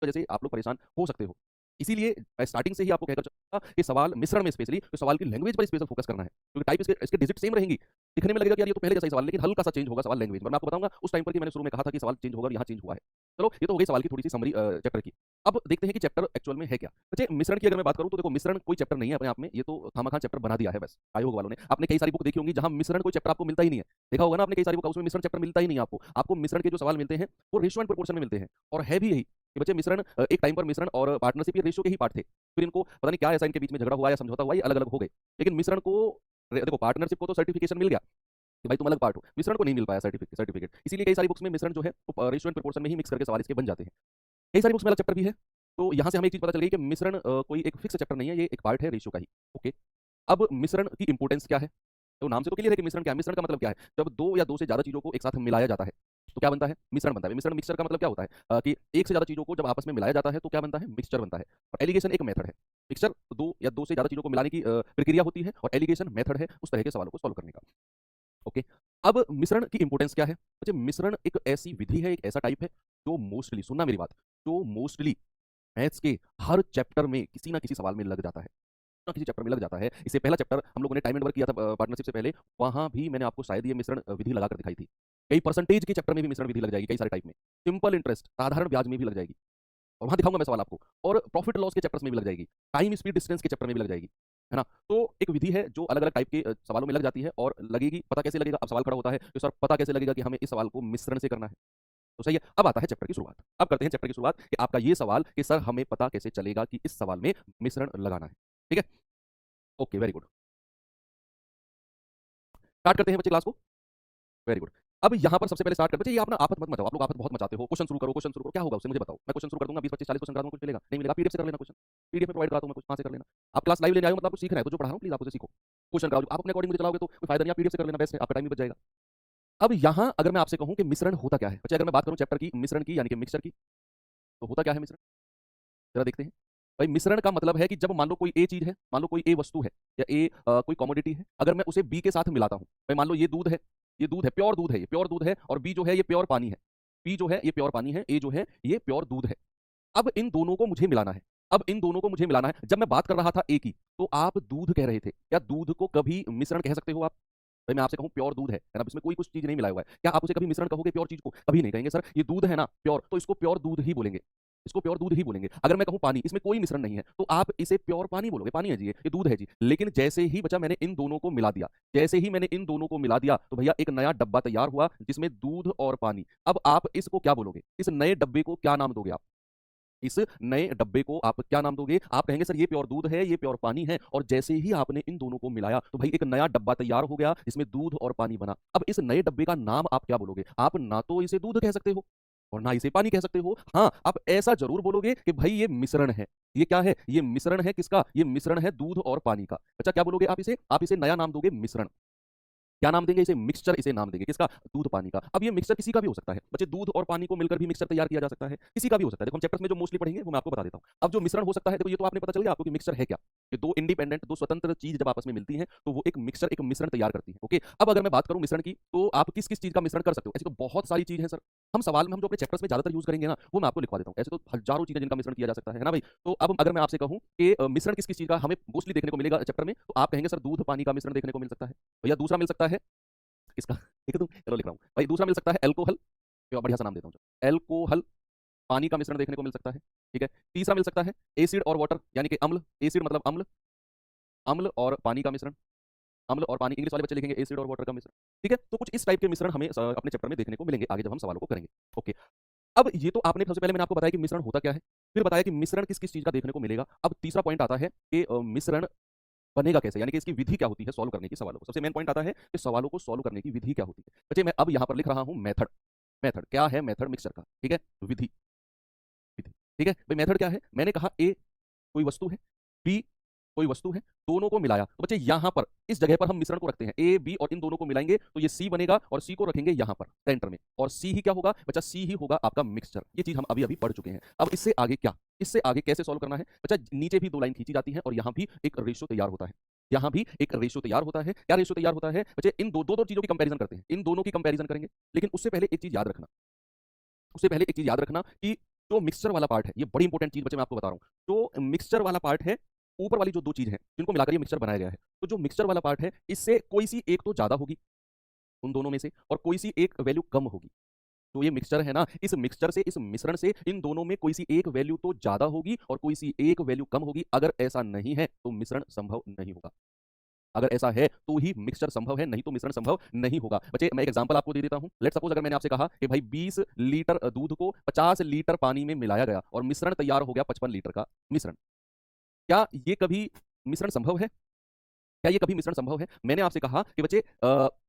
वजह से आप लोग परेशान हो सकते हो। इसीलिए मैं स्टार्टिंग से ही आपको कहकर चलूँगा कि सवाल मिश्रण में स्पेशली तो सवाल की लैंग्वेज पर स्पेशल फोकस करना है, क्योंकि टाइप इसके इसके डिजिट सेम रहेंगी। दिखने में लगेगा कि यार ये तो पहले जैसा ही सवाल है, लेकिन हल्का सा चेंज होगा सवाल लैंग्वेज में। मैं आपको बताऊंगा उस टाइम पर कि मैंने शुरू में कहा था कि सवाल चेंज होगा और यहाँ चेंज हुआ है। चलो ये तो हो गई सवाल की थोड़ी सी समरी चैप्टर की। अब देखते हैं कि चैप्टर एक्चुअल में है क्या। बच्चे मिश्रण की अगर मैं बात करूं तो देखो मिश्रण कोई चैप्टर नहीं है अपने आप में, ये तो खामखा चैप्टर बना दिया है बस आयोग वालों ने। आपने कई सारी बुक देखी होंगी जहां मिश्रण कोई चैप्टर आपको मिलता ही नहीं है। देखा होगा ना आपने कई सारी बुक उसमें मिश्रण चैप्टर मिलता ही नहीं है आपको। आपको मिश्रण के जो सवाल मिलते हैं वो रेशियो एंड प्रोपोर्शन में मिलते हैं, और है भी यही कि बच्चे मिश्रण एक टाइम पर मिश्रण और पार्टनरशिप ये रेशियो के ही पार्ट थे। फिर इनको पता नहीं क्या ऐसा इनके बीच में झगड़ा हुआ या समझौता हुआ, ये अलग अलग हो गए। लेकिन मिश्रण को देखो पार्टनरशिप को तो सर्टिफिकेशन मिल गया कि भाई तुम अलग पार्ट हो, मिश्रण को नहीं मिल पाया सर्टिफिकेट। इसीलिए कई सारी बुक्स में मिश्रण जो है वो रेशियो एंड प्रोपोर्शन में ही मिक्स करके सवाल इसके बन जाते हैं। कई सारी बुक्स में अलग चैप्टर भी है। तो यहाँ से हमें एक चीज पता चल गई कि मिश्रण कोई एक फिक्स चैप्टर नहीं है, ये एक पार्ट है रेशियो का ही। ओके, अब मिश्रण की इंपोर्टेंस क्या है? तो नाम से तो क्लियर है कि मिश्रण क्या है। मिश्रण का मतलब क्या है? जब दो या दो से ज्यादा चीजों को एक साथ मिलाया जाता है तो क्या बनता है? मिश्रण बनता है। मिश्रण मिक्सचर का मतलब क्या होता है कि एक से ज्यादा चीजों को जब आपस में मिलाया जाता है तो क्या बनता है? मिक्सचर बनता है। और एलिगेशन एक मेथड है। मिक्सचर दो या दो से ज्यादा चीजों को मिलाने की प्रक्रिया होती है, और एलिगेशन मेथड है उस तरह के सवालों को सॉल्व करने का। ओके, अब मिश्रण की इंपोर्टेंस क्या है? अच्छा, मिश्रण एक ऐसी विधि है, एक ऐसा टाइप है जो मोस्टली, सुनना मेरी बात, जो मोस्टली मैथ्स के हर चैप्टर में किसी ना किसी सवाल में लग जाता है, ना किसी चैप्टर में लग जाता है। इससे पहला चैप्टर हम लोगों ने टाइम एंड वर्क किया था पार्टनरशिप से पहले, वहां भी मैंने आपको शायद ये मिश्रण विधि लगाकर दिखाई थी। कई परसेंटेज के चैप्टर में भी मिश्रण विधि लग जाएगी, कई सारे टाइप में। सिंपल इंटरेस्ट साधारण ब्याज में भी लग जाएगी, और वहां दिखाऊंगा मैं सवाल आपको। और प्रॉफिट लॉस के चैप्टर्स में भी लग जाएगी, टाइम स्पीड डिस्टेंस के चैप्टर में भी लग जाएगी, है ना। तो एक विधि है जो अलग अलग टाइप के सवालों में लग जाती है और लगेगी। पता कैसे लगेगा? अब सवाल खड़ा होता है तो सर पता कैसे लगेगा कि हमें इस सवाल को मिश्रण से करना है? तो सही है, अब आता है चैप्टर की शुरुआत। अब करते हैं चैप्टर की शुरुआत कि आपका ये सवाल कि सर हमें पता कैसे चलेगा कि इस सवाल में मिश्रण लगाना है। ठीक है, ओके, वेरी गुड। स्टार्ट करते हैं बच्चे क्लास को। Very good. अब यहाँ पर सबसे पहले स्टार्ट करते हैं। बच्चे ये अपना आफत मत मचाओ, आप लोग आफत बहुत मचाते हो। क्वेश्चन शुरू करो, क्वेश्चन शुरू करो, क्या होगा उससे मुझे बताओ। मैं क्वेश्चन शुरू कर दूंगा, 20 25 40 क्वेश्चन करा दूंगा, कुछ मिलेगा नहीं मिलेगा? पीडीएफ से कर लेना क्वेश्चन, पीडीएफ में प्रोवाइड कराता हूं मैं, कुछ वहां से कर लेना। आप क्लास लाइव लेने आए हो मतलब आपको सीखना है, तो जो पढ़ा रहा हूं प्लीज आप उसे सीखो। क्वेश्चन कराओ, आप अपने अकॉर्डिंग मुझे चलाओगे तो कोई फायदा नहीं, आप पीडीएफ से कर लेना, बेस्ट है, आपका टाइम भी बच जाएगा। अब यहाँ अगर मैं आपसे कहूं कि मिश्रण होता क्या है, बच्चे अगर मैं बात करूं चैप्टर की मिश्रण की यानी कि मिक्सचर की, तो होता क्या है मिश्रण? जरा देखते हैं। भाई मिश्रण का मतलब है कि जब मान लो कोई ए चीज है, मान लो कोई ए वस्तु है या ए कोई कमोडिटी है, अगर मैं उसे बी के साथ मिलाता हूं। भाई मान लो ये दूध है, ये दूध है, प्योर दूध है, ये प्योर दूध है, और बी जो है ये प्योर पानी है। बी जो है ये प्योर पानी है, ए जो है ये प्योर दूध है। अब इन दोनों को मुझे मिलाना है। अब इन दोनों को मुझे मिलाना है। जब मैं बात कर रहा था ए की, तो आप दूध कह रहे थे। क्या दूध को कभी मिश्रण कह सकते हो आप? भाई मैं आपसे कहूं प्योर दूध है ना, इसमें कोई कुछ चीज नहीं मिलाया हुआ है, क्या आप उसे कभी मिश्रण कहोगे प्योर चीज को? कभी नहीं कहेंगे। सर ये दूध है ना प्योर, तो इसको प्योर दूध ही बोलेंगे, इसको प्योर दूध ही बोलेंगे। अगर मैं कहूं पानी, इसमें कोई मिश्रण नहीं है, तो आप इसे प्योर पानी बोलोगे, पानी है जी, ये दूध है जी। लेकिन जैसे ही बचा मैंने इन दोनों को मिला दिया, जैसे ही मैंने इन दोनों को मिला दिया, तो भैया एक नया डब्बा तैयार हुआ जिसमें दूध और पानी। अब आप इसको क्या बोलोगे? इस नए डब्बे को क्या नाम दोगे आप? इस नए डब्बे को आप क्या नाम दोगे? आप कहेंगे सर ये प्योर दूध है, ये प्योर पानी है, और जैसे ही आपने इन दोनों को मिलाया तो भाई एक नया डब्बा तैयार हो गया जिसमें दूध और पानी बना। अब इस नए डब्बे का नाम आप क्या बोलोगे? आप ना तो इसे दूध कह सकते हो और ना इसे पानी कह सकते हो। हाँ, आप ऐसा जरूर बोलोगे कि भाई ये मिश्रण है। ये क्या है? ये मिश्रण है किसका? ये मिश्रण है दूध और पानी का। अच्छा, क्या बोलोगे आप इसे? आप इसे नया नाम दोगे मिश्रण। क्या नाम देंगे इसे? मिक्सचर इसे नाम देंगे, किसका? दूध पानी का। अब ये मिक्सचर किसी का भी हो सकता है बच्चे, दूध और पानी को मिलकर भी मिक्सचर तैयार किया जा सकता है, किसी का भी हो सकता है। देखो हम चैप्टर्स में जो मोस्टली पढ़ेंगे वो मैं आपको बता देता हूं। अब जो मिश्रण हो सकता है, देखो ये तो आपने पता चल गया आपको कि मिक्सचर है क्या, कि दो इंडिपेंडेंट, दो स्वतंत्र चीज जब आपस में मिलती हैं तो वो एक मिक्सचर, एक मिश्रण तैयार करती है। ओके, अब अगर मैं बात करूं मिश्रण की, तो आप किस किस चीज का मिश्रण कर सकते हो? ऐसी तो बहुत सारी चीज है सर। हम सवाल में हम जो अपने चैप्टर्स में ज्यादातर यूज करेंगे ना, वो मैं आपको लिखवा देता हूं। ऐसे तो हजारों चीजें जिनका मिश्रण किया जा सकता है ना भाई। तो अब अगर मैं आपसे कहूं कि मिश्रण किस किस चीज का हमें मोस्टली देखने को मिलेगा चैप्टर में, तो आप कहेंगे सर दूध पानी का मिश्रण देखने को मिल सकता है। भैया दूसरा मिल सकता है किसका? ठीक है, तुम चलो लिख रहा हूँ भाई। दूसरा मिल सकता है एल्कोहल, क्या बढ़िया सा नाम देता हूँ, एल्कोहल, पानी का मिश्रण देखने को मिल सकता है। ठीक है, तीसरा मिल सकता है एसिड और वाटर, यानी कि अम्ल। एसिड मतलब अम्ल, अम्ल और पानी का मिश्रण। अम्ल और पानी, इंग्लिश वाले बच्चे लिखेंगे एसिड और वाटर का मिश्रण। ठीक है, तो कुछ इस टाइप के मिश्रण हमें अपने चैप्टर में देखने को मिलेंगे आगे जब हम सवालों को करेंगे। ओके, अब ये तो आपने सबसे पहले मैंने आपको बताया कि मिश्रण होता क्या है, फिर बताया कि मिश्रण किस किस चीज का देखने को मिलेगा। अब तीसरा पॉइंट आता है कि मिश्रण बनेगा कैसे, यानी कि इसकी विधि क्या होती है सॉल्व करने की सवालों को। सबसे मेन पॉइंट आता है कि सवालों को सॉल्व करने की विधि क्या होती है। बच्चे मैं अब यहाँ पर लिख रहा हूँ मेथड। मेथड क्या है? मेथड मिक्सचर का। ठीक है, विधि, विधि। ठीक है भाई, मेथड क्या है? मैंने कहा ए कोई वस्तु है, बी कोई वस्तु है, दोनों को मिलाया। तो बच्चे यहाँ पर इस जगह पर हम मिश्रण को रखते हैं, ए बी, और इन दोनों को मिलाएंगे तो ये सी बनेगा, और सी को रखेंगे यहाँ पर सेंटर में, और सी ही क्या होगा बच्चा? सी ही होगा आपका मिक्सचर। ये चीज हम अभी अभी पढ़ चुके हैं। अब इससे आगे क्या, इससे आगे कैसे सॉल्व करना है? बच्चा नीचे भी दो लाइन खींची जाती है और यहाँ भी एक रेशियो तैयार होता है। यहाँ भी एक रेशियो तैयार होता है। क्या रेशियो तैयार होता है बच्चे? इन दो चीजों की कंपैरिजन करते हैं, इन दोनों की कंपैरिजन करेंगे। लेकिन उससे पहले एक चीज याद रखना, उससे पहले एक चीज याद रखना कि जो मिक्सचर वाला पार्ट है, ये बड़ी इंपॉर्टेंट चीज बच्चे मैं आपको बता रहा हूँ। जो मिक्सचर वाला पार्ट है, ऊपर वाली जो दो चीज है जिनको मिलाकर ये मिक्सचर बनाया गया है, तो जो मिक्सचर वाला पार्ट है इससे कोई सी एक तो ज्यादा होगी उन दोनों में से, और कोई सी एक वैल्यू कम होगी। तो ये मिक्सचर है ना, इस मिक्सचर से, इस मिश्रण से इन दोनों में कोई सी एक वैल्यू तो ज्यादा होगी और कोई सी एक वैल्यू कम होगी। अगर ऐसा नहीं है तो मिश्रण संभव नहीं होगा। अगर ऐसा है तो ही मिक्सचर संभव है, नहीं तो मिश्रण संभव नहीं होगा। बच्चे मैं एक एग्जांपल आपको दे देता हूं। लेट सपोज अगर मैंने आपसे कहा कि भाई 20 लीटर दूध को 50 लीटर पानी में मिलाया गया और मिश्रण तैयार हो गया 55 लीटर का मिश्रण। क्या ये कभी मिश्रण संभव है? क्या ये कभी मिश्रण संभव है? मैंने आपसे कहा कि बच्चे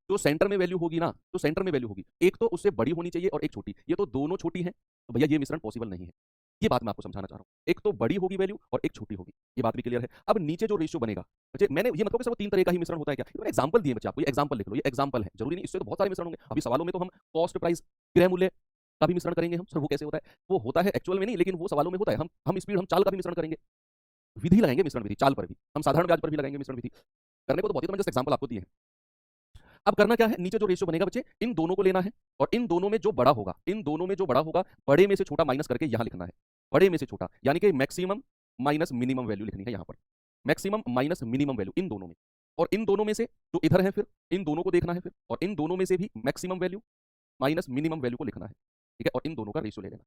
जो सेंटर में वैल्यू होगी ना, जो सेंटर में वैल्यू होगी, एक तो उससे बड़ी होनी चाहिए और एक छोटी। ये तो दोनों छोटी हैं, तो भैया ये मिश्रण पॉसिबल नहीं है। ये बात मैं आपको समझाना चाह रहा हूं। एक तो बड़ी होगी वैल्यू और एक छोटी होगी। ये बात भी क्लियर है। अब नीचे जो रेशियो बनेगा बच्चे, मैंने ये मतलब कि सर वो तीन तरह का ही मिश्रण होता है क्या? ये मैंने एग्जांपल दिए बच्चे आपको, ये एग्जांपल लिख लो, ये एग्जांपल है, जरूरी नहीं इससे तो बहुत सारे मिश्रण होंगे। अभी सवालों में तो हम कॉस्ट प्राइस क्रय मूल्य का भी मिश्रण करेंगे हम। सर वो कैसे होता है? वो होता है एक्चुअल में नहीं, लेकिन वो सवालों में होता है। हम स्पीड, हम चाल का भी मिश्रण करेंगे, विधि लगाएंगे मिश्रण विधि, चाल पर भी, हम साधारण ब्याज पर भी लगाएंगे मिश्रण विधि। करने को तो बहुत ही, तो मैंने जस्ट एग्जांपल आपको दिए हैं। अब करना क्या है, नीचे जो रेशियो बनेगा बच्चे, इन दोनों को लेना है और इन दोनों में जो बड़ा होगा, इन दोनों में जो बड़ा होगा, बड़े में से छोटा माइनस करके यहां लिखना है। बड़े में से छोटा यानी कि मैक्सिमम माइनस मिनिमम वैल्यू लिखनी है यहां पर। Maximum minus minimum value in दोनों में, और इन दोनों में से जो इधर है फिर इन दोनों को देखना है फिर, और इन दोनों में से भी maximum value minus minimum value को लिखना है। ठीक है, और इन दोनों का रेशियो ले लेना।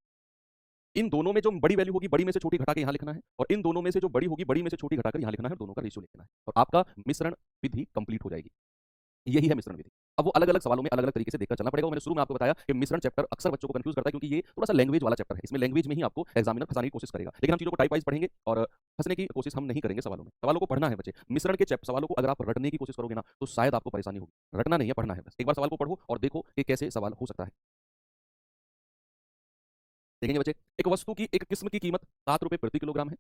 इन दोनों में जो बड़ी वैल्यू होगी, बड़ी में से छोटी घटा के यहां लिखना है, और इन दोनों में से जो बड़ी होगी, बड़ी में से छोटी घटाकर यहां लिखना है, और दोनों का रेशियो लिखना है, और आपका मिश्रण विधि कंप्लीट हो जाएगी। यही है मिश्रण विधि। अब वो अलग अलग सवालों में अलग अलग तरीके से देखकर चलना पड़ेगा। वो मैंने शुरू में आपको बताया कि मिश्रण चैप्टर अक्सर बच्चों को कंफ्यूज करता है, क्योंकि ये थोड़ा सा लैंग्वेज वाला चैप्टर है। इसमें लैंग्वेज में ही आपको एग्जामिनर फंसाने की कोशिश करेगा, लेकिन हम चीजों को टाइप वाइज पढ़ेंगे और फंसने की कोशिश हम नहीं करेंगे सवालों में। सवालों को पढ़ना है बच्चे। मिश्रण के सवालों को अगर आप रटने की कोशिश करोगे ना, तो शायद आपको परेशानी होगी। रटना नहीं है, पढ़ना है बस। एक बार सवाल को पढ़ो और देखो कि कैसे सवाल हो सकता है। देखेंगे बच्चे, एक वस्तु की एक किस्म की कीमत 7 रुपए प्रति किलोग्राम है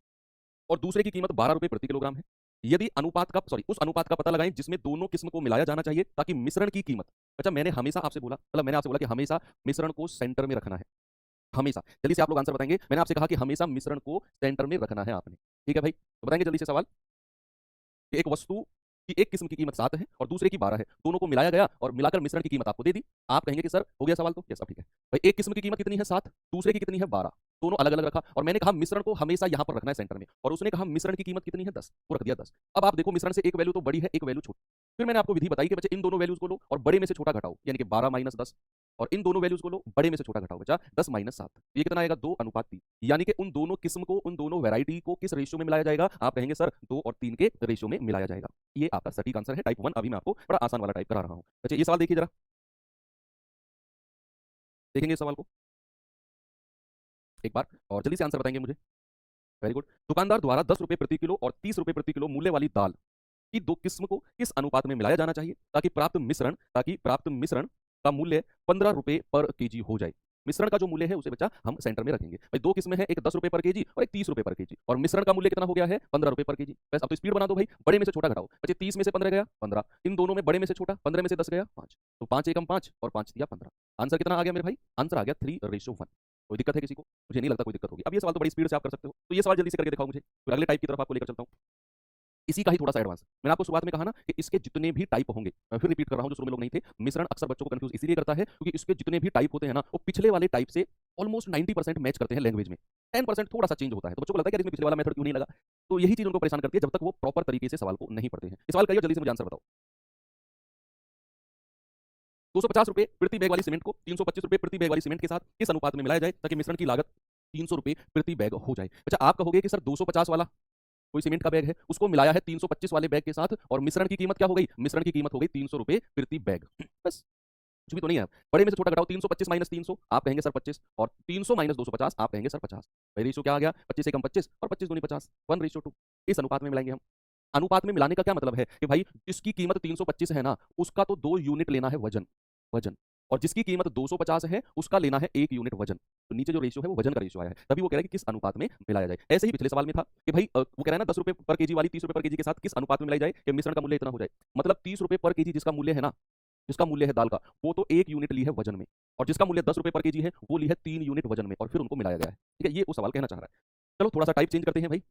और दूसरे की कीमत 12 रुपए प्रति किलोग्राम है। यदि उस अनुपात का पता लगाएं जिसमें दोनों किस्म को मिलाया जाना चाहिए, ताकि मिश्रण की कीमत, अच्छा मैंने हमेशा आपसे बोला, मतलब मैंने आपसे बोला कि हमेशा मिश्रण को सेंटर में रखना है। हमेशा। जल्दी से आप लोग आंसर बताएंगे। मैंने आपसे कहा कि हमेशा मिश्रण को सेंटर में रखना है आपने। ठीक है भाई, तो बताएंगे जल्दी से सवाल कि एक वस्तु की एक किस्म की कीमत 7 है और दूसरे की 12 है, दोनों को मिलाया गया और मिलाकर मिश्रण की कीमत आपको दे दी। आप कहेंगे कि सर हो गया सवाल, तो यस, अब ठीक है भाई। एक किस्म की कीमत कितनी है 7, दूसरे की कितनी है 12, दोनों अलग अलग रखा, और मैंने कहा मिश्रण को हमेशा यहां पर रखना है सेंटर में, और उसने कहा मिश्रण की कीमत कितनी है 10, वो रख दिया 10। अब आप देखो मिश्रण से एक वैल्यू तो बड़ी है, एक वैल्यू छोटी। फिर मैंने आपको विधि बताई कि बच्चे इन दोनों वैल्यूज को लो और बड़े में से छोटा घटाओ, यानी कि 12 माइनस 10, और इन दोनों वैल्यूज को लो, बड़े में से छोटा घटाओ, बचा 10 माइनस 7। ये कितना आएगा? 2:3। यानी कि उन दोनों किस्म को, उन दोनों वैरायटी को किस रेशियो में मिलाया जाएगा? आप कहेंगे सर 2 और 3 के रेशियो में मिलाया जाएगा। ये आपका सटीक आंसर है, टाइप 1। अभी मैं आपको बड़ा आसान वाला टाइप करा रहा हूं। बच्चे ये सवाल देखिए जरा, देखेंगे इस सवाल को एक बार और जल्दी से आंसर बताएंगे मुझे। Very good. दुकानदार द्वारा 10 रुपए प्रति किलो और 30 रुपए प्रति किलो मूल्य वाली दाल की दो किस्म को किस अनुपात में मिलाया जाना चाहिए, ताकि प्राप्त मिश्रण का मूल्य 15 रुपए पर केजी हो जाए? मिश्रण का जो मूल्य है उसे बच्चा हम सेंटर में रखेंगे भाई। दो किस्में हैं, एक 10 रुपए पर केजी और एक 30 रुपए पर केजी, और मिश्रण का मूल्य कितना हो गया है? 15 रुपए पर केजी। बस अब तो स्पीड बना दो भाई, बड़े में से छोटा घटाओ। बच्चे 30 में से 15 गया 15, इन दोनों में बड़े में से छोटा 15 में से 10 गया 5, तो 5 एकम 5 और 5 दिया 15। आंसर कितना आ गया मेरे भाई? आंसर आ गया 3:1। कोई दिक्कत है किसी को? मुझे नहीं लगता कोई दिक्कत होगी। अब ये सवाल तो बड़ी स्पीड से आप कर सकते हो, तो ये सवाल जल्दी से करके दिखाओ मुझे, फिर अगले टाइप की तरफ आपको लेकर चलता हूँ। इसी का ही थोड़ा सा एडवांस। मैंने आपको शुरुआत में कहा ना कि इसके जितने भी टाइप होंगे, मैं फिर रिपीट कर रहा हूं जो शुरू में लोग नहीं थे। मिश्रण अक्सर बच्चों को कंफ्यूज इसीलिए करता है क्योंकि इसके जितने भी टाइप होते हैं ना, वो पिछले वाले टाइप से ऑलमोस्ट 90% मैच करते हैं लैंग्वेज में। 10% थोड़ा सा चेंज होता है, तो बच्चों को लगता है कि इसमें पिछले वाला मेथड क्यों नहीं लगा। तो यही चीज उनको परेशान करती है जब तक वो प्रॉपर तरीके से सवाल को नहीं पढ़ते हैं। इस सवाल करिए, जल्दी से मुझे आंसर बताओ। 250 रुपए प्रति बैग वाली सीमेंट को 325 रुपए प्रति बैग वाली सीमेंट के साथ किस अनुपात में मिलाया जाए ताकि मिश्रण की लागत 300 रुपए प्रति बैग हो जाए? अच्छा आप कहोगे कि सर 250 वाला कोई सीमेंट का बैग है, उसको मिलाया है 325 वाले बैग के साथ, और मिश्रण की कीमत क्या हो गई? मिश्रण की कीमत हो गई 300 रुपए प्रति बैग। बस कुछ भी तो नहीं है। बड़े में से छोटा घटाओ, 325 माइनस 300, आप कहेंगे सर 25, और 300 माइनस 250, आप कहेंगे सर 50। भाई रेशियो क्या आ गया? 25 एकम 25 और 25 दूनी 50, 1:2। इस अनुपात में मिलाएंगे हम। अनुपात में मिलाने का क्या मतलब है कि भाई जिसकी कीमत 325 है ना, उसका तो 2 यूनिट लेना है वजन, वजन, और जिसकी कीमत 250 है उसका लेना है 1 यूनिट वजन। तो नीचे जो रेशियो है वो वजन का रेशियो आया है, तभी वो कह रहा है कि किस अनुपात में मिलाया जाए। ऐसे ही पिछले सवाल में था कि भाई वो कह रहा है ना 10 रुपए पर केजी वाली 30 रुपए पर केजी के साथ किस अनुपात में मिलाई जाए कि मिश्रण का मूल्य इतना हो जाए। मतलब 30 रुपए पर केजी जिसका मूल्य है ना, जिसका मूल्य है दाल का, वो तो 1 यूनिट ली है वजन में, और जिसका मूल्य 10 रुपए पर केजी है वो ली है 3 यूनिट वजन में, और फिर उनको मिलाया गया है। ठीक है, ये वो सवाल कहना चाह रहा है। चलो थोड़ा सा टाइप चेंज करते हैं भाई।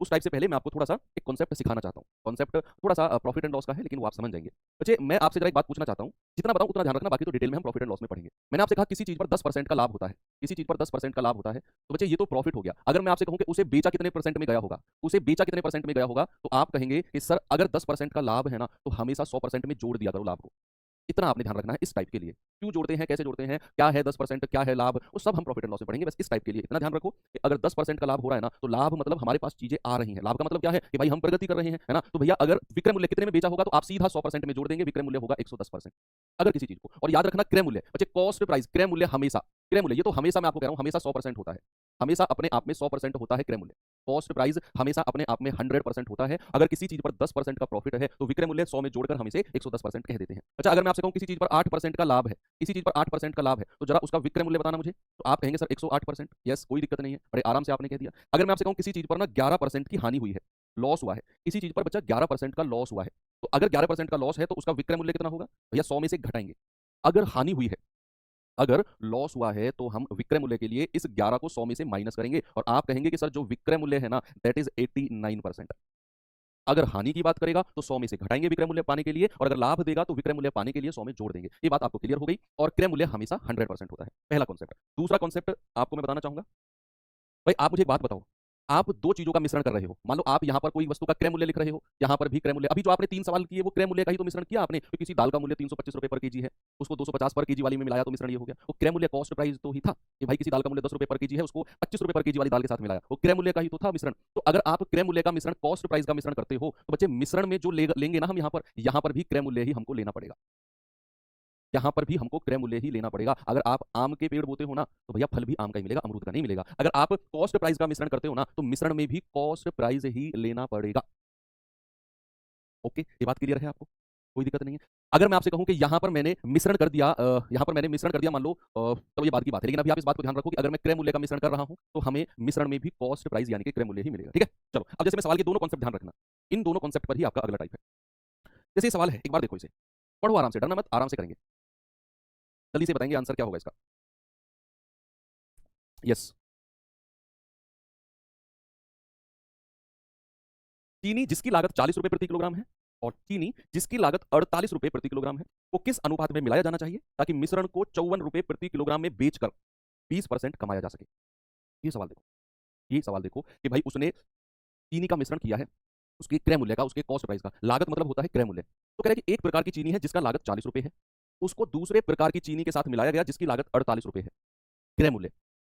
उस टाइप से पहले मैं आपको थोड़ा सा एक कॉन्सेप्ट सिखाना चाहता हूँ। कॉन्सेप्ट थोड़ा सा प्रॉफिट एंड लॉस का है, लेकिन वो आप समझ जाएंगे। बच्चे, मैं आपसे जरा एक बात पूछना चाहता हूँ, जितना बताऊँ उतना ध्यान रखना, बाकी तो डिटेल में हम प्रॉफिट एंड लॉस में पढ़ेंगे। मैंने आपसे कहा किसी चीज पर 10% का लाभ होता है, किसी चीज पर 10% का लाभ होता है, तो बच्चे ये तो प्रॉफिट हो गया। अगर मैं आपसे कहूं कि उसे बेचा कितने परसेंट में गया होगा, उसे बेचा कितने परसेंट में गया होगा, तो आप कहेंगे कि सर अगर 10% का लाभ है ना, तो हमेशा 100% में जोड़ दिया करो लाभ को। इतना आपने ध्यान रखना है इस टाइप के लिए। क्यों जोड़ते हैं, कैसे जोड़ते हैं, क्या है 10%, क्या है लाभ, वो सब हम प्रॉफिट एंड लॉस में पढ़ेंगे। बस इस टाइप के लिए इतना ध्यान रखो कि अगर 10% का लाभ हो रहा है ना, तो लाभ मतलब हमारे पास चीजें आ रही हैं। लाभ का मतलब क्या है कि भाई हम प्रगति कर रहे हैं, है ना। तो भैया अगर विक्रय मूल्य कितने में बेचा होगा, तो आप सीधा 100% में जोड़ देंगे, विक्रय मूल्य होगा 110%। अगर किसी चीज को, और याद रखना क्रय मूल्य, बच्चे कॉस्ट प्राइस, क्रय मूल्य हमेशा, क्रय मूल्य ये तो हमेशा मैं आपको कह रहा हूं हमेशा 100% होता है, हमेशा अपने आप में 100% होता है क्रय मूल्य। कॉस्ट प्राइस हमेशा अपने आप में 100% होता है। अगर किसी चीज पर 10% का प्रॉफिट है, तो विक्रय मूल्य 100 में जोड़कर हम इसे 110% कह देते हैं। अच्छा, अगर मैं आपसे कहूं किसी चीज पर 8% का लाभ है, किसी चीज पर 8% का लाभ है, तो जरा उसका विक्रय मूल्य बताना मुझे, तो आप कहेंगे सर 108%। यस, कोई दिक्कत नहीं है, बड़े आराम से आपने कह दिया। अगर मैं आपसे कहूं किसी चीज पर ना 11% की हानि हुई है, लॉस हुआ है, किसी चीज पर बच्चा 11% का लॉस हुआ है, तो अगर 11% का लॉस है, तो उसका विक्रय मूल्य कितना होगा भैया, 100 में से घटाएंगे। अगर हानि हुई है, अगर लॉस हुआ है, तो हम विक्रय मूल्य के लिए इस 11 को 100 में से माइनस करेंगे, और आप कहेंगे कि सर जो विक्रय मूल्य है ना, दैट इज 89%। अगर हानि की बात करेगा तो 100 में से घटाएंगे विक्रय मूल्य पाने के लिए, और अगर लाभ देगा तो विक्रय मूल्य पाने के लिए 100 में जोड़ देंगे। ये बात आपको क्लियर हो गई। और क्रय मूल्य हमेशा 100% होता है, पहला कॉन्सेप्ट। दूसरा कॉन्सेप्ट आपको मैं बताना चाहूंगा, भाई आप मुझे एक बात बताओ, आप दो चीजों का मिश्रण कर रहे हो। मान लो आप यहाँ पर कोई वस्तु का क्रय मूल्य लिख रहे हो, यहाँ पर भी क्रय मूल्य। अभी जो आपने 3 सवाल किए वो क्रय मूल्य का ही तो मिश्रण किया आपने। तो किसी दाल का मूल्य 325 रुपए पर केजी है, उसको 250 पर केजी वाली में मिलाया, तो मिश्रण ये हो गया। वो क्रय मूल्य कॉस्ट प्राइस तो ही था कि भाई किसी दाल का मूल्य 10 रुपए पर केजी है, उसको 25 रुपए पर केजी वाली दाल के साथ मिलाया, वो क्रय मूल्य का ही तो था मिश्रण। तो अगर आप क्रय मूल्य का मिश्रण कॉस्ट प्राइस का मिश्रण करते हो, तो बच्चे मिश्रण में जो लेंगे ना हम यहाँ पर भी क्रय मूल्य ही हमको लेना पड़ेगा। यहाँ पर भी हमको क्रय मूल्य ही लेना पड़ेगा। अगर आप आम के पेड़ बोते हो ना, तो भैया फल भी आम का ही मिलेगा, अमरूद का नहीं मिलेगा। अगर आप कॉस्ट प्राइस का मिश्रण करते हो ना, तो मिश्रण में भी कॉस्ट प्राइस ही लेना पड़ेगा। ओके, ये बात क्लियर है आपको, कोई दिक्कत नहीं है। अगर मैं आपसे कहूं कि यहाँ पर मैंने मिश्रण कर दिया, यहाँ पर मैंने मिश्रण कर दिया मान लो, तो ये बात की बात है। लेकिन अभी आप इस बात को ध्यान रखो कि अगर मैं क्रय मूल्य का मिश्रण कर रहा हूं, तो हमें मिश्रण में भी कॉस्ट प्राइस यानी कि क्रय मूल्य ही मिलेगा। ठीक है, चलो अब जैसे मैं सवाल के दोनों कॉन्सेप्ट ध्यान रखना, इन दोनों कॉन्सेप्ट पर ही आपका अगला टाइप है। जैसे ये सवाल है, एक बार देखो इसे, पढ़ो आराम से, डरना मत, आराम से करेंगे, जल्दी से बताएंगे आंसर क्या होगा इसका। यस, चीनी जिसकी लागत 40 रुपए प्रति किलोग्राम है, और चीनी जिसकी लागत 48 रुपए प्रति किलोग्राम है, को किस अनुपात में मिलाया जाना चाहिए ताकि मिश्रण को 54 रुपए प्रति किलोग्राम में बेचकर 20% कमाया जा सके। ये सवाल देखो, ये सवाल देखो कि भाई उसने चीनी का मिश्रण किया है, उसके क्रय मूल्य का, उसके कॉस्ट प्राइस का, लागत मतलब होता है क्रय मूल्य। तो कह रहा है कि एक प्रकार की चीनी है जिसका लागत 40 रुपए है, उसको दूसरे प्रकार की चीनी के साथ मिलाया गया जिसकी लागत 48 रुपए है, क्रय मूल्य।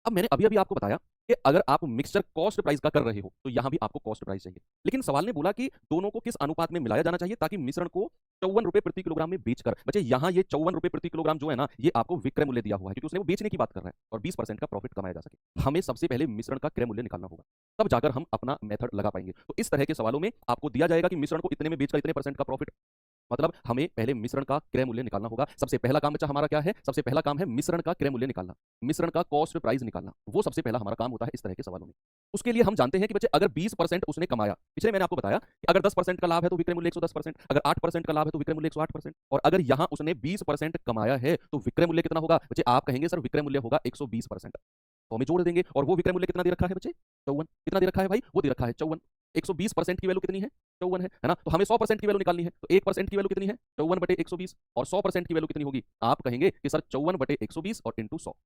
अब मैंने अभी अभी आपको बताया कि अगर आप मिक्सचर कॉस्ट प्राइस का कर रहे हो, तो यहां भी आपको कॉस्ट प्राइस चाहिए। लेकिन सवाल ने बोला कि दोनों को किस अनुपात में मिलाया जाना चाहिए ताकि मिश्रण को 54 रुपए प्रति किलोग्राम में बेचकर, बच्चे यहां ये 54 रुपए प्रति किलोग्राम जो है ना, ये आपको विक्रय मूल्य दिया हुआ है, क्योंकि उसने वो बेचने की बात कर रहा है, और 20% का प्रॉफिट कमाया जा सके। हमें सबसे पहले मिश्रण का क्रय मूल्य निकालना होगा, तब जाकर हम अपना मेथड लगा पाएंगे। तो इस तरह के सवालों में आपको दिया जाएगा कि मिश्रण को इतने में बेचकर इतने परसेंट का प्रॉफिट, मतलब हमें पहले मिश्रण का क्रय मूल्य निकालना होगा। सबसे पहला काम बच्चा हमारा क्या है, सबसे पहला काम है मिश्रण का क्रय मूल्य निकालना, मिश्रण का कॉस्ट प्राइस निकालना, वो सबसे पहला हमारा काम होता है इस तरह के सवालों में। उसके लिए हम जानते हैं कि बच्चे अगर 20% उसने कमाया, पिछले मैंने आपको बताया कि अगर 10% का लाभ है तो विक्रय मूल्य 110%, अगर 8% का लाभ है तो विक्रय मूल्य 108%, और अगर यहां उसने 20% कमाया है तो विक्रय मूल्य कितना होगा बच्चे, आप कहेंगे सर विक्रय मूल्य होगा 120%। तो हमें जोड़ देंगे, और वो विक्रय मूल्य कितना दे रखा है बच्चे, 54। कितना दे रखा है भाई, वो दे रखा है 54। 120% की वैल्यू कितनी है, 54 है ना। तो हमें 100% की वैल्यू निकालनी है, तो 1% की वैल्यू कितनी है, 54/120, और 100% की वैल्यू कितनी होगी, आप कहेंगे कि सर 54/120 और इंटू 100,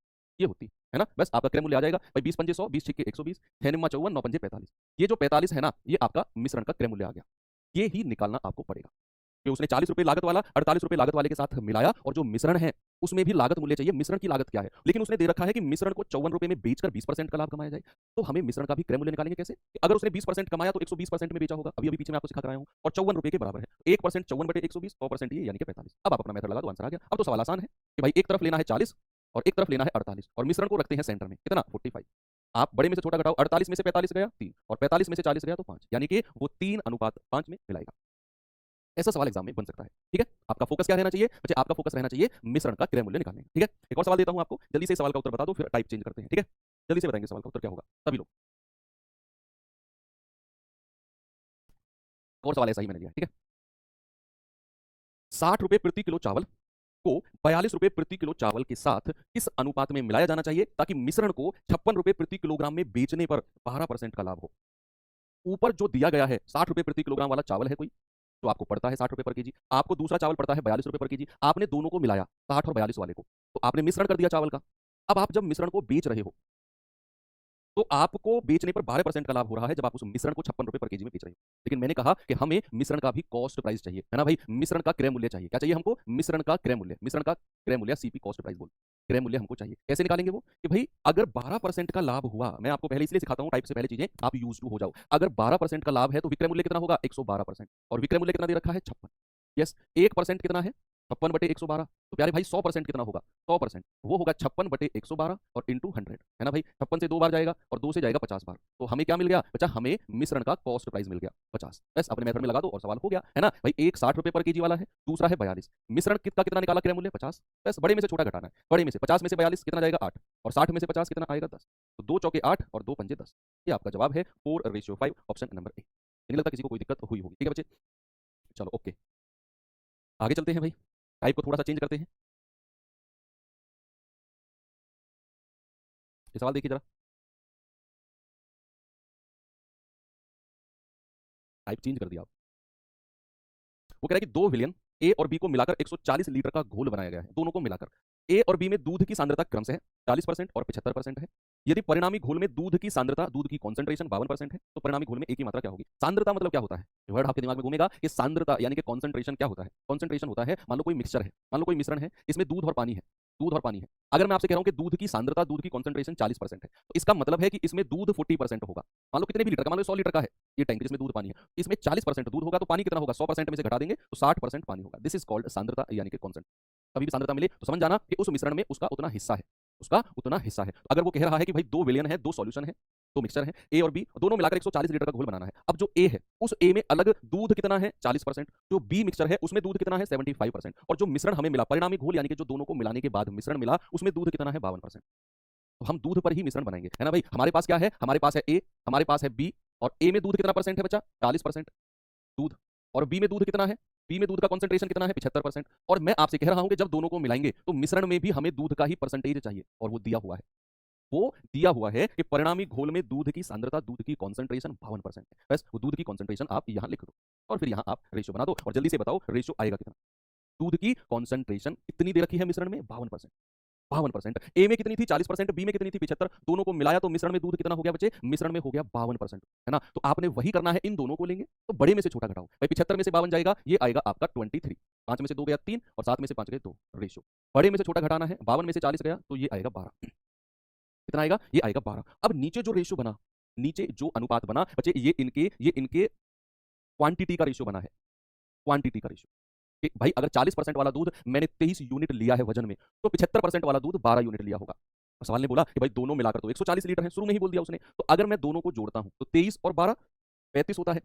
ये होती है ना। बस आपका क्रय मूल्य आ जाएगा भाई, 20 पंजे 100, 20 छिक्के 120, 6 निम्मा 54, 9 पंजे 45। ये जो 45 है ना, ये आपका मिश्रण का क्रय मूल्य आ गया। ये ही निकालना आपको पड़ेगा कि उसने 40 रुपए लागत वाला 48 रुपए लागत वाले के साथ मिलाया, और जो मिश्रण है उसमें भी लागत मूल्य चाहिए, मिश्रण की लागत क्या है। लेकिन उसने दे रखा है कि मिश्रण को 54 रुपए में बेचकर 20% का लाभ कमाया जाए। तो हमें मिश्रण का भी क्रय मूल्य निकालेंगे कैसे, अगर उसने 20% कमाया तो 120% में बेचा होगा, अभी अभी पीछे मैं आपको सिखा कर आया हूँ, और 54 रुपए के बराबर है। 1% 54/120, 100% ये यानी कि 45। अब आप अपना मेथड लगा दो, आंसर आ गया। अब तो सवाल आसान है कि भाई एक तरफ लेना है 40 और एक तरफ लेना है 48, और मिश्रण को रखते हैं सेंटर में, कितना 45। आप बड़े में से छोटा घटाओ, 48 में से 45 गया 3, और 45 में से 40 गया तो 5, यानी कि वो 3:5 में मिलाएगा। ऐसा सवाल एग्जाम में बन सकता है। ठीक है, आपका फोकस क्या रहना चाहिए बच्चे, आपका फोकस रहना चाहिए मिश्रण का क्रय मूल्य निकालने में। ठीक है, एक और सवाल देता हूं आपको, जल्दी से सवाल का उत्तर बता दो, फिर टाइप चेंज करते हैं। ठीक है, जल्दी से बताएंगे सवाल का उत्तर क्या होगा सभी लोग। और सवाल ऐसा ही मैंने लिया। ठीक है, 60 रुपए प्रति किलो चावल को 42 रुपए प्रति किलो चावल के साथ किस अनुपात में मिलाया जाना चाहिए ताकि मिश्रण को 56 रुपए प्रति किलोग्राम में बेचने पर 12% का लाभ हो। ऊपर जो दिया गया है 60 रुपए प्रति किलोग्राम वाला चावल है कोई, तो आपको पड़ता है 60 रुपए पर केजी, आपको दूसरा चावल पड़ता है 42 रुपए पर केजी। आपने दोनों को मिलाया 60 और 42 वाले को, तो आपने मिश्रण कर दिया चावल का। अब आप जब मिश्रण को बेच रहे हो तो आपको बेचने पर 12% का लाभ हो रहा है जब आप उस मिश्रण को 56 रुपए पर केजी में बेच रहे हो। लेकिन मैंने कहा कि हमें मिश्रण का भी कॉस्ट प्राइस चाहिए, है ना भाई, मिश्रण का क्रय मूल्य चाहिए। क्या चाहिए हमको? मिश्रण का क्रय मूल्य, मिश्रण का क्रय मूल्य सीपी कॉस्ट प्राइस बोल, क्रय मूल्य हमको चाहिए। कैसे निकालेंगे वो? कि भाई अगर 12% का लाभ हुआ, मैं आपको पहले इसलिए सिखाता हूँ टाइप से पहले चीजें आप यूज टू हो जाओ। अगर 12% का लाभ है तो विक्रय मूल्य कितना होगा? 112%। और विक्रय मूल्य कितना दे रखा है? 56। यस, 1% कितना है? 56/112। तो प्यारे भाई 100% कितना होगा? 100% वो होगा 56/112 और इंटू 100, है ना भाई। 56 से 2 बार जाएगा और 2 से जाएगा 50 बार, तो हमें क्या मिल गया बच्चा? हमें मिश्रण का कॉस्ट प्राइस मिल गया 50। बस अपने मेथड में लगा दो और सवाल हो गया, है ना भाई। एक 60 रुपए पर केजी वाला है, दूसरा है 42। मिश्रण कितना कितना निकाला क्रय मूल्य? 50। बस बड़े में से छोटा घटाना है। बड़े में से 50 में से 42 कितना जाएगा? 8। और 60 में से 50 कितना आएगा? 10। तो 2 चौके 8 और 2 पंजे 10। ये आपका जवाब है 4:5, ऑप्शन नंबर ए। नहीं लगता किसी को कोई दिक्कत हुई होगी? ठीक है बच्चे, चलो ओके, आगे चलते हैं भाई, टाइप को थोड़ा सा चेंज करते हैं। ये सवाल देखिए जरा, टाइप चेंज कर दिया आप। वो कह रहा है कि 2 विलियन ए और बी को मिलाकर 140 लीटर का घोल बनाया गया है। दोनों को मिलाकर ए और बी में दूध की सांद्रता क्रमशः 40% और 75% है। यदि परिणामी घोल में दूध की सांद्रता, दूध की कॉन्सेंट्रेशन 52% है, तो परिणामी घोल में ए की मात्रा क्या होगी? सांद्रता मतलब क्या होता है? वर्ड आपके दिमाग में घूमेगा कि सांद्रता यानी कि कॉन्सेंट्रेशन क्या होता है? कॉन्सेंट्रेशन होता है, मान लो कोई मिक्सचर है, मान लो कोई मिश्रण है, इसमें दूध और पानी है, दूध और पानी है। अगर मैं आपसे कह रहा हूं कि दूध की सांद्रता, दूध की कॉन्सेंट्रेशन 40% है, तो इसका मतलब है कि इसमें दूध 40% होगा। मान लो कितने भी लीटर का, मान लो 100 लीटर का है ये टैंक जिसमें दूध पानी है, इसमें 40% दूध होगा, तो पानी कितना होगा? 100% में से घटा देंगे तो 60% पानी होगा। दिस इज कॉल्ड सांद्रता यानी कि कॉन्सेंट। कभी भी सांद्रता मिले तो समझ जाना कि उस मिश्रण में उसका उतना हिस्सा है, उसका उतना हिस्सा है। तो अगर वो कह रहा है कि भाई 2 विलियन है, 2 सॉल्यूशन है, 2 मिक्सचर है, ए और बी, दोनों मिलाकर 140 लीटर का घोल बनाना है। अब जो ए है उस ए में अलग दूध कितना है? 40%। जो बी मिक्सचर है उसमें दूध कितना है? 75%। और जो मिश्रण हमें मिला, परिणामी घोल यानी कि जो दोनों को मिलाने के बाद मिश्रण मिला, उसमें दूध कितना है? 52%। तो हम दूध पर ही मिश्रण बनाएंगे, है ना भाई। हमारे पास क्या है? हमारे पास है ए, हमारे पास है बी, और ए में दूध कितना परसेंट है बच्चा? 40% दूध। और बी में दूध कितना है? बी में दूध का कॉन्सेंट्रेशन कितना है? 75%। और मैं आपसे कह रहा हूं कि जब दोनों को मिलाएंगे तो मिश्रण में भी हमें दूध का ही परसेंटेज चाहिए, और वो दिया हुआ है। वो दिया हुआ है कि परिणामी घोल में दूध की सांद्रता, दूध की कॉन्सेंट्रेशन 52% है। बस वो दूध की कॉन्सेंट्रेशन आप यहां लिख दो और फिर यहां आप रेशियो बना दो, और जल्दी से बताओ रेशियो आएगा कितना। दूध की कॉन्सेंट्रेशन कितनी दे रखी है मिश्रण में? 52%। 52%। ए में कितनी थी? 40%। बी में कितनी थी? 75। दोनों को मिलाया तो मिश्रण में दूध कितना हो गया बच्चे? मिश्रण में हो गया 52%, है ना। तो आपने वही करना है, इन दोनों को लेंगे तो बड़े में से छोटा घटाओ भाई। 75 में से 52 जाएगा, ये आएगा आपका 23। 5 में से 2 गया 3 और 7 में से 5 गए 2, रेशियो। बड़े में से छोटा घटाना है, 52 में से 40 गया तो ये आएगा 12। कितना आएगा? ये आएगा 12। अब नीचे जो रेशियो बना, नीचे जो अनुपात बना बच्चे, ये इनके क्वांटिटी का रेशियो बना है, क्वांटिटी का रेशियो। कि भाई अगर 40% वाला दूध मैंने 23 यूनिट लिया है वजन में, तो 75% वाला दूध 12 यूनिट लिया होगा। और सवाल ने बोला कि भाई दोनों मिलाकर तो 140 लीटर है, शुरू में ही बोल दिया उसने। तो अगर मैं दोनों को जोड़ता हूं तो 23 और 12 35 होता है।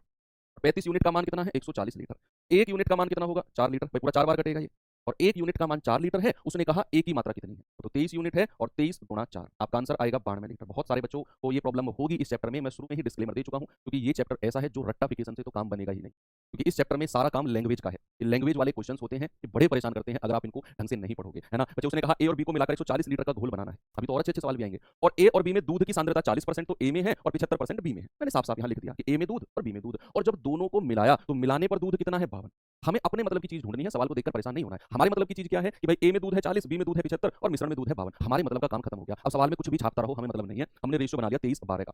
35 यूनिट का मान कितना है? 140 लीटर। 1 यूनिट का मान कितना होगा? 4 लीटर। भाई पूरा 4 बार कटेगा ये। और 1 यूनिट का मान 4 लीटर है, उसने कहा ए की मात्रा कितनी है, तो 23 यूनिट है और 23 गुणा 4, आपका आंसर आएगा 92 लीटर। बहुत सारे बच्चों को ये प्रॉब्लम होगी इस चैप्टर में, मैं शुरू में ही डिस्क्लेमर दे चुका हूं, क्योंकि ये चैप्टर ऐसा है जो रट्टाफिकेशन से तो काम बनेगा ही नहीं, क्योंकि इस चैप्टर में सारा काम लैंग्वेज का है। लैंग्वेज वाले क्वेश्चंस होते हैं कि बड़े परेशान करते हैं अगर आप इनको ढंग से नहीं पढ़ोगे, है ना बच्चे। उसने कहा ए और बी को मिलाकर 140 लीटर का घोल बनाना है। अभी तो और अच्छे अच्छे सवाल भी आएंगे। और ए और बी में दूध की सांद्रता 40% तो ए में है और 75% बी में है। मैंने साफ साफ यहाँ लिख दिया कि ए में दूध और बी में दूध, और जब दोनों को मिलाया तो मिलाने पर दूध कितना है? 52। हमें अपने मतलब की चीज ढूंढनी है, सवाल को देखकर परेशान नहीं होना है। हमारे मतलब की चीज क्या है कि भाई ए में दूध है 40, बी में दूध है 75 और मिश्रण में दूध है 52। हमारे मतलब का काम खत्म हो गया। अब सवाल में कुछ भी छापता रहो, हमें मतलब नहीं है। हमने रेशियो बना लिया 23 और 12 का।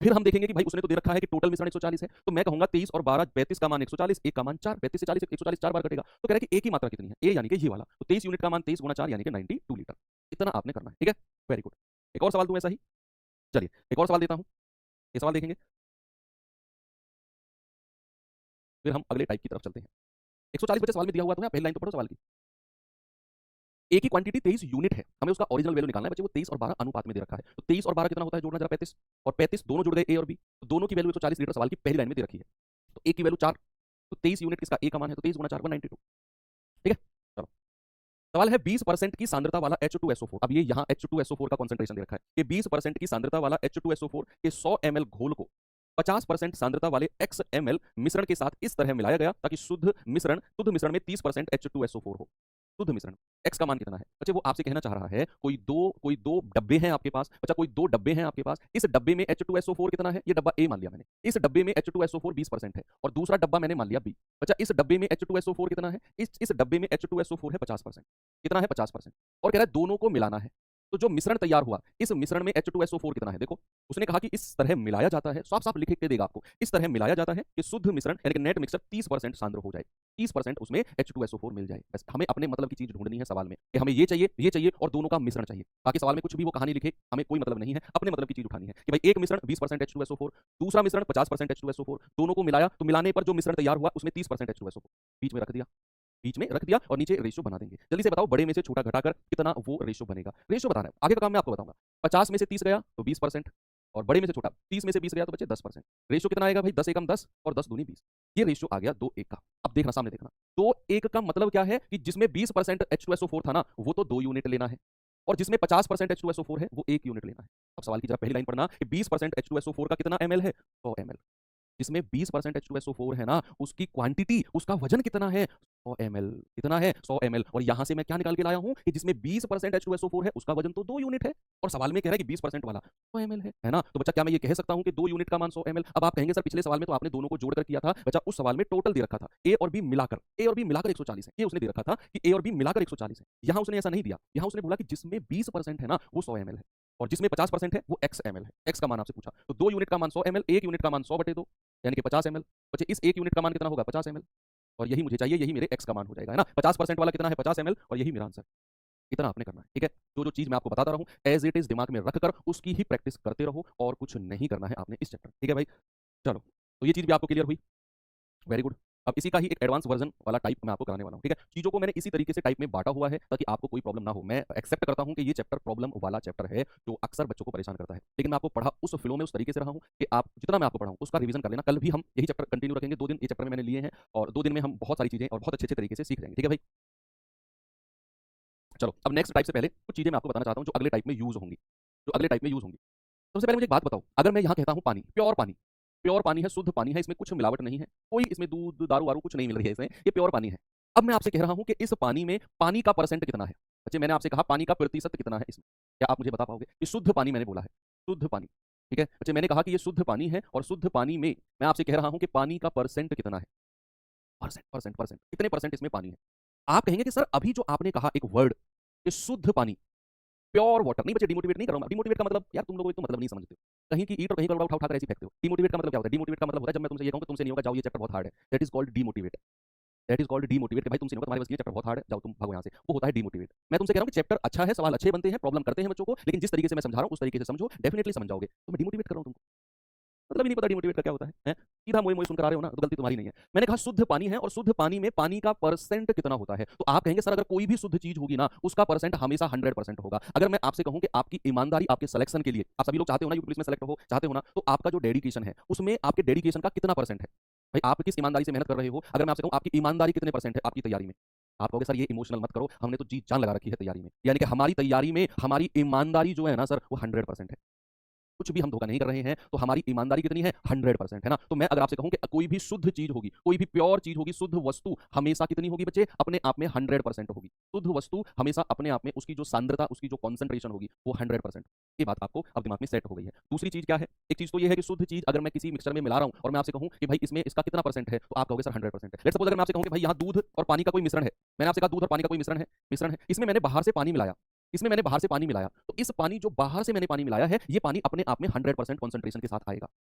फिर हम देखेंगे कि भाई उसने तो दे रखा है कि टोटल मिश्रण 140 है, तो मैं कहूंगा 23 और 12, 35 का मान 140, एक का मान 4, 35 से 40 140 4 बार कटेगा। तो कह रहा है कि ए की मात्रा कितनी है? ए यानी कि ये वाला, तो 23 यूनिट का मान 23 गुणा 4 यानी कि 92 लीटर। इतना आपने करना है, ठीक है, वेरी गुड। एक और सवाल दूं ऐसा ही, चलिए एक और सवाल देता हूं, ये सवाल देखेंगे फिर हम अगले टाइप की तरफ चलते हैं। 140 बच्चे सवाल में दिया हुआ, तुम्हें पहली लाइन तो पढ़ो सवाल की। ए की क्वांटिटी 23 यूनिट है, हमें उसका ओरिजिनल वैल्यू निकालना है बच्चे। वो 23 और 12 अनुपात में दे रखा है, तो 23 और 12 कितना होता है? जोड़ना जरा, 35 और 35 दोनों जुड़ गए ए और बी, तो दोनों की वैल्यू 140 लीटर सवाल की पहली लाइन में दे रखी है। तो ए की वैल्यू 4, तो 23 यूनिट किसका? ए का मान है, तो 23 गुणा 4 192, ठीक है। चलो सवाल है 20% की सांद्रता वाला H2SO4। अब ये यहाँ H2SO4 का कॉन्सेंट्रेशन दे रखा है कि 20% की सांद्रता वाला H2SO4 के 100 ml घोल को 50% सांद्रता वाले x ml मिश्रण के साथ इस तरह मिलाया गया ताकि शुद्ध मिश्रण में 30% H2SO4 हो। शुद्ध मिश्रण x का मान कितना है? अच्छा, वो आपसे कहना चाह रहा है कोई दो डब्बे हैं आपके पास। अच्छा, कोई दो डब्बे हैं आपके पास, इस डब्बे में H2SO4 कितना है? ये डब्बा ए मान लिया मैंने। इस डब्बे में H2SO4 20% है और दूसरा डब्बा मैंने मान लिया बी। अच्छा, इस डब्बे में H2SO4 कितना है? इस डब्बे में H2SO4 है 50%। कितना है? 50%। और कह रहा है दोनों को मिलाना है। तो जो मिश्रण तैयार हुआ, इस मिश्रण में H2SO4 कितना है? देखो, उसने कहा कि इस तरह मिलाया जाता है, साफ साफ लिख के देगा आपको, इस तरह मिलाया जाता है कि शुद्ध मिश्रण यानी कि नेट मिक्सर 30% सांद्र हो जाए, 30% उसमें H2SO4 मिल जाए। बस हमें अपने मतलब की चीज ढूंढनी है सवाल में कि हमें ये चाहिए और दोनों का मिश्रण चाहिए। बाकी सवाल में कुछ भी वो कहानी लिखे, हमें कोई मतलब नहीं है, अपने मतलब की चीज उठानी है कि भाई एक मिश्रण 20% H2SO4, दूसरा मिश्रण 50% H2SO4, दोनों को मिलाया तो मिलाने पर जो मिश्रण तैयार हुआ उसमें 30% H2SO4 बीच में रख दिया और नीचे रेशियो बना देंगे। जल्दी से बताओ, बड़े में से छोटा घटाकर कितना वो रेशियो बनेगा? रेशियो बताना है, आगे का काम मैं आपको बताऊंगा। 50 में से 30 गया तो 20%, और बड़े में से छोटा 30 में से 20 गया तो बचे 10%। रेशियो कितना आएगा भाई? 10 एकम 10 और 10 दूनी 20। ये रेशियो आ गया 2:1 का। अब देखना, सामने देखना, 2:1 का मतलब क्या है कि जिसमें 20% H2SO4 था ना, वो तो 2 यूनिट लेना है, और जिसमें 50% H2SO4 है वो 1 यूनिट लेना है। अब सवाल की जरा पहली लाइन पढ़ना कि 20% H2SO4 का कितना ml है? 100 ml। जिसमें 20% H2SO4 है ना, उसकी क्वांटिटी, उसका वजन कितना है? 100 ml। कितना है? 100 ml। और यहां से मैं क्या निकाल के लाया हूं कि जिसमें 20% H2SO4 है उसका वजन तो 2 यूनिट है, और सवाल में कह रहा है कि 20% वाला 100 ml है ना? तो बच्चा क्या मैं ये कह सकता हूं कि 2 यूनिट का मान 100 ml? अब आप कहेंगे सर पिछले सवाल में तो आपने दोनों को जोड़कर किया था। बच्चा उस सवाल में टोटल दे रखा था, ए और बी मिलाकर, 140 है। ये उसने दे रखा था कि ए और बी मिलाकर 140 है। यहां उसने ऐसा नहीं दिया, यहां उसने बोला कि जिसमें 20% है ना वो 100 ml है, और जिसमें 50% है वो x ml है। x का मान आपसे पूछा, तो 2 यूनिट का मान 100 ml, 1 यूनिट का मान 100/2 यानी कि 50 ml। बच्चे इस 1 यूनिट का मान कितना होगा? 50 ml, और यही मुझे चाहिए, यही मेरे x का मान हो जाएगा, है ना? 50% वाला कितना है? 50 ml, और यही मेरा आंसर। इतना आपने करना है, ठीक है? जो जो चीज मैं आपको बताता रहूं एज इट इज दिमाग में रखकर उसकी ही प्रैक्टिस करते रहो, और कुछ नहीं करना है आपने इस चैप्टर, ठीक है भाई? चलो, तो ये चीज भी आपको क्लियर हुई, वेरी गुड। अब इसी का ही एक एडवांस वर्जन वाला टाइप मैं आपको कराने वाला हूँ, ठीक है? चीजों को मैंने इसी तरीके से टाइप में बांटा हुआ है ताकि आपको कोई प्रॉब्लम ना हो। मैं एक्सेप्ट करता हूँ कि ये चैप्टर प्रॉब्लम वाला चैप्टर है जो अक्सर बच्चों को परेशान करता है, लेकिन मैं आपको पढ़ा उस फ्लो में उस तरीके से रहा हूँ कि आप जितना मैं आपको पढ़ाऊँ उसका रिवीजन कर लेना। कल भी हम यही चैप्टर कंटिन्यू रखेंगे, 2 दिन ये चैप्टर में मैंने लिए हैं, और 2 दिन में हम बहुत सारी चीजें और बहुत अच्छे अच्छे तरीके से सीख जाएंगे, ठीक है भाई? चलो, अब नेक्स्ट टाइप से पहले कुछ चीजें मैं आपको बताना चाहता हूँ जो अगले टाइप में यूज होंगी, जो अगले टाइप में यूज होंगी। सबसे पहले मुझे एक बात बताओ, अगर मैं यहाँ कहता हूँ पानी, प्योर पानी है, शुद्ध पानी है, इसमें कुछ मिलावट नहीं है, कोई इसमें दूध दारू वारू कुछ नहीं मिल रही है इसमें, ये प्योर पानी है। अब मैं आपसे कह रहा हूं कि इस पानी में पानी का परसेंट कितना है? बच्चे, मैंने आपसे कहा पानी का प्रतिशत कितना है इसमें, क्या आप मुझे बता पाओगे? ये शुद्ध पानी मैंने बोला है, शुद्ध पानी, ठीक है बच्चे? मैंने कहा कि ये शुद्ध पानी है, और शुद्ध पानी में मैं आपसे कह रहा हूं कि पानी का परसेंट कितना है? परसेंट कितने परसेंट इसमें पानी है? आप कहेंगे कि सर अभी जो आपने कहा एक वर्ड, कि शुद्ध पानी, प्योर वाटर, नहीं बच्चे डिमोटिवेट नहीं कर रहा हूं। डिमोटिवेट का मतलब, यार तुम लोग तो मतलब नहीं समझते हो, कहीं की ईट और कहीं का उठा उठाकर ऐसे फेंकते हो। डिमोटिवेट का मतलब क्या होता है? डिमोटिवेट का मतलब होता है जब मैं तुमसे ये कहूं कि तुमसे नहीं होगा, जाओ ये चैप्टर बहुत हार्ड है, that is called demotivate. That is called demotivate, कि भाई तुमसे नहीं होगा, तुम्हारे बस ये चैप्टर बहुत हार्ड है, जाओ तुम भागो यहाँ से, वो होता है डिमोटिवेट। मैं तुमसे कह रहा हूं कि चैप्टर अच्छा है, सवाल अच्छे बनते हैं, प्रॉब्लम करते हैं बच्चों को, लेकिन जिस तरीके से मैं समझा रहा हूं उस तरीके से समझो, डेफिनेटली समझ जाओगे। तो मैं डिमोटिवेट कर रहा हूं तुमको, मतलब ही नहीं पता डिमोटिवेट का क्या होता है? सीधा मोई मोई सुनकर आ रहे हो ना, तो गलती तुम्हारी नहीं है। मैंने कहा शुद्ध पानी है, और शुद्ध पानी में पानी का परसेंट कितना होता है? तो आप कहेंगे सर अगर कोई भी शुद्ध चीज होगी ना उसका परसेंट हमेशा 100% होगा। अगर मैं आपसे कहूं कि आपकी ईमानदारी आपके सिलेक्शन के लिए, आप सभी लोग चाहते हो ना यूपी पुलिस में सेलेक्ट हो, चाहते हो ना, तो आपका जो डेडिकेशन है उसमें आपके डेडिकेशन का कितना परसेंट है? भाई आप किस ईमानदारी से मेहनत कर रहे हो? अगर मैं आपसे कहूं आपकी ईमानदारी कितने परसेंट है आपकी तैयारी में? आप कहोगे सर ये इमोशनल मत करो, हमने तो जी जान लगा रखी है तैयारी में, यानी कि हमारी तैयारी में हमारी ईमानदारी जो है ना सर वो 100% है, कुछ भी हम धोखा नहीं कर रहे हैं, तो हमारी ईमानदारी कितनी है? 100%, है ना? तो मैं अगर आपसे कहूं कि कोई भी शुद्ध चीज होगी, कोई भी प्योर चीज होगी, शुद्ध वस्तु हमेशा कितनी होगी बच्चे? अपने आप में 100% होगी। शुद्ध वस्तु हमेशा अपने आप में उसकी जो सांद्रता, उसकी जो कॉन्सेंट्रेशन होगी वो 100%। ये बात आपको अब दिमाग में सेट हो गई है। दूसरी चीज क्या है? एक चीज तो ये है कि शुद्ध चीज अगर मैं किसी मिक्सचर में मिला रहा हूं और मैं आपसे कहूं कि भाई इसमें इसका कितना परसेंट है, तो आप कहोगे सर 100% है। लेट्स सपोज अगर मैं आपसे कहूं कि भाई यहाँ दूध और पानी का कोई मिश्रण है, मैंने आपसे कहा दूध और पानी का कोई मिश्रण है, इसमें मैंने बाहर से पानी मिलाया, तो इस पानी जो बाहर से मैंने पानी मिलाया है, ये पानी अपने आप में 100% कॉन्सेंट्रेशन के साथ आएगा,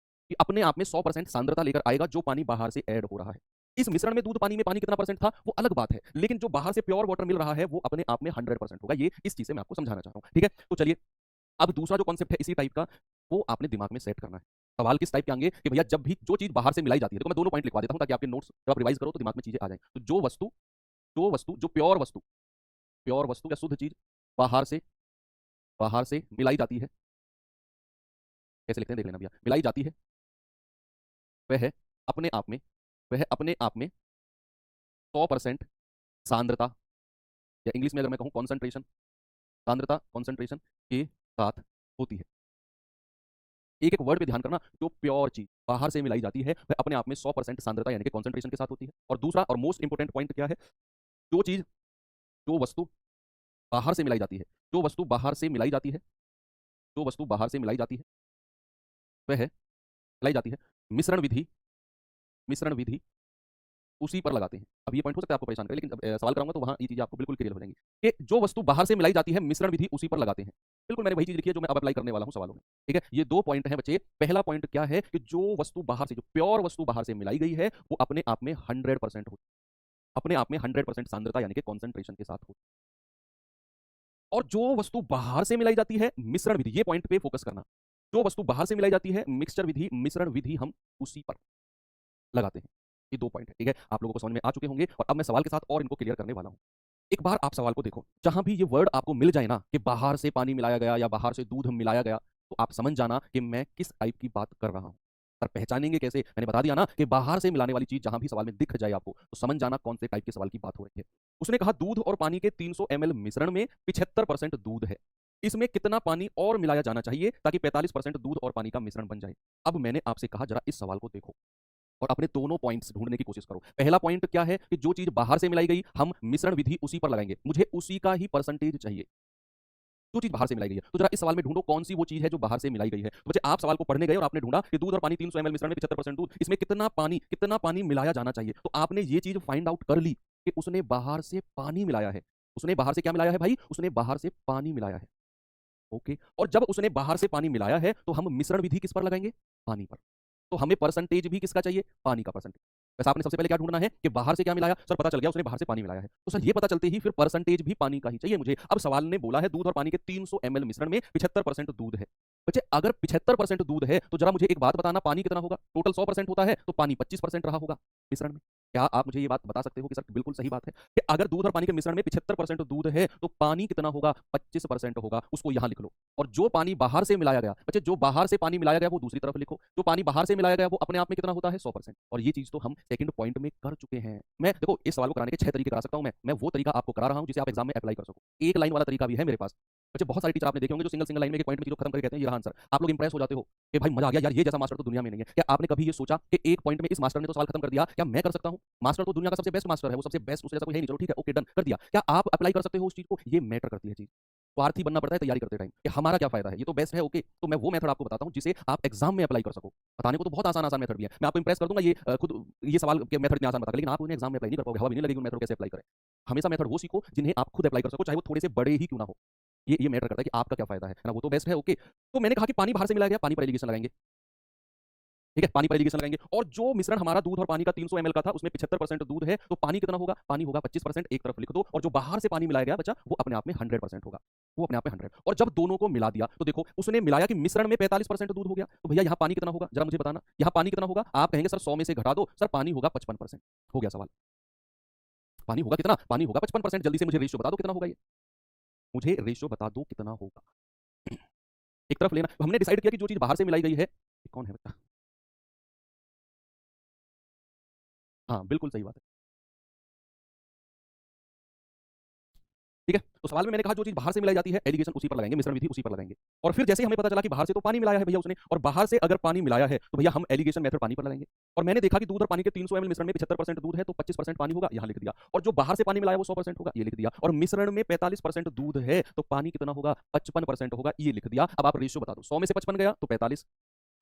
कि अपने आप में 100% सांद्रता लेकर आएगा जो पानी बाहर से ऐड हो रहा है। इस मिश्रण में दूध पानी में पानी कितना परसेंट था वो अलग बात है, लेकिन जो बाहर से प्योर वाटर मिल रहा है वो अपने आप में 100% होगा। ये इस चीज से मैं आपको समझाना चाह रहा हूं, ठीक है? तो चलिए, अब दूसरा जो कॉन्सेप्ट है इसी टाइप का, वो आपने दिमाग में सेट करना है। सवाल किस टाइप के आएंगे कि भैया जब भी जो चीज बाहर से मिलाई जाती है, देखो मैं दोनों पॉइंट लिखवा देता हूं ताकि आपके नोट्स जब आप रिवाइज करो तो दिमाग में चीजें आ जाएं। तो जो प्योर वस्तु या शुद्ध चीज बाहर से मिलाई जाती है, कैसे लिखते हैं देख लेना भैया, मिलाई जाती है, वह अपने आप में वह अपने आप में 100% सांद्रता, या इंग्लिश में अगर मैं कहूं कॉन्सेंट्रेशन, सांद्रता कॉन्सेंट्रेशन के साथ होती है। एक एक वर्ड पे ध्यान करना, जो प्योर चीज बाहर से मिलाई जाती है वह अपने आप में 100% सांद्रता यानी कि कॉन्सेंट्रेशन के साथ होती है। और दूसरा और मोस्ट इंपोर्टेंट पॉइंट क्या है? जो चीज जो वस्तु बाहर से मिलाई जाती है, जो वस्तु बाहर से मिलाई जाती है, जो वस्तु बाहर से मिलाई जाती है, वह है मिलाई जाती है मिश्रण विधि, मिश्रण विधि उसी पर लगाते हैं। अब ये पॉइंट हो सकता है आपको परेशान करे, लेकिन जब सवाल कराऊंगा तो वहां ये चीजें आपको बिल्कुल क्लियर हो जाएंगी कि जो वस्तु बाहर से मिलाई जाती है मिश्रण विधि उसी पर लगाते हैं। बिल्कुल मैंने वही चीज लिखी है जो मैं अब अप्लाई करने वाला हूं सवालों में। ठीक है, ये दो पॉइंट हैं बच्चे। पहला पॉइंट क्या है कि जो वस्तु बाहर से, जो प्योर वस्तु बाहर से मिलाई गई है वो अपने आप में 100% हो, अपने आप में 100% सांद्रता यानी कि कॉन्सेंट्रेशन के साथ हो। और जो वस्तु बाहर से मिलाई जाती है मिश्रण विधि, ये पॉइंट पे फोकस करना, जो वस्तु बाहर से मिलाई जाती है मिक्सचर विधि, मिश्रण विधि हम उसी पर लगाते हैं। ये दो पॉइंट है। ठीक है, आप लोगों को समझ में आ चुके होंगे और अब मैं सवाल के साथ और इनको क्लियर करने वाला हूं। एक बार आप सवाल को देखो, जहां भी ये वर्ड आपको मिल जाए ना कि बाहर से पानी मिलाया गया या बाहर से दूध मिलाया गया, तो आप समझ जाना कि मैं किस टाइप की बात कर रहा हूं। पर पहचानेंगे कैसे? मैंने बता दिया ना कि बाहर से मिलाने वाली चीज जहां भी सवाल में दिख जाए आपको, तो समझ जाना कौन से टाइप के सवाल की बात हो रही है। उसने कहा दूध और पानी के 300 ml मिश्रण में 75% दूध है, इसमें कितना पानी और मिलाया जाना चाहिए ताकि 45% दूध और पानी का मिश्रण बन जाए। अब मैंने आपसे कहा जरा इस सवाल को देखो और अपने दोनों पॉइंट्स ढूंढने की कोशिश करो। पहला पॉइंट क्या है कि जो चीज बाहर से मिलाई गई हम मिश्रण विधि उसी पर लगाएंगे, मुझे उसी का ही परसेंटेज चाहिए। जो चीज बाहर से मिलाई गई है, तो जरा इस सवाल में ढूंढो कौन सी वो चीज है जो बाहर से मिलाई गई है। तो बच्चे आप सवाल को पढ़ने गए और आपने ढूंढा कि दूध और पानी 300 ml मिश्रण में 75% दूध, इसमें कितना पानी मिलाया जाना चाहिए। तो आपने ये चीज फाइंड आउट कर ली कि उसने बाहर से पानी मिलाया है। उसने बाहर से क्या मिलाया है भाई? उसने बाहर से पानी मिलाया है। ओके, और जब उसने बाहर से पानी मिलाया है तो हम मिश्रण विधि किस पर लगाएंगे? पानी पर। तो हमें परसेंटेज भी किसका चाहिए? पानी का परसेंटेज। वैसे आपने सबसे पहले क्या ढूंढना है कि बाहर से क्या मिलाया? सर पता चल गया उसने बाहर से पानी मिलाया है, तो सर ये पता चलते ही फिर परसेंटेज भी पानी का ही चाहिए मुझे। अब सवाल ने बोला है दूध और पानी के 300 ml मिश्रण में 75% दूध है। बच्चे अगर 75% दूध है तो जरा मुझे एक बात बताना, पानी कितना होगा? टोटल 100% होता है तो पानी 25% रहा होगा मिश्रण में। क्या आप मुझे ये बात बता सकते हो कि सर बिल्कुल सही बात है कि अगर दूध और पानी के मिश्रण में 75% दूध है तो पानी कितना होगा? 25% होगा। उसको यहां लिख लो। और जो पानी बाहर से मिलाया गया, बच्चे जो बाहर से पानी मिलाया गया वो दूसरी तरफ लिखो। जो पानी बाहर से मिलाया गया वो अपने आप में कितना होता है? 100%। और ये चीज तो हम सेकंड पॉइंट में कर चुके हैं। मैं देखो इस सवाल को कराने के 6 तरीके करा सकता हूं। मैं वो तरीका आपको करा रहा हूं जिसे आप एग्जाम में अप्लाई कर सको। एक लाइन वाला तरीका भी है मेरे पास। बच्चे बहुत सारे टीचर आपने देखे होंगे जो सिंगल लाइन में एक पॉइंट में चीजों खत्म करके कहते हैं ये रहा आंसर। आप लोग इंप्रेस हो जाते हो कि भाई मजा आ गया यार, ये जैसा मास्टर तो दुनिया में नहीं है। क्या आपने कभी ये सोचा कि एक पॉइंट में इस मास्टर ने तो सवाल खत्म कर दिया, क्या मैं कर सकता हूं? मास्टर तो दुनिया का सबसे बेस्ट मास्टर है, वो सबसे बेस्ट, उससे जैसा कोई है नहीं। चलो ठीक है, ओके डन कर दिया। क्या आप अप्लाई कर सकते हो उस चीज को? ये मैटर करती है चीज। स्वार्थी बनना पड़ता है तैयारी करते टाइम कि हमारा क्या फायदा है, ये तो बेस्ट है। ओके, तो मैं वो मेथड आपको बताता हूं जिसे आप एग्जाम में अप्लाई कर सको। बताने को तो बहुत आसान आसान मेथड भी है, मैं आपको इंप्रेस कर दूंगा। ये खुद ये सवाल के मेथड इतने आसान बता, लेकिन आप उन्हें एग्जाम में अप्लाई नहीं कर पाओगे, हवा भी नहीं लगेगी मेथड कैसे अप्लाई करें। हमेशा मेथड वो सीखो जिन्हें आप खुद अप्लाई कर सको, चाहे वो थोड़े से बड़े ही क्यों ना हो। ये मैटर करता है कि आपका क्या फायदा है ना, वो तो बेस्ट है। ओके, तो मैंने कहा कि पानी बाहर से मिलाया गया, पानी पर एलिगेशन लगाएंगे। ठीक है, पानी पर एलिगेशन लगाएंगे। और जो मिश्रण हमारा दूध और पानी का 300 ml का था उसमें 75% दूध है, तो पानी कितना होगा? पानी होगा 25%, एक तरफ लिख दो। और जो बाहर से पानी मिलाया गया बच्चा वो अपने आप में 100% होगा, वो अपने आप में 100। और जब दोनों को मिला दिया तो देखो उसने मिलाया कि मिश्रण में 45% दूध हो गया, तो भैया यहाँ पानी कितना होगा? जरा मुझे बताना, यहाँ पानी कितना होगा? आप कहेंगे सर 100 में से घटा दो। सर पानी होगा 55%। हो गया सवाल। पानी होगा कितना? पानी होगा 55%। जल्दी से मुझे रेशियो बता दो कितना होगा ये, मुझे रेशियो बता दो कितना होगा। एक तरफ लेना, तो हमने डिसाइड किया कि जो चीज बाहर से मिलाई गई है, कौन है बच्चा? हाँ बिल्कुल सही बात है। ठीक है, तो सवाल में मैंने कहा जो चीज बाहर से मिलाई जाती है एलिगेशन उसी पर लगाएंगे, मिश्रण विधि उसी पर लगाएंगे। और फिर जैसे हमें पता चला कि बाहर से तो पानी मिलाया है भैया उसने, और बाहर से अगर पानी मिलाया है तो भैया हम एलिगेशन मेथड पानी पर लगाएंगे। और मैंने देखा कि दूध और पानी के 300 ml मिश्रण में 75% दूध है तो 25% पानी होगा, यहाँ लिख दिया। और जो बाहर से पानी मिलाया वो 100% होगा, ये लिख दिया। और मिश्रण में 45% दूध है तो पानी कितना होगा? 55% होगा, ये लिख दिया। अब आप रेशियो बता दो, 100 में से 55 गया तो 45,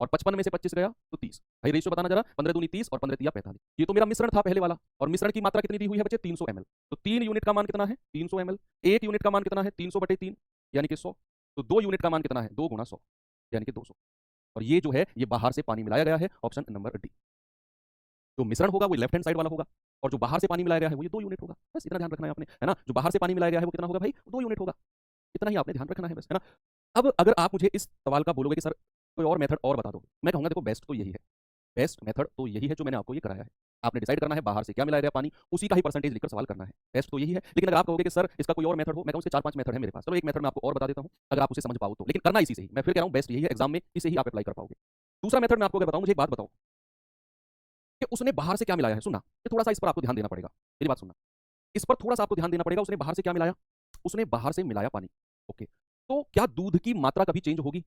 और 55 में से 25 गया तो 30। भाई रेशियो बताना जरा, 15 दूनी 30 और 15 तिया 45। ये तो मेरा मिश्रण था पहले वाला, और मिश्रण की मात्रा कितनी दी हुई है बच्चे? 300 ml। तो 3 यूनिट का मान कितना है? 300 ml। 1 यूनिट का मान कितना है? 300/3 यानी कि 100। तो 2 यूनिट का मान कितना है? 2 गुणा 100 यानी कि 200। और ये जो है ये बाहर से पानी मिलाया गया है, ऑप्शन नंबर डी। जो मिश्रण होगा वो लेफ्ट हैंड साइड वाला होगा, और जो बाहर से पानी मिलाया गया है वो ये 2 यूनिट होगा। बस इतना ध्यान रखना है आपने, है ना। जो बाहर से पानी मिलाया गया है वो कितना होगा भाई? 2 यूनिट होगा। इतना ही आपने ध्यान रखना है बस, है ना। अब अगर आप मुझे इस सवाल का बोलोगे कि सर कोई और मेथड और बता दो, मैं कहूंगा देखो बेस्ट तो यही है, बेस्ट मेथड तो यही है जो मैंने आपको ये कराया है। आपने डिसाइड करना है बाहर से क्या मिलाया गया पानी, उसी का ही परसेंटेज लिखकर सवाल करना है। बेस्ट तो यही है। लेकिन अगर आप कहोगे कि सर इसका कोई और मेथड हो, मैं कहूँ इसके 4-5 मेथड है मेरे पास। चलो एक मेथड मैं आपको और बता देता हूँ, अगर आप उसे समझ पाओ तो। लेकिन करना इसी से ही, मैं फिर कह रहा हूँ बेस्ट यही है, एग्जाम में इसे ही आप अप्लाई कर पाओगे। दूसरा मेथड मैं आपको अगर बताऊँ, मुझे एक बात बताओ कि उसने बाहर से क्या मिलाया है। सुनना, ये थोड़ा सा इस पर आपको ध्यान देना पड़ेगा, मेरी बात सुनना, इस पर थोड़ा सा आपको ध्यान देना पड़ेगा। उसने बाहर से क्या मिलाया? उसने बाहर से मिलाया पानी। ओके, तो क्या दूध की मात्रा कभी चेंज होगी?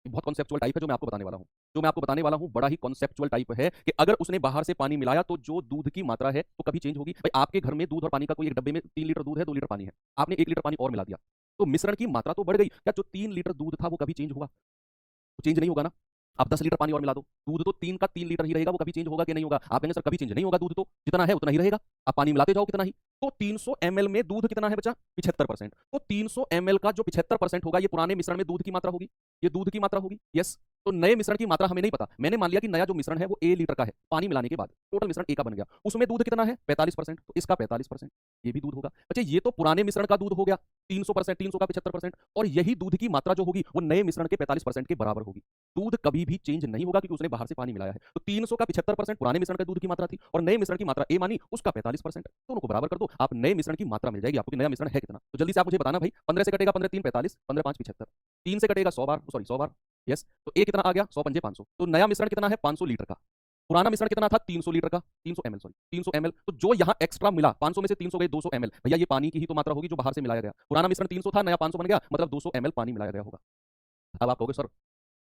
ये बहुत कॉन्सेप्चुअल टाइप है जो मैं आपको बताने वाला हूँ। जो मैं आपको बताने वाला हूँ बड़ा ही कॉन्सेप्चुअल टाइप है कि अगर उसने बाहर से पानी मिलाया तो जो दूध की मात्रा है तो कभी चेंज होगी। भाई आपके घर में दूध और पानी का कोई एक डब्बे में 3 लीटर दूध है, 2 लीटर पानी है, आपने 1 लीटर पानी और मिला दिया, तो मिश्रण की मात्रा तो बढ़ गई, क्या जो 3 लीटर दूध था वो कभी चेंज होगा? तो चेंज नहीं होगा ना। आप 10 लीटर पानी और मिला दो, दूध तो 3 का 3 लीटर ही रहेगा, वो कभी चेंज होगा कि नहीं होगा? आप कहेंगे सर कभी चेंज नहीं होगा, दूध तो जितना है उतना ही रहेगा, आप पानी मिलाते जाओ कितना ही। तो 300 ml में दूध कितना है बचा? 75%। तो 300 ml का जो 75% होगा ये पुराने मिश्रण में दूध की मात्रा होगी, ये दूध की मात्रा होगी। यस। तो नए मिश्रण की मात्रा हमें नहीं पता, मैंने मान लिया कि नया जो मिश्रण है वो A लीटर का है, पानी मिलाने के बाद टोटल मिश्रण A का बन गया, उसमें दूध कितना है? 45%, तो इसका 45%, ये भी दूध होगा। अच्छा ये तो पुराने मिश्रण का दूध हो गया 300%, 300 का 75%, और यही दूध की मात्रा जो होगी वो नए मिश्रण के 45% के बराबर होगी। दूध कभी भी चेंज नहीं होगा क्योंकि उसने बाहर से पानी मिलाया है। तो 300 का 75% पुराने मिश्रण के दूध की मात्रा थी और नए मिश्रण की मात्रा ए मानी, उसका 45%, दोनों को बराबर कर दो, आप नए मिश्रण की मात्रा मिल जाएगी आपको कि नया मिश्रण है कितना। तो जल्दी से आप मुझे बताना भाई, 15 से कटेगा 15 3 45, 15 5 75, 3 से कटेगा 100 बार, सॉरी 100 बार। यस। तो ए कितना आ गया? 100 पंजे 500। तो नया मिश्रण कितना है? 500 लीटर का। पुराना मिश्रण कितना था? 300 लीटर का, 300 ml, सॉरी 300 ml। तो जो यहाँ एक्स्ट्रा मिला 500 में से 300 गए 200 ml, भैया ये पानी की ही तो मात्रा होगी जो बाहर से मिलाया गया। पुराना मिश्रण 300 था, नया 500 बन गया, मतलब 200 ml पानी मिलाया गया होगा। अब आप कहोगे सर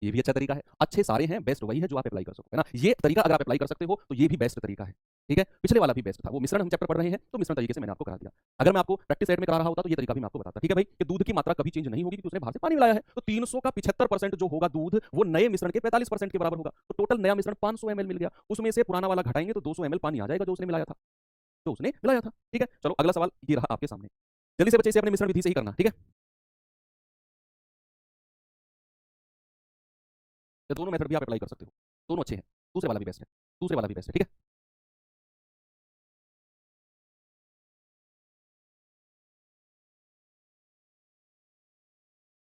ये भी अच्छा तरीका है, अच्छे सारे हैं, बेस्ट वही है जो आप अप्लाई कर सकते हो, है ना। ये तरीका अगर आप अप्लाई कर सकते हो तो ये भी बेस्ट तरीका है, ठीक है। पिछले वाला भी बेस्ट था, वो मिश्रण हम चैप्टर पढ़ रहे हैं तो मिश्रण तरीके से मैंने आपको करा दिया। अगर मैं आपको प्रैक्टिस सेट में करा रहा होता तो ये तरीका भी मैं आपको बताता, ठीक है भाई, कि दूध की मात्रा कभी चेंज नहीं होगी क्योंकि उसने बाहर से पानी मिलाया है। तो 300 का 75% जो होगा दूध वो नए मिश्रण के 45% के बराबर होगा। तो टोटल नया मिश्रण 500 ml मिल गया, उसमें से पुराना वाला घटाएंगे तो 200 ml पानी आ जाएगा जो उसने मिलाया था, जो उसने मिलाया था, ठीक है। चलो अगला सवाल ये रहा आपके सामने, जल्दी से बच्चे इसे अपने मिश्रण विधि से ही करना, ठीक है। ये दोनों मेथड भी आप अप्लाई कर सकते हो, दोनों अच्छे हैं, दूसरे वाला भी बेस्ट है, दूसरे वाला भी बेस्ट है, ठीक है।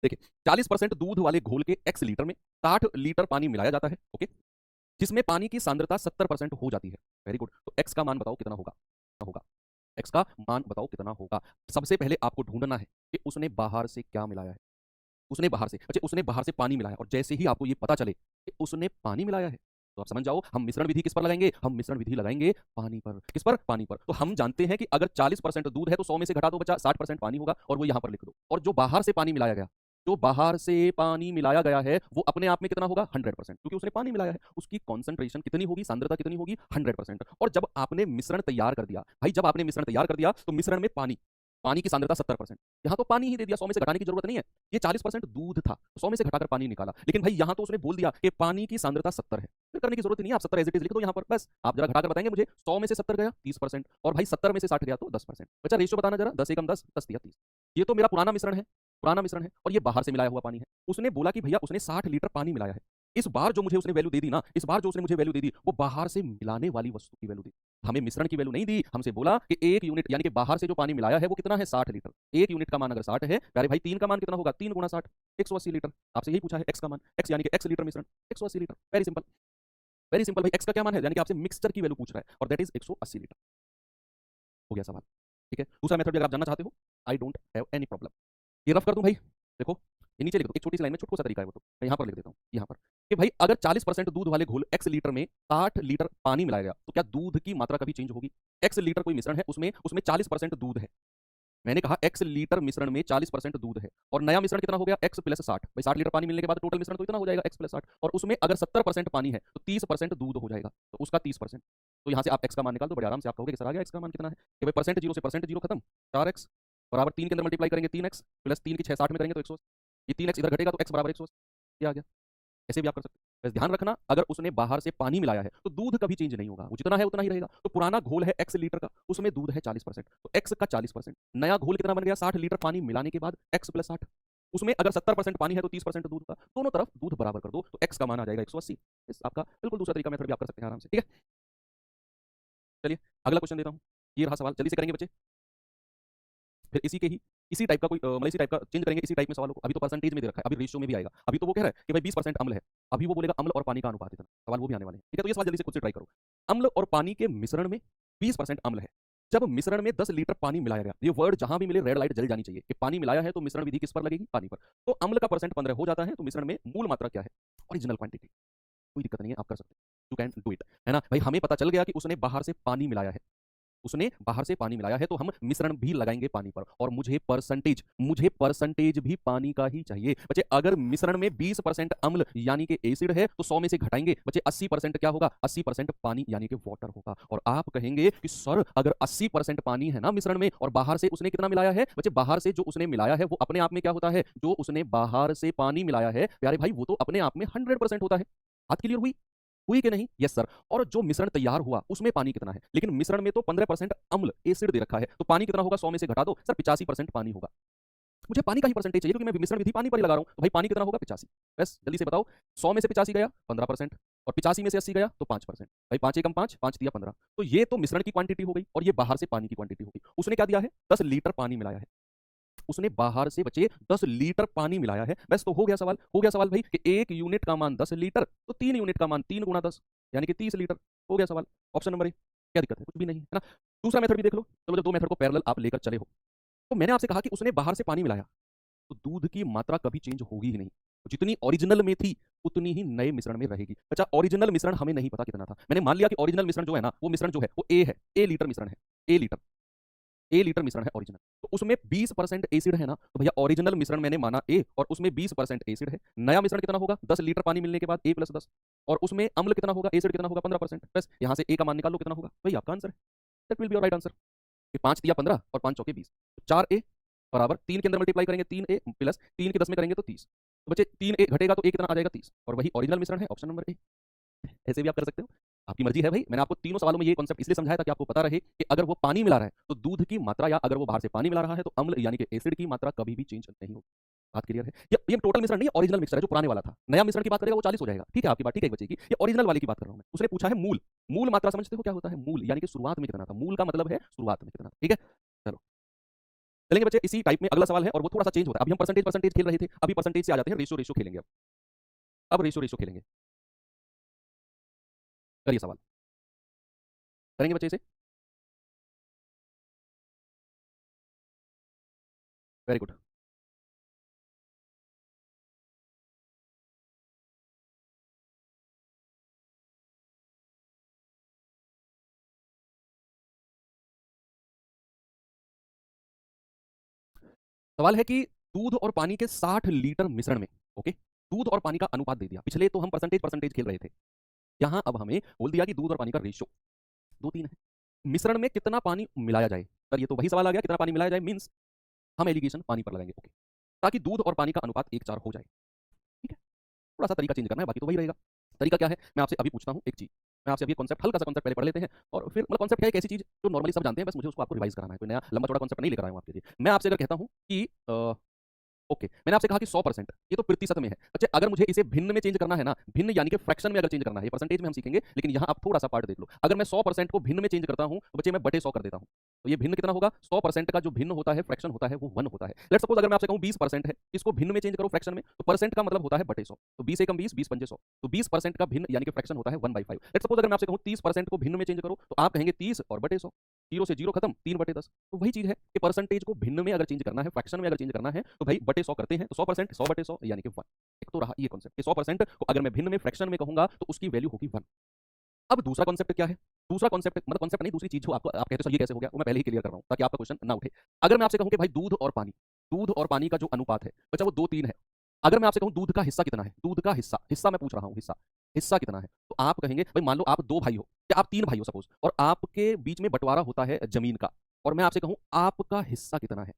देखिए 40% दूध वाले घोल के एक्स लीटर में 60 लीटर पानी मिलाया जाता है, ओके, जिसमें पानी की सांद्रता 70% हो जाती है। Very good. तो एक्स का मान बताओ कितना होगा? कितना होगा? एक्स का मान बताओ कितना होगा? सबसे पहले आपको ढूंढना है कि उसने बाहर से क्या मिलाया है। उसने बाहर से, अच्छा उसने बाहर से पानी मिलाया, और जैसे ही आपको ये पता चले कि उसने पानी मिलाया है तो आप समझ जाओ हम मिश्रण विधि किस पर लगाएंगे? हम मिश्रण विधि लगाएंगे पानी पर। किस पर? पानी पर। तो हम जानते हैं कि अगर 40% दूध है तो 100 में से घटा दो बचा 60% पानी होगा, और वो यहां पर लिख दो। और जो बाहर से पानी मिलाया गया, जो बाहर से पानी मिलाया गया है वो अपने आप में कितना होगा? 100%, क्योंकि उसने पानी मिलाया है। उसकी कॉन्सेंट्रेशन कितनी होगी? सांद्रता कितनी होगी? 100%। और जब आपने मिश्रण तैयार कर दिया भाई, जब आपने मिश्रण तैयार कर दिया तो मिश्रण में पानी, पानी की सांद्रता 70%, यहाँ तो पानी ही दे दिया, 100 में से घटाने की जरूरत नहीं है। ये 40% दूध था, 100 में से घटाकर पानी निकाला, लेकिन भाई यहाँ तो उसने बोल दिया कि पानी की सांद्रता 70 है, फिर करने की जरूरत ही नहीं है, आप 70 एज इट इज लिख दो यहाँ पर बस। आप जरा घटाकर बताएंगे मुझे, 100 में से 70 गया 30%, और भाई 70 में से 60 गया तो 10%। बच्चा रेशियो बताना जरा, 10 एकम 10, 10 तिया 30। ये तो मेरा पुराना मिश्रण है, पुराना मिश्रण है, और ये बाहर से मिलाया हुआ पानी है। उसने बोला कि भैया उसने 60 लीटर पानी मिलाया है। इस बार जो मुझे उसने वैल्यू दे दी ना, इस बार जो उसने मुझे वैल्यू दे दी वो बाहर से मिलाने वाली वस्तु की वैल्यू दी, हमें मिश्रण की वैल्यू नहीं दी। हमसे बोला कि 1 यूनिट यानी कि बाहर से जो पानी मिलाया है वो कितना है? 60 लीटर। 1 यूनिट का मान अगर 60 है, प्यारे भाई 3 का मान कितना होगा? 3 गुना 60, 180 लीटर। आपसे यही पूछा है एक्स का मान, एक्स यानी कि एक्स लीटर मिश्रण, 180 litre. Very simple, very simple भाई। एक्स का क्या मान है? यानी कि आपसे मिक्सचर की वैल्यू पूछ रहा है, और दैट इज 180 लीटर। हो गया सवाल, ठीक है। दूसरा मेथड भी अगर आप जानना चाहते हो, I don't have any problem. ये रफ कर दूं भाई, देखो ये नीचे लिख दो, एक छोटी सी लाइन में छोटा सा तरीका है वो, तो मैं यहाँ पर लिख देता हूँ, यहाँ पर कि भाई अगर 40% दूध वाले घोल एक्स लीटर में 60 लीटर पानी मिलाया गया तो क्या दूध की मात्रा कभी चेंज होगी? एक्स लीटर कोई मिश्रण है, उसमें उसमें 40% दूध है, मैंने कहा एक्स लीटर मिश्रण में 40% दूध है, और नया मिश्रण कितना हो गया? X plus 60। भाई 60 लीटर पानी मिलने के बाद टोटल मिश्रण तो इतना हो जाएगा एक्स प्लस 60, और उसमें अगर 70% पानी है तो 30% दूध हो जाएगा, तो उसका 30%। तो यहाँ से आप एक्स का मान निकाल दो, बड़े आराम से आप कहोगे कि सर आ गया एक्स का मान कितना है, कि भाई परसेंट जीरो से परसेंट जीरो खत्म, 4x बराबर 3 के अंदर मल्टीप्लाई करेंगे 3x, प्लस 3 की 6 60 में करेंगे तो 100, ये 3x इधर घटेगा तो x बराबर 100, ये आ गया। ऐसे भी आप कर सकते हैं, बस ध्यान रखना अगर उसने बाहर से पानी मिलाया है तो दूध कभी चेंज नहीं होगा, वो जितना है उतना ही रहेगा। तो पुराना घोल है एक्स लीटर का, उसमें दूध है 40%, तो एक्स का 40%, नया घोल कितना बन गया? 60 लीटर पानी मिलाने के बाद एक्स प्लस 60, उसमें अगर 70% पानी है तो 30% दूध का, दोनों तरफ दूध बराबर कर दो तो एक्स का मान आ जाएगा 180। इस आपका बिल्कुल दूसरा तरीका मेथड भी आप कर सकते हैं आराम से, ठीक है। चलिए अगला क्वेश्चन देता हूँ, ये रहा सवाल, जल्दी से करेंगे बच्चे। फिर इसी के ही इसी टाइप का कोई मतलब इसी टाइप का चेंज करेंगे इसी टाइप में सवालों को। अभी तो परसेंटेज में दे रखा है, अभी रेशियो में भी आएगा। अभी तो वो कह रहा है कि भाई 20% अम्ल है, अभी वो बोलेगा अम्ल और पानी का अनुपात इतना, सवाल वो भी आने वाले हैं, ठीक है। तो ये सवाल जल्दी से खुद से ट्राई करो। अम्ल और पानी के मिश्रण में 20% अम्ल है, जब मिश्रण में 10 लीटर पानी मिलाया गया, ये वर्ड जहां भी मिले रेड लाइट जल जानी चाहिए कि पानी मिलाया है तो मिश्रण विधि किस पर लगेगी? पानी पर। तो अम्ल का परसेंट 15 हो जाता है, तो मिश्रण में मूल मात्रा क्या है? Original quantity. कोई दिक्कत नहीं है, आप कर सकते हैं, यू कैन डू इट, है ना भाई। हमें पता चल गया कि उसने बाहर से पानी मिलाया है, उसने बाहर से पानी मिलाया है तो हम मिश्रण भी लगाएंगे पानी पर, और मुझे परसेंटेज भी पानी का ही चाहिए बच्चे। अगर मिश्रण में 20% अम्ल यानी कि एसिड है तो 100 में से घटाएंगे बच्चे 80% क्या होगा, 80% पानी यानी कि वाटर होगा। और आप कहेंगे कि सर अगर 80% पानी है ना मिश्रण में और बाहर से उसने कितना मिलाया है बच्चे, बाहर से जो उसने मिलाया है वो अपने आप में क्या होता है, जो उसने बाहर से पानी मिलाया है प्यारे भाई वो तो अपने आप में 100% होता है। बात क्लियर हुई, हुई कि नहीं? Yes sir. और जो मिश्रण तैयार हुआ उसमें पानी कितना है, लेकिन मिश्रण में तो 15% अम्ल एसिड दे रखा है, तो पानी कितना होगा, 100 में से घटा दो सर 85% पानी होगा। मुझे पानी का ही परसेंटेज चाहिए क्योंकि मैं मिश्रण विधि पानी पर ही लगा रहा हूं, तो भाई पानी कितना होगा 85। बस जल्दी से बताओ, 100 में से 85 गया 15%, और 85 में से 80 गया तो 5%। भाई 5 एकम 5, 5 दिया 15। तो ये तो मिश्रण की क्वांटिटी हो गई और ये बाहर से पानी की क्वांटिटी हो गई। उसने क्या दिया है, 10 लीटर पानी मिलाया है, उसने बाहर से बचे 10 लीटर पानी मिलाया है। बस तो हो गया सवाल, हो गया सवाल भाई कि 1 यूनिट का मान 10 लीटर तो 3 यूनिट का मान 3 गुणा 10 यानी कि 30 लीटर। हो गया सवाल, ऑप्शन नंबर ए। क्या दिक्कत है, कुछ भी नहीं है ना। दूसरा मेथड भी देख लो, चलो जब दो मेथड को पैरेलल आप लेकर चले हो, तो मैंने आपसे कहा कि उसने बाहर से पानी मिलाया तो दूध की मात्रा कभी चेंज होगी ही नहीं, तो जितनी ओरिजिनल में थी उतनी ही नए मिश्रण में रहेगी। अच्छा ओरिजिनल मिश्रण हमें नहीं पता कितना था, मैंने मान लिया कि ओरिजिनल मिश्रण जो है ना वो मिश्रण जो है वो ए है, ए लीटर मिश्रण है, ए लीटर मिश्रण है ओरिजिनल, तो उसमें 20% एसिड है ना, तो भैया ओरिजिनल मिश्रण मैंने माना ए और उसमें 20% एसिड है। नया मिश्रण कितना होगा, 10 लीटर पानी मिलने के बाद ए प्लस 10, और उसमें अम्ल कितना होगा, एसिड कितना होगा 15%। बस यहाँ से ए का मान निकाल लो कितना होगा, वही आपका आंसर है। That will be your right answer. 5 दिया 15 और 5 चौके 20, 4 ए बराबर 3 के अंदर मल्टीप्लाई करेंगे 3 ए प्लस 3 के 10 में करेंगे तो 30। तो बच्चे 3 ए घटेगा तो ए कितना आ जाएगा 30, और वही ओरिजिनल मिश्रण है, ऑप्शन नंबर ए। ऐसे भी आप कर सकते हो, आपकी मर्जी है भाई। मैंने आपको तीनों सवालों में ये कॉन्सेप्ट इसलिए समझाया था कि आपको पता रहे कि अगर वो पानी मिला रहा है तो दूध की मात्रा, या अगर वो बाहर से पानी मिला रहा है तो अम्ल यानी कि एसिड की मात्रा कभी भी चेंज नहीं होगी। बात क्लियर है? ये टोटल मिश्रण नहीं है, ओरिजिनल मिक्सर है जो पुराने वाला था। नया मिश्रण की बात करेगा वो 40 हो जाएगा, ठीक है आपकी बात ठीक है, एक बच्चे की। ये ओरिजिनल वाले की बात कर रहा हूं मैं। उसने पूछा है मूल, मूल मात्रा समझते हो क्या होता है मूल, यानी कि शुरुआत में कितना था, मूल का मतलब है शुरुआत में कितना था, ठीक है। चलो चलेंगे बच्चे, इसी टाइप में अगला सवाल है और वो थोड़ा सा चेंज होता है। अभी हम परसेंटेज परसेंटेज खेल रहे थे, अभी परसेंटेज से आ जाते हैं, रेशियो रेशियो खेलेंगे। अब रेशियो रेशियो खेलेंगे, करिए सवाल, करेंगे बच्चे इसे। Very good. सवाल है कि दूध और पानी के 60 लीटर मिश्रण में, ओके, दूध और पानी का अनुपात दे दिया। पिछले तो हम परसेंटेज परसेंटेज खेल रहे थे, यहां अब हमें बोल दिया कि दूध और पानी का रेशियो 2:3 है। मिश्रण में कितना पानी मिलाया जाए, सर ये तो वही सवाल आ गया, कितना पानी मिलाया जाए मींस हम एलिगेशन पानी पर लगाएंगे, ओके, ताकि दूध और पानी का अनुपात 1:4 हो जाए। ठीक है, थोड़ा सा तरीका चेंज करना है, बाकी तो वही रहेगा। तरीका क्या है, मैं आपसे अभी पूछता हूँ एक चीज, मैं आपसे अभी कॉन्सेप्ट, हल्का सा कॉन्सेप्ट पहले पढ़ लेते हैं, और फिर मतलब कॉन्सेप्ट है एक ऐसी चीज जो नॉर्मली सब जानते हैं, बस मुझे उसको आपको रिवाइज कराना है, कोई नया लंबा चौड़ा कॉन्सेप्ट नहीं लेकर आया हूं आपके लिए। मैं आपसे अगर कहता हूं कि ओके, मैंने आपसे कहा कि 100%, ये तो प्रतिशत में है। अच्छा अगर मुझे इसे भिन्न में चेंज करना है ना, भिन्न यानी कि फ्रैक्शन में अगर चेंज करना है, ये परसेंटेज में हम सीखेंगे, लेकिन यहाँ आप थोड़ा सा पार्ट देख लो। अगर मैं 100% को भिन्न में चेंज करता हूँ तो बच्चे मैं बटे 100 कर देता हूँ, तो ये भिन्न कितना होगा, 100% का जो भिन्न होता है फ्रैक्शन होता है वो 1 होता है। लेट्स सपोज अगर मैं आपसे कहूँ 20% है, इसको भिन्न में चेंज करो फ्रैक्शन में, तो परसेंट का मतलब होता है बटे 100, तो 20 एकम 20, 20 पंजे 100, तो 20% का भिन्न यानी कि फ्रैक्शन होता है 1/5। लेट्स सपोज अगर मैं आपसे कहूँ 30% को भिन्न में चेंज करो, तो आप कहेंगे 30 और बटे 100, 0 से 0 खत्म, 3/10। तो वही चीज है कि परसेंटेज को भिन्न में अगर चेंज करना है, फ्रैक्शन में अगर चेंज करना है, तो भाई बटे 100 करते हैं, तो 100% 100/100 यानी कि 1। एक तो रहा ये कॉन्सेप्ट कि 100% को अगर मैं भिन्न में फ्रैक्शन में कहूंगा तो उसकी वैल्यू होगी 1। अब दूसरा कॉन्सेप्ट क्या है, दूसरा कॉन्सेप्ट मतलब कॉन्सेप्ट नहीं, दूसरी चीज जो आपको आप कहते हो सर ये कैसे हो गया, वो मैं पहले ही क्लियर कर रहा हूं ताकि आपका क्वेश्चन ना उठे। अगर मैं आपसे कहूं कि भाई दूध और पानी, दूध और पानी का जो अनुपात है बच्चा वो 2:3 है। अगर मैं आपसे कहूं दूध का हिस्सा कितना है, दूध का हिस्सा, हिस्सा मैं पूछ रहा हूं, हिस्सा, हिस्सा कितना है, तो आप कहेंगे भाई मान लो आप 2 भाई हो या आप 3 भाई हो सपोज, और आपके बीच में बंटवारा होता है जमीन का, और मैं आपसे कहूं आपका हिस्सा कितना है,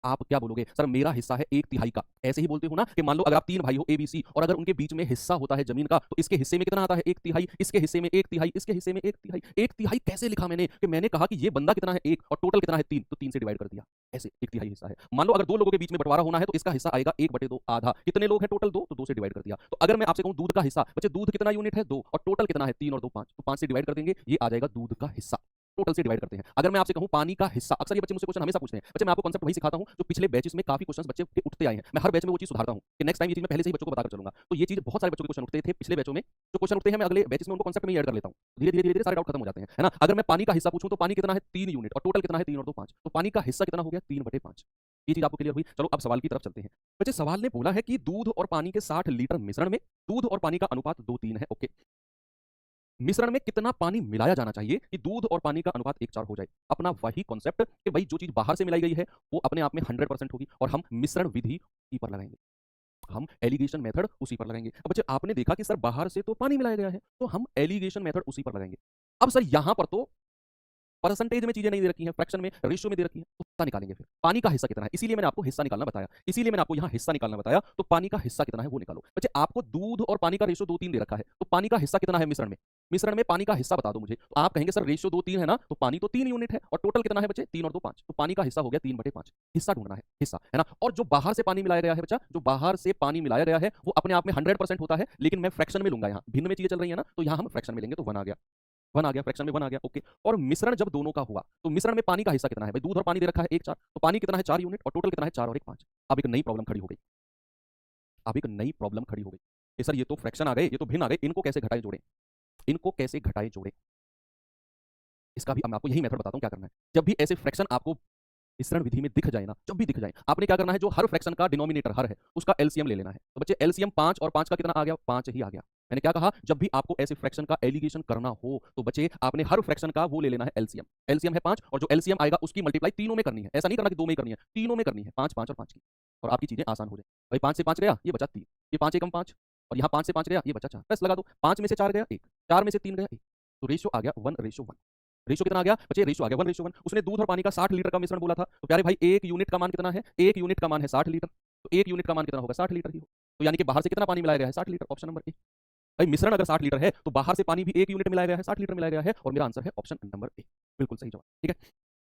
आप क्या बोलोगे, सर मेरा हिस्सा है 1/3 का। ऐसे ही बोलते हो ना कि मान लो अगर आप 3 भाई हो ए बी सी, और अगर उनके बीच में हिस्सा होता है जमीन का, तो इसके हिस्से में कितना आता है 1/3, इसके हिस्से में 1/3, इसके हिस्से में 1/3। 1/3 कैसे लिखा मैंने, कि मैंने कहा कि ये बंदा कितना है 1 और टोटल कितना है 3, तो 3 से डिवाइड कर दिया, ऐसे 1/3 हिस्सा है। मान लो अगर 2 लोगों के बीच में बंटवारा होना है तो इसका हिस्सा आएगा 1/2 आधा। कितने लोग हैं टोटल 2, तो 2 से डिवाइड कर दिया। तो अगर मैं आपसे कहूं दूध का हिस्सा, बच्चे दूध कितना यूनिट है 2, और टोटल कितना है 3 और 2 5, तो 5 से डिवाइड कर देंगे, ये आ जाएगा दूध का हिस्सा, टोटल से डिवाइड करते हैं। अगर मैं आपसे कहूं पानी का हिस्सा, अक्सर ये बच्चे मुझसे क्वेश्चन हमेशा पूछते हैं, बच्चे मैं आपको कॉन्सेप्ट वही सिखाता हूं जो पिछले बैचेस में काफी क्वेश्चंस बच्चे के उठते आए हैं, मैं हर बैच में वो चीज सुधारता हूं कि नेक्स्ट टाइम ये चीज मैं पहले से ही बच्चों को बताकर चलूंगा। तो ये चीज बहुत सारे बच्चों के क्वेश्चन उठते थे पिछले बैचों में, जो क्वेश्चन उठते हैं मैं अगले बैचेस में उनको कॉन्सेप्ट में ही ऐड कर लेता हूं, धीरे धीरे धीरे धीरे सारे डाउट खत्म हो जाते हैं, है ना। अगर मैं पानी का हिस्सा पूछूं तो पानी कितना है 3 यूनिट, और टोटल कितना है 3 और 2 5, तो पानी का हिस्सा कितना हो गया 3/5। ये चीज आपको क्लियर हुई। चलो अब सवाल की तरफ चलते हैं। बच्चे सवाल ने बोला है कि दूध और पानी के 60 लीटर मिश्रण में दूध और पानी का अनुपात 2:3 है, ओके। मिश्रण में कितना पानी मिलाया जाना चाहिए कि दूध और पानी का अनुपात 1:4 हो जाए। अपना वही कॉन्सेप्ट कि भाई जो चीज बाहर से मिलाई गई है वो अपने आप में 100% होगी और हम मिश्रण विधि उसी पर लगाएंगे, हम एलिगेशन मेथड उसी पर लगाएंगे। अब बच्चे आपने देखा कि सर बाहर से तो पानी मिलाया गया है तो हम एलिगेशन मेथड उसी पर लगाएंगे। अब सर यहां पर तो परसेंटेज में चीजें नहीं दे रखी हैं, फ्रैक्शन में, रेशियो में दे रखी हैं, तो हिस्सा निकालेंगे फिर पानी का हिस्सा कितना है। इसीलिए मैंने आपको हिस्सा निकालना बताया, इसीलिए मैंने आपको यहाँ हिस्सा निकालना बताया। तो पानी का हिस्सा कितना है वो निकालो। बच्चे आपको दूध और पानी का रेशियो 2:3 दे रखा है, तो पानी का हिस्सा कितना है मिश्रण में, मिश्रण में पानी का हिस्सा बता दो मुझे। तो आप कहेंगे सर रेशियो 2:3 है ना, तो पानी तो 3 यूनिट है और टोटल कितना है बच्चे 3 और 2 5, तो पानी का हिस्सा हो गया 3/5। हिस्सा ढूंढना है, हिस्सा है ना। और जो बाहर से पानी मिलाया गया है बच्चा, जो बाहर से पानी मिलाया गया है वो अपने आप में 100% होता है, लेकिन मैं फ्रैक्शन में लूंगा। यहाँ भिन्न में चीजें चल रही है ना, तो यहाँ हम फ्रैक्शन में लेंगे, तो 1 आ गया, 1 आ गया, फ्रैक्शन में 1 आ गया, ओके। और मिश्रण जब दोनों का हुआ तो मिश्रण में पानी का हिस्सा कितना है भाई, दूध और पानी दे रखा है 1:4, तो पानी कितना है 4 यूनिट और टोटल कितना है 4 और 1 5। अब एक नई प्रॉब्लम खड़ी हो गई, अब एक नई प्रॉब्लम खड़ी हो गई कि सर ये तो फ्रैक्शन आ गए, ये तो भिन्न आ गए, इनको कैसे घटाए जोड़े, इनको कैसे घटाए जोड़े। इसका भी मैं आपको यही मेथड बताता हूँ क्या करना है। जब भी ऐसे फ्रैक्शन आपको मिश्रण विधि में दिख जाए ना, जब भी दिख जाए, आपने क्या करना है, जो हर फ्रैक्शन का डिनोमिनेटर हर है उसका एलसीएम ले लेना है। तो बच्चे एलसीएम 5 और 5 का कितना आ गया, 5 ही आ गया। मैंने क्या कहा, जब भी आपको ऐसे फ्रैक्शन का एलिगेशन करना हो तो बच्चे आपने हर फ्रैक्शन का वो ले लेना है एलसीएम। एलसीएम है 5 और जो एलसीएम आएगा उसकी मल्टीप्लाई तीनों में करनी है। ऐसा नहीं करना कि 2 में करनी है, तीनों में करनी है, 5 5 और 5 की, और आपकी चीजें आसान हो जाए। भाई 5 से 5 गया, ये बचा 3, ये 5 एकम 5, और यहाँ 5 से 5 गया, ये बचा 4, बस लगा दो। 5 में से 4 गया 1, 4 में से 3 गया 1, तो रेशियो आ गया 1:1। रेशियो कितना आ गया बच्चे, रेशियो आ गया 1:1। उसने दूध और पानी का 60 लीटर का मिश्रण बोला था, तो प्यारे भाई 1 यूनिट का मान कितना है, 1 यूनिट का मान है 60 लीटर, तो 1 यूनिट का मान कितना होगा 60 लीटर ही हो। तो यानी कि बाहर से कितना पानी मिलाया गया है 60 लीटर, ऑप्शन नंबर ए। भाई मिश्रण अगर 60 लीटर है तो बाहर से पानी भी 1 यूनिट मिलाया गया है, 60 लीटर मिलाया गया है, और मेरा आंसर है ऑप्शन नंबर ए, बिल्कुल सही जवाब, ठीक है,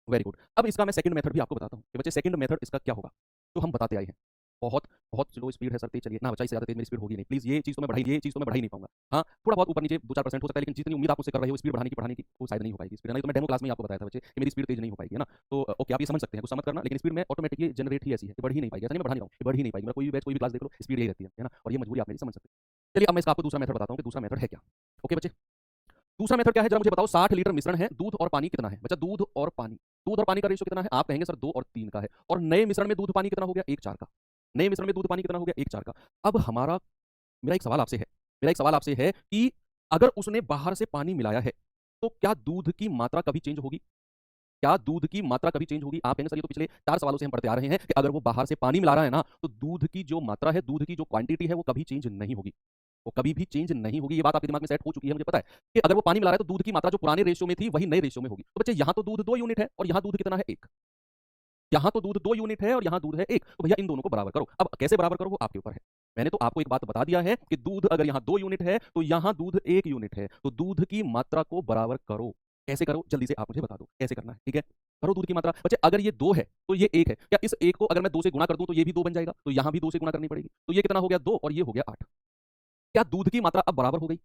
वेरी गुड। अब इसका मैं सेकंड मेथड भी आपको बताता हूँ कि बच्चे सेकंड मेथड इसका क्या होगा, तो हम बताते आए हैं। बहुत बहुत स्लो स्पीड है सर, तेज चलिए ना बच्चा, इससे ज़्यादा तेज मेरी स्पीड होगी नहीं, प्लीज़ ये चीज़ तो मैं बढ़ा ही, ये चीज़ तो मैं बढ़ा ही नहीं पाऊंगा। हाँ थोड़ा बहुत ऊपर नीचे 2-4% हो सकता है, लेकिन जितनी उम्मीद आप मुझसे कर रहे हो स्पीड बढ़ाने की वो शायद नहीं हो पाएगी स्पीड, नहीं तो मैं डेमो क्लास में ही आपको बताया था बच्चे कि मेरी स्पीड तेज नहीं हो पाएगी, है ना। तो ओके आप ये समझ सकते हैं, गुस्सा मत करना, लेकिन स्पीड में ऑटोमेटिकली जनरेट ही ऐसी है, बढ़ ही नहीं पाएगी, ऐसा नहीं मैं बढ़ा नहीं रहा हूँ, बढ़ ही नहीं पाएगी। मेरा कोई भी बैच कोई भी क्लास देख लो स्पीड यही रहती है ना, और ये मजबूरी आप मेरी समझ सकते हैं। चलिए अब मैं इसका आपको दूसरा मेथड बताता हूँ कि दूसरा मेथड है क्या। ओके बच्चे, दूसरा मेथड क्या है, जरा मुझे बताओ 60 लीटर मिश्रण है, दूध और पानी कितना है बच्चा, दूध और पानी, दूध और पानी का रेशियो कितना है, आप कहेंगे सर 2 और 3 का है, और नए मिश्रण में दूध पानी कितना हो गया 1:4 का, नए मिश्रण में दूध पानी कितना हो गया 1:4 का। अब हमारा मेरा एक सवाल आपसे है, मेरा एक सवाल आपसे है कि अगर उसने बाहर से पानी मिलाया है तो क्या दूध की मात्रा कभी चेंज होगी, क्या दूध की मात्रा कभी चेंज होगी। आप कहेंगे सर ये तो पिछले 4 सवालों से हम पढ़ते आ रहे हैं कि अगर वो बाहर से पानी मिला रहा है ना तो दूध की जो मात्रा है, दूध की जो क्वांटिटी है वो कभी चेंज नहीं होगी, वो कभी भी चेंज नहीं होगी। ये बात आपके दिमाग में सेट हो चुकी है, मुझे पता है कि अगर वो पानी मिला रहा है तो दूध की मात्रा जो पुराने रेशियो में थी वही नए रेशियो में होगी। तो बच्चे यहाँ तो दूध 2 यूनिट है और यहाँ दूध कितना है 1, यहाँ तो दूध 2 यूनिट है और यहाँ दूध है 1, तो भैया इन दोनों को बराबर करो। अब कैसे बराबर करो वो आपके ऊपर है, मैंने तो आपको एक बात बता दिया है कि दूध अगर यहाँ 2 यूनिट है तो यहाँ दूध 1 यूनिट है, तो दूध की मात्रा को बराबर करो। कैसे करो जल्दी से आप मुझे बता दो कैसे करना है, ठीक है। करो दूध की मात्रा। बच्चे अगर ये 2 है तो ये 1 है, क्या इस 1 को अगर मैं 2 से गुणा कर दूं तो ये भी 2 बन जाएगा, तो यहाँ भी 2 से गुणा करनी पड़ेगी, तो ये कितना हो गया 2 और ये हो गया 8। क्या दूध की मात्रा अब बराबर हो गई,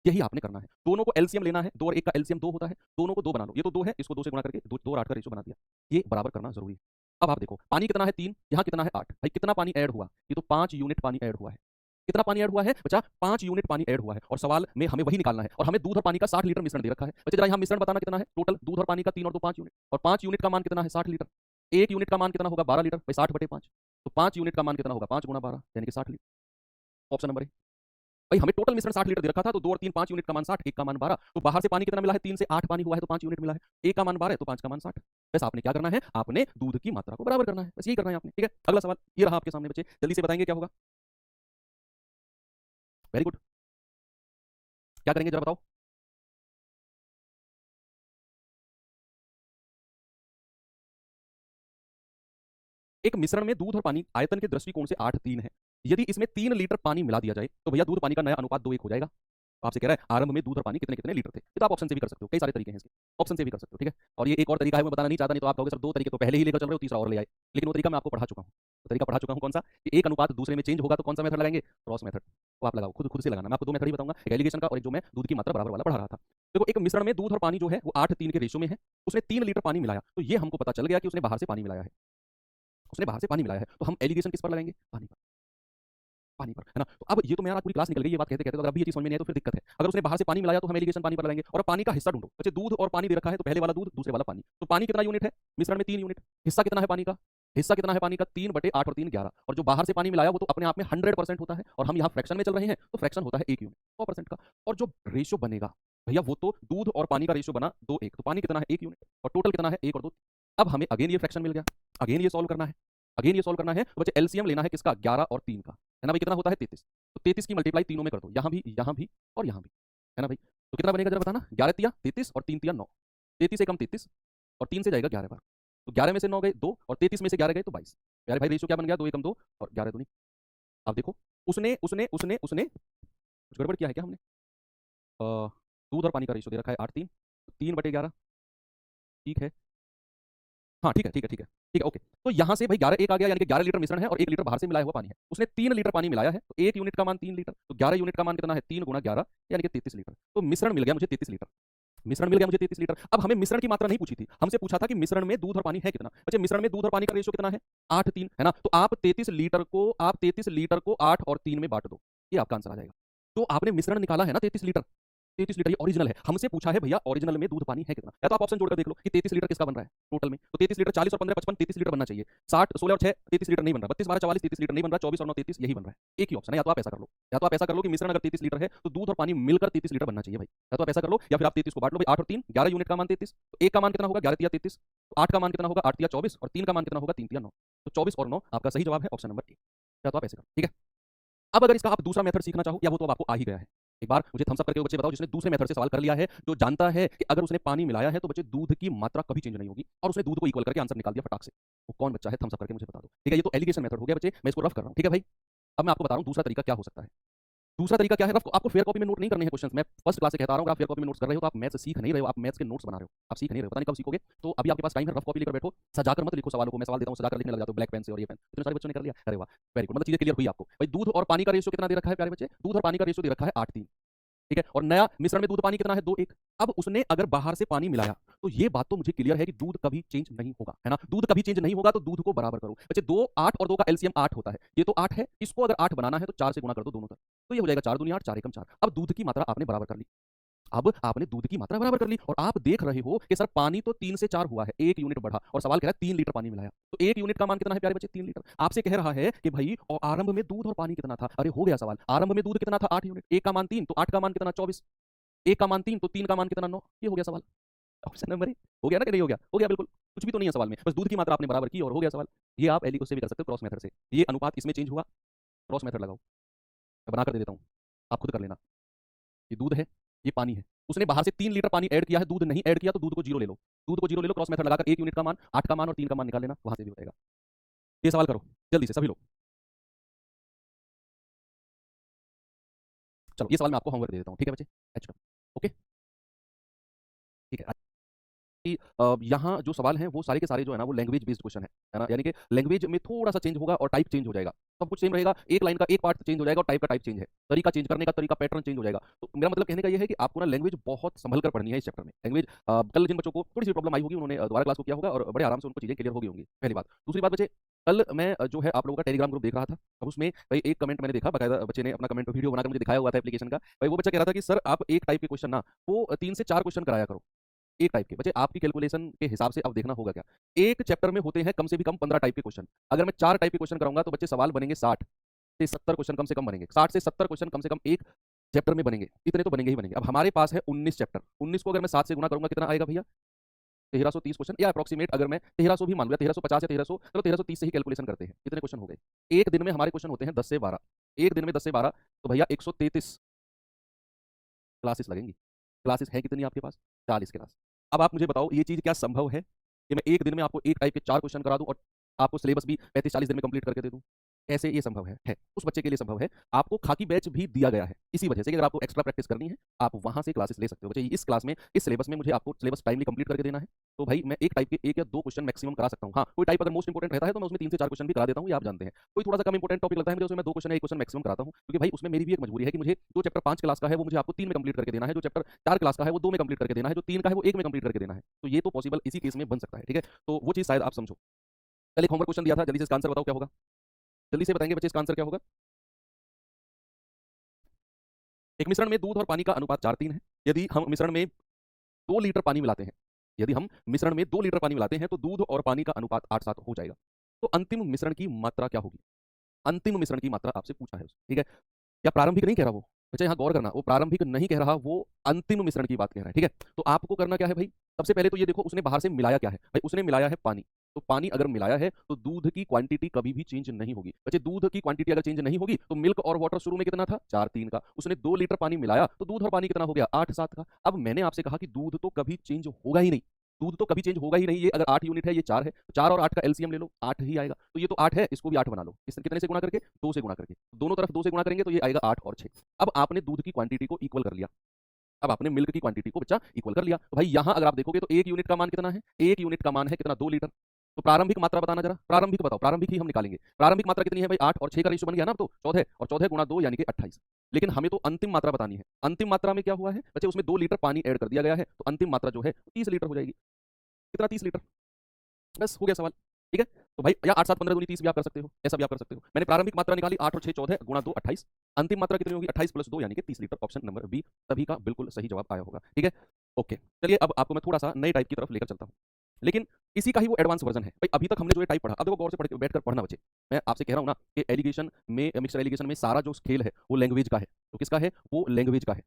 यही आपने करना है। दोनों को एलसीएम लेना है, 2 और 1 का एलसीएम 2 होता है, दोनों को 2 बना लो, ये तो 2 है, इसको 2 से गुणा करके 2 और 8 का रेशियो बना दिया, ये बराबर करना जरूरी है। अब आप देखो पानी कितना है 3, यहाँ कितना है 8, भाई कितना पानी ऐड हुआ, ये तो 5 यूनिट पानी ऐड हुआ है। कितना पानी ऐड हुआ है बच्चा, 5 यूनिट पानी ऐड हुआ है, और सवाल में हमें वही निकालना है, और हमें दूध और पानी का 60 लीटर मिश्रण दे रखा है। बच्चे जरा यहाँ मिश्रण बताना कितना है टोटल, दूध और पानी का 3 और 2 5 यूनिट, और 5 यूनिट का मान कितना है 60 लीटर, 1 यूनिट का मान कितना होगा 12 लीटर, भाई 60/5, तो 5 यूनिट का मान कितना होगा 5 × 12 यानी कि 60 लीटर, ऑप्शन नंबर ए। भाई हमें टोटल मिश्रण 60 लीटर दे रखा था, तो 2 और 3 5 यूनिट का मान 60, 1 का मान 12, तो बाहर से पानी कितना मिला है 3 से 8 पानी हुआ है तो 5 यूनिट मिला है, 1 का मान 12 है तो 5 का मान 60। बस आपने क्या करना है, आपने दूध की मात्रा को बराबर करना है, बस यही करना है आपने, ठीक है। अगला सवाल ये रहा आपके सामने बच्चे, जल्दी से बताएंगे क्या होगा। वेरी गुड, क्या करेंगे जरा बताओ। एक मिश्रण में दूध और पानी आयतन के दृष्टिकोण से 8:3 है, यदि इसमें 3 लीटर पानी मिला दिया जाए तो भैया दूध पानी का नया अनुपात 2:1 हो जाएगा। आपसे कह रहा है आरंभ में दूध और पानी कितने कितने लीटर थे, ये तो आप ऑप्शन से भी कर सकते हो, कई सारे तरीके हैं इसके, ऑप्शन से भी कर सकते हो, ठीक है। और ये एक और तरीका है मैं बताना नहीं चाहता, नहीं तो आप कहोगे सर 2 तरीके तो पहले ही लेकर चल रहे हो, तीसरा और ले आए, लेकिन वो तरीका मैं आपको पढ़ा चुका हूँ। तो तरीका पढ़ा चुका हूँ कौन सा, कि एक अनुपात दूसरे में चेंज होगा तो कौन सा मेथड लगाएंगे, क्रॉस मेथड। तो आप लगाओ, खुद खुद से लगाना, मैं आपको 2 मेथड ही बताऊंगा, एक एलिगेशन का और एक जो मैं दूध की मात्रा बराबर वाला पढ़ा रहा था। देखो एक मिश्रण में दूध और पानी जो है वो 8:3 के रेशियो में है, उसने 3 लीटर पानी मिलाया, तो ये हमको पता चल गया कि उसने बाहर से पानी मिलाया है, उसने बाहर से पानी मिलाया है, तो हम एलिगेशन किस पर लगाएंगे, पानी पर, पानी पर, है ना। तो अब ये तो मेरा पूरी क्लास निकल गई ये बात कहते कहते, तो अगर अभी ये चीज समझ में नहीं आए तो फिर दिक्कत है। अगर उसने बाहर से पानी मिलाया तो हम एलिगेशन पानी पर लगाएंगे, और अब पानी का हिस्सा ढूंढो। बच्चे दूध और पानी दे रखा है तो पहले वाला दूध दूसरे वाला पानी, तो पानी कितना यूनिट है मिश्रण में 3 यूनिट, हिस्सा कितना है पानी का, हिस्सा कितना है पानी का 3/8 और 3 11, और जो बाहर से पानी मिलाया वो तो अपने आप में 100% होता है, और हम यहाँ फ्रैक्शन में चल रहे हैं तो फ्रैक्शन होता है 1 यूनिट 100% का। और जो रेशियो बनेगा भैया वो तो दूध और पानी का रेशियो बना 2:1, तो पानी कितना है 1 यूनिट और टोटल कितना है 1 और 2। अब हमें अगेन ये फ्रैक्शन मिल गया, अगेन ये सॉल्व करना है, अगेन ये सॉल्व करना है। तो बच्चे एलसीएम लेना है किसका 11 और 3 का, है ना भाई, कितना होता है 33। तो 33 की मल्टीप्लाई तीनों में कर दो, यहाँ भी और यहाँ भी, है ना भाई। तो कितना बनेगा जरा बताना, 11 तिया 33 और 3 तिया 9, 33 एकम 33 और 3 से जाएगा 11 बार, तो 11 में से 9 गए 2 और 33 में से 11 गए तो 22। प्यारे भाई रेशियो क्या बन गया 2 एकम 2 और 11 दूनी। अब देखो उसने उसने उसने उसने कुछ गड़बड़ किया है क्या हमने, दूध और पानी का रेशियो दे रखा है 8:3, 3/11, ठीक है, हाँ ठीक है ठीक है ठीक है ठीक है ओके। तो यहाँ से भाई 11:1 आ गया, यानी कि 11 लीटर मिश्रण है और 1 लीटर बाहर से मिलाया हुआ पानी है। उसने 3 लीटर पानी मिलाया है, तो 1 यूनिट का मान 3 लीटर, तो 11 यूनिट का मान कितना है 3 गुणा 11 यानी कि 33 लीटर। तो मिश्रण मिल गया मुझे 33 लीटर, मिश्रण मिल गया मुझे 33 लीटर। अब हमें मिश्रण की मात्रा नहीं पूछी थी, हमसे पूछा था कि मिश्रण में दूध और पानी है कितना। बच्चे मिश्रण में दूध और पानी का रेशियो कितना है 8:3, है ना। तो आप 33 लीटर को 8 और 3 में बांट दो, ये आपका आंसर आ जाएगा। तो आपने मिश्रण निकाला है ना 33 लीटर, 33 लीटर ये ओरिजिनल है। हमसे पूछा है भैया ओरिजिनल में दूध पानी है कितना, या तो आप ऑप्शन जोड़कर देख लो कि 33 लीटर किसका बन रहा है टोटल में। तो 33 लीटर 40 और 15 55 33 लीटर बनना चाहिए, 60 16 और 6 33 लीटर नहीं बन रहा, 32 12 44 33 लीटर नहीं बन रहा, 24 और 9 33 यही बन रहा है। एक ही ऑप्शन है, या तो आप ऐसा कर लो, या तो आप ऐसा कर लो कि मिश्रण अगर 33 लीटर है तो दूध और पानी मिलकर 33 लीटर बनना चाहिए भाई, या तो आप ऐसा कर लो, या फिर आप 33 को बांट लो भाई 8 और 3, 11 यूनिट का मान 33, तो 1 का मान कितना होगा 11 तिया 33, तो 8 का मान कितना होगा 8 तिया 24 और 3 का मान कितना होगा 3 तिया 9, तो 24 और 9 आपका सही जवाब है ऑप्शन नंबर ए। या तो आप ऐसे करो, ठीक है। अब अगर इसका आप दूसरा मेथड सीखना चाहो, या वो तो अब आपको आ ही गया है, एक बार मुझे थम्स अप करके वो बच्चे बताओ जिसने दूसरे मेथड से सवाल कर लिया है, जो जानता है कि अगर उसने पानी मिलाया है तो बच्चे दूध की मात्रा कभी चेंज नहीं होगी, और उसने दूध को इक्वल करके आंसर निकाल दिया फटाक से। वो कौन बच्चा है थम्स अप करके मुझे बता दो, ठीक है। ये तो एलिगेशन मेथड हो गया बच्चे, मैं इसको रफ कर रहा हूँ, ठीक है भाई। अब मैं आपको बता रहा हूँ दूसरा तरीका क्या हो सकता है। दूसरा तरीका क्या है, आपको फेयर कॉपी में नोट नहीं करने हैं क्वेश्चंस। मैं फर्स्ट क्लास से कहता रहा हूँ, आप फेयर कॉपी में नोट्स कर रहे हो तो आप मैथ्स सीख नहीं रहे हो, आप मैथ्स के नोट्स बना रहे हो, आप सीख नहीं रहे हो, पता नहीं कब सीखोगे। तो अभी आपके पास टाइम है, रफ कॉपी लेकर बैठो, सजाकर मत लिखो सवालों को। मैं सवाल देता हूँ सजाकर लिखने लग जाते हो ब्लैक पेन से और ये पेन, इतने सारे बच्चों ने कर लिया, अरे वाह वेरी गुड, मतलब चीजें क्लियर हुई आपको। भाई दूध और पानी का रेशियो कितना दे रखा है प्यारे बच्चे, दूध और पानी का रेशियो दे रखा है 8:3, ठीक है। और नया मिश्रण में दूध पानी कितना है 2:1। अब उसने अगर बाहर से पानी मिलाया तो ये बात तो मुझे क्लियर है कि दूध कभी चेंज नहीं होगा, है ना। दूध कभी चेंज नहीं होगा तो दूध को बराबर करो बच्चे, 2 8 और 2 का एलसीएम 8 होता है, ये तो 8 है, इसको अगर 8 बनाना है तो 4 से गुणा कर दो दोनों तरफ, तो ये हो जाएगा 4 दूनी 8 4 एकम 4। अब दूध की मात्रा आपने बराबर कर ली, अब आपने दूध की मात्रा बराबर कर ली और आप देख रहे हो कि सर पानी तो 3 से 4 हुआ है, 1 यूनिट बढ़ा, और सवाल कह रहा है 3 लीटर पानी मिलाया, तो 1 यूनिट का मान कितना है प्यारे बच्चे 3 लीटर। आपसे कह रहा है कि भाई और आरंभ में दूध और पानी कितना था, अरे हो गया सवाल, आरंभ में दूध कितना था 8 यूनिट, 1 का मान 3 तो 8 का मान कितना 24, 1 का मान 3 तो 3 का मान कितना 9, ये हो गया सवाल। ऑप्शन नंबर ए हो गया ना कि नहीं हो गया, हो गया बिल्कुल, कुछ भी तो नहीं है सवाल में, बस दूध की मात्रा आपने बराबर की और हो गया सवाल। ये आप एलिको से भी कर सकते हो क्रॉस मेथड से, ये अनुपात इसमें चेंज हुआ, क्रॉस मेथड लगाओ, मैं बना कर दे देता हूँ, आप खुद कर लेना। ये दूध है, ये पानी है, उसने बाहर से 3 लीटर पानी ऐड किया है, दूध नहीं ऐड किया तो दूध को जीरो ले लो, दूध को जीरो ले लो, क्रॉस मेथड लगाकर 1 यूनिट का मान 8 का मान और 3 का मान निकाल लेना, वहां से भी हो जाएगा। ये सवाल करो जल्दी से सभी लोग, चलो ये सवाल मैं आपको होमवर्क दे देता हूँ, ठीक है बच्चे, एच का ओके, ठीक है। कि यहाँ जो सवाल हैं वो सारे के सारे जो है ना वो लैंग्वेज बेस्ड क्वेश्चन है ना, यानी कि लैंग्वेज में थोड़ा सा चेंज होगा और टाइप चेंज हो जाएगा, सब कुछ सेम रहेगा, एक लाइन का एक पार्ट चेंज हो जाएगा और टाइप का टाइप चेंज है, तरीका चेंज करने का तरीका पैटर्न चेंज हो जाएगा। तो मेरा मतलब कहने का ये है कि आपको ना लैंग्वेज बहुत संभल कर पढ़नी है इस चैप्टर में। लैंग्वेज कल जिन बच्चों को थोड़ी सी प्रॉब्लम आई होगी उन्होंने दोबारा क्लास को किया होगा और बड़े आराम से उनको चीजें क्लियर हो गई होंगी, पहली बात। दूसरी बात बच्चे, कल मैं जो है आप लोगों का टेलीग्राम ग्रुप देख रहा था, अब उसमें भाई एक कमेंट मैंने देखा, बकायदा बच्चे ने अपना कमेंट वीडियो बनाकर मुझे दिखाया हुआ था एप्लीकेशन का। भाई वो बच्चा कह रहा था कि सर आप एक टाइप के क्वेश्चन ना वो 3 से 4 क्वेश्चन कराया करो, एक टाइप के। बच्चे आपकी कैलकुलेशन के हिसाब से अब देखना होगा क्या, एक चैप्टर में होते हैं कम से भी कम 15 टाइप के क्वेश्चन, अगर मैं 4 टाइप के क्वेश्चन कराऊंगा तो बच्चे सवाल बनेंगे 60 से 70 क्वेश्चन कम से कम बनेंगे, 60 से 70 क्वेश्चन कम से कम एक चैप्टर में बनेंगे, इतने तो बनेंगे ही बनेंगे। अब हमारे पास है 19 चैप्टर, 19 को अगर मैं 7 से गुना करूंगा कितना आएगा भैया 1330 क्वेश्चन, या अप्रोक्सीमेट अगर मैं 1300 भी मान लिया 1350 या 1300, चलो 1330 से ही कैलकुलेशन करते हैं, कितने क्वेश्चन हो गए। एक दिन में हमारे क्वेश्चन होते हैं 10 से 12, एक दिन में 10 से 12, तो भैया 133 क्लासेस लगेंगी। क्लासेस है कितनी आपके पास 40 क्लास। अब आप मुझे बताओ ये चीज़ क्या संभव है कि मैं एक दिन में आपको एक टाइप के 4 क्वेश्चन करा दूं और आपको सिलेबस भी 35-40 दिन में कंप्लीट करके दे दूं, कैसे ये संभव है उस बच्चे के लिए संभव है। आपको खाकी बैच भी दिया गया है इसी वजह से कि अगर आपको एक्स्ट्रा प्रैक्टिस करनी है आप वहां से क्लासेस ले सकते हो। बच्चे इस क्लास में इस सिलेबस में मुझे आपको सिलेबस टाइमली कंप्लीट करके देना है, तो भाई मैं एक टाइप के 1 या 2 क्वेश्चन मैक्सिमम करा सकता हूँ। हाँ कोई टाइप अगर मोस्ट इंपोर्टेंट रहता है तो मैं उसमें 3 से 4 क्वेश्चन भी करा देता हूँ, ये आप जानते हैं। कोई थोड़ा सा कम इंपोर्टेंट टॉपिक लगता है मुझे उसमें मैं 2 क्वेश्चन या 1 क्वेश्चन मैक्सिमम कराता हूँ, क्योंकि भाई उसमें मेरी भी एक मजबूरी है कि मुझे जो चैप्टर 5 क्लास का है वो मुझे आपको 3 में कंप्लीट करके देना है, जो चैप्टर 4 क्लास का है वो 2 में कंप्लीट करके देना है, जो 3 का है वो 1 में कंप्लीट करके देना है। तो ये तो पॉसिबल इसी केस में बन सकता है, ठीक है। तो वो चीज़ शायद आप समझो। कल एक होमवर्क क्वेश्चन दिया था, जल्दी से इसका आंसर बताओ क्या होगा, जल्दी से बताएंगे बच्चे इसका आंसर क्या होगा। एक मिश्रण में दूध और पानी का अनुपात 4:3 है, यदि हम मिश्रण में 2 लीटर पानी मिलाते हैं, यदि हम मिश्रण में 2 लीटर पानी मिलाते हैं तो दूध और पानी का अनुपात 8:7 हो जाएगा। तो अंतिम मिश्रण की मात्रा क्या होगी, अंतिम मिश्रण की मात्रा आपसे पूछा है, ठीक है। या प्रारंभिक नहीं कह रहा वो, बच्चा यहाँ गौर करना, वो प्रारंभिक नहीं कह रहा, वो अंतिम मिश्रण की बात कह रहा है, ठीक है। तो आपको करना क्या है भाई, सबसे पहले तो ये देखो उसने बाहर से मिलाया क्या है भाई, उसने मिलाया है पानी। तो पानी अगर मिलाया है तो दूध की क्वांटिटी कभी भी चेंज नहीं होगी। बच्चे दूध की क्वांटिटी अगर चेंज नहीं होगी तो मिल्क और वाटर शुरू में कितना था, 4-3 का, उसने 2 लीटर पानी मिलाया तो दूध और पानी कितना हो गया, 8-7 का। अब मैंने आपसे कहा कि दूध तो कभी चेंज होगा ही नहीं, दूध तो कभी चेंज होगा ही नहीं। ये अगर 8 यूनिट है, ये 4 है, तो 4 और 8 का एलसीएम ले लो, 8 ही आएगा। तो ये तो 8 है, इसको भी 8 बना लो, इस कितने से गुणा करके, 2 से गुणा करके, दोनों तरफ 2 से गुणा करेंगे तो ये आएगा 8 और 6। अब आपने दूध की क्वांटिटी को इक्वल कर लिया, अब आपने मिल्क की क्वांटिटी को बच्चा इक्वल कर लिया। तो भाई यहां अगर आप देखोगे तो 1 यूनिट का मान कितना है, 1 यूनिट का मान है कितना, 2 लीटर। तो प्रारंभिक मात्रा बताना जरा, प्रारंभिक बताओ, प्रारंभिक ही हम निकालेंगे। प्रारंभिक मात्रा कितनी है भाई, 8 और 6 का रेशियो बन गया ना, अब तो 14 और 14 गुणा 2 यानी कि 28। लेकिन हमें तो अंतिम मात्रा बतानी है। अंतिम मात्रा में क्या हुआ है बच्चे, उसमें 2 लीटर पानी ऐड कर दिया गया है, तो अंतिम मात्रा जो है 30 लीटर हो जाएगी। कितना, 30 लीटर। बस हो गया सवाल, ठीक है। तो भाई या 8 7 15 दूनी 30 भी आप कर सकते हो, ऐसा भी आप कर सकते हो। मैंने प्रारंभिक मात्रा निकाली 8 और 6 14 गुणा 2 28, अंतिम मात्रा कितनी होगी, 28 प्लस 2 यानी कि 30 लीटर। ऑप्शन नंबर बी सभी का बिल्कुल सही जवाब आया होगा, ठीक है। ओके, चलिए अब आपको मैं थोड़ा सा नए टाइप की तरफ लेकर चलता हूँ, लेकिन इसी का ही वो एडवांस वर्जन है भाई। अभी तक हमने जो ये टाइप पढ़ा, अब देखो गौर से बैठकर पढ़ना बच्चे। मैं आपसे कह रहा हूँ ना कि एलिगेशन में, मिक्सर एलिगेशन में सारा जो खेल है वो लैंग्वेज का है। तो किसका है, वो लैंग्वेज का है।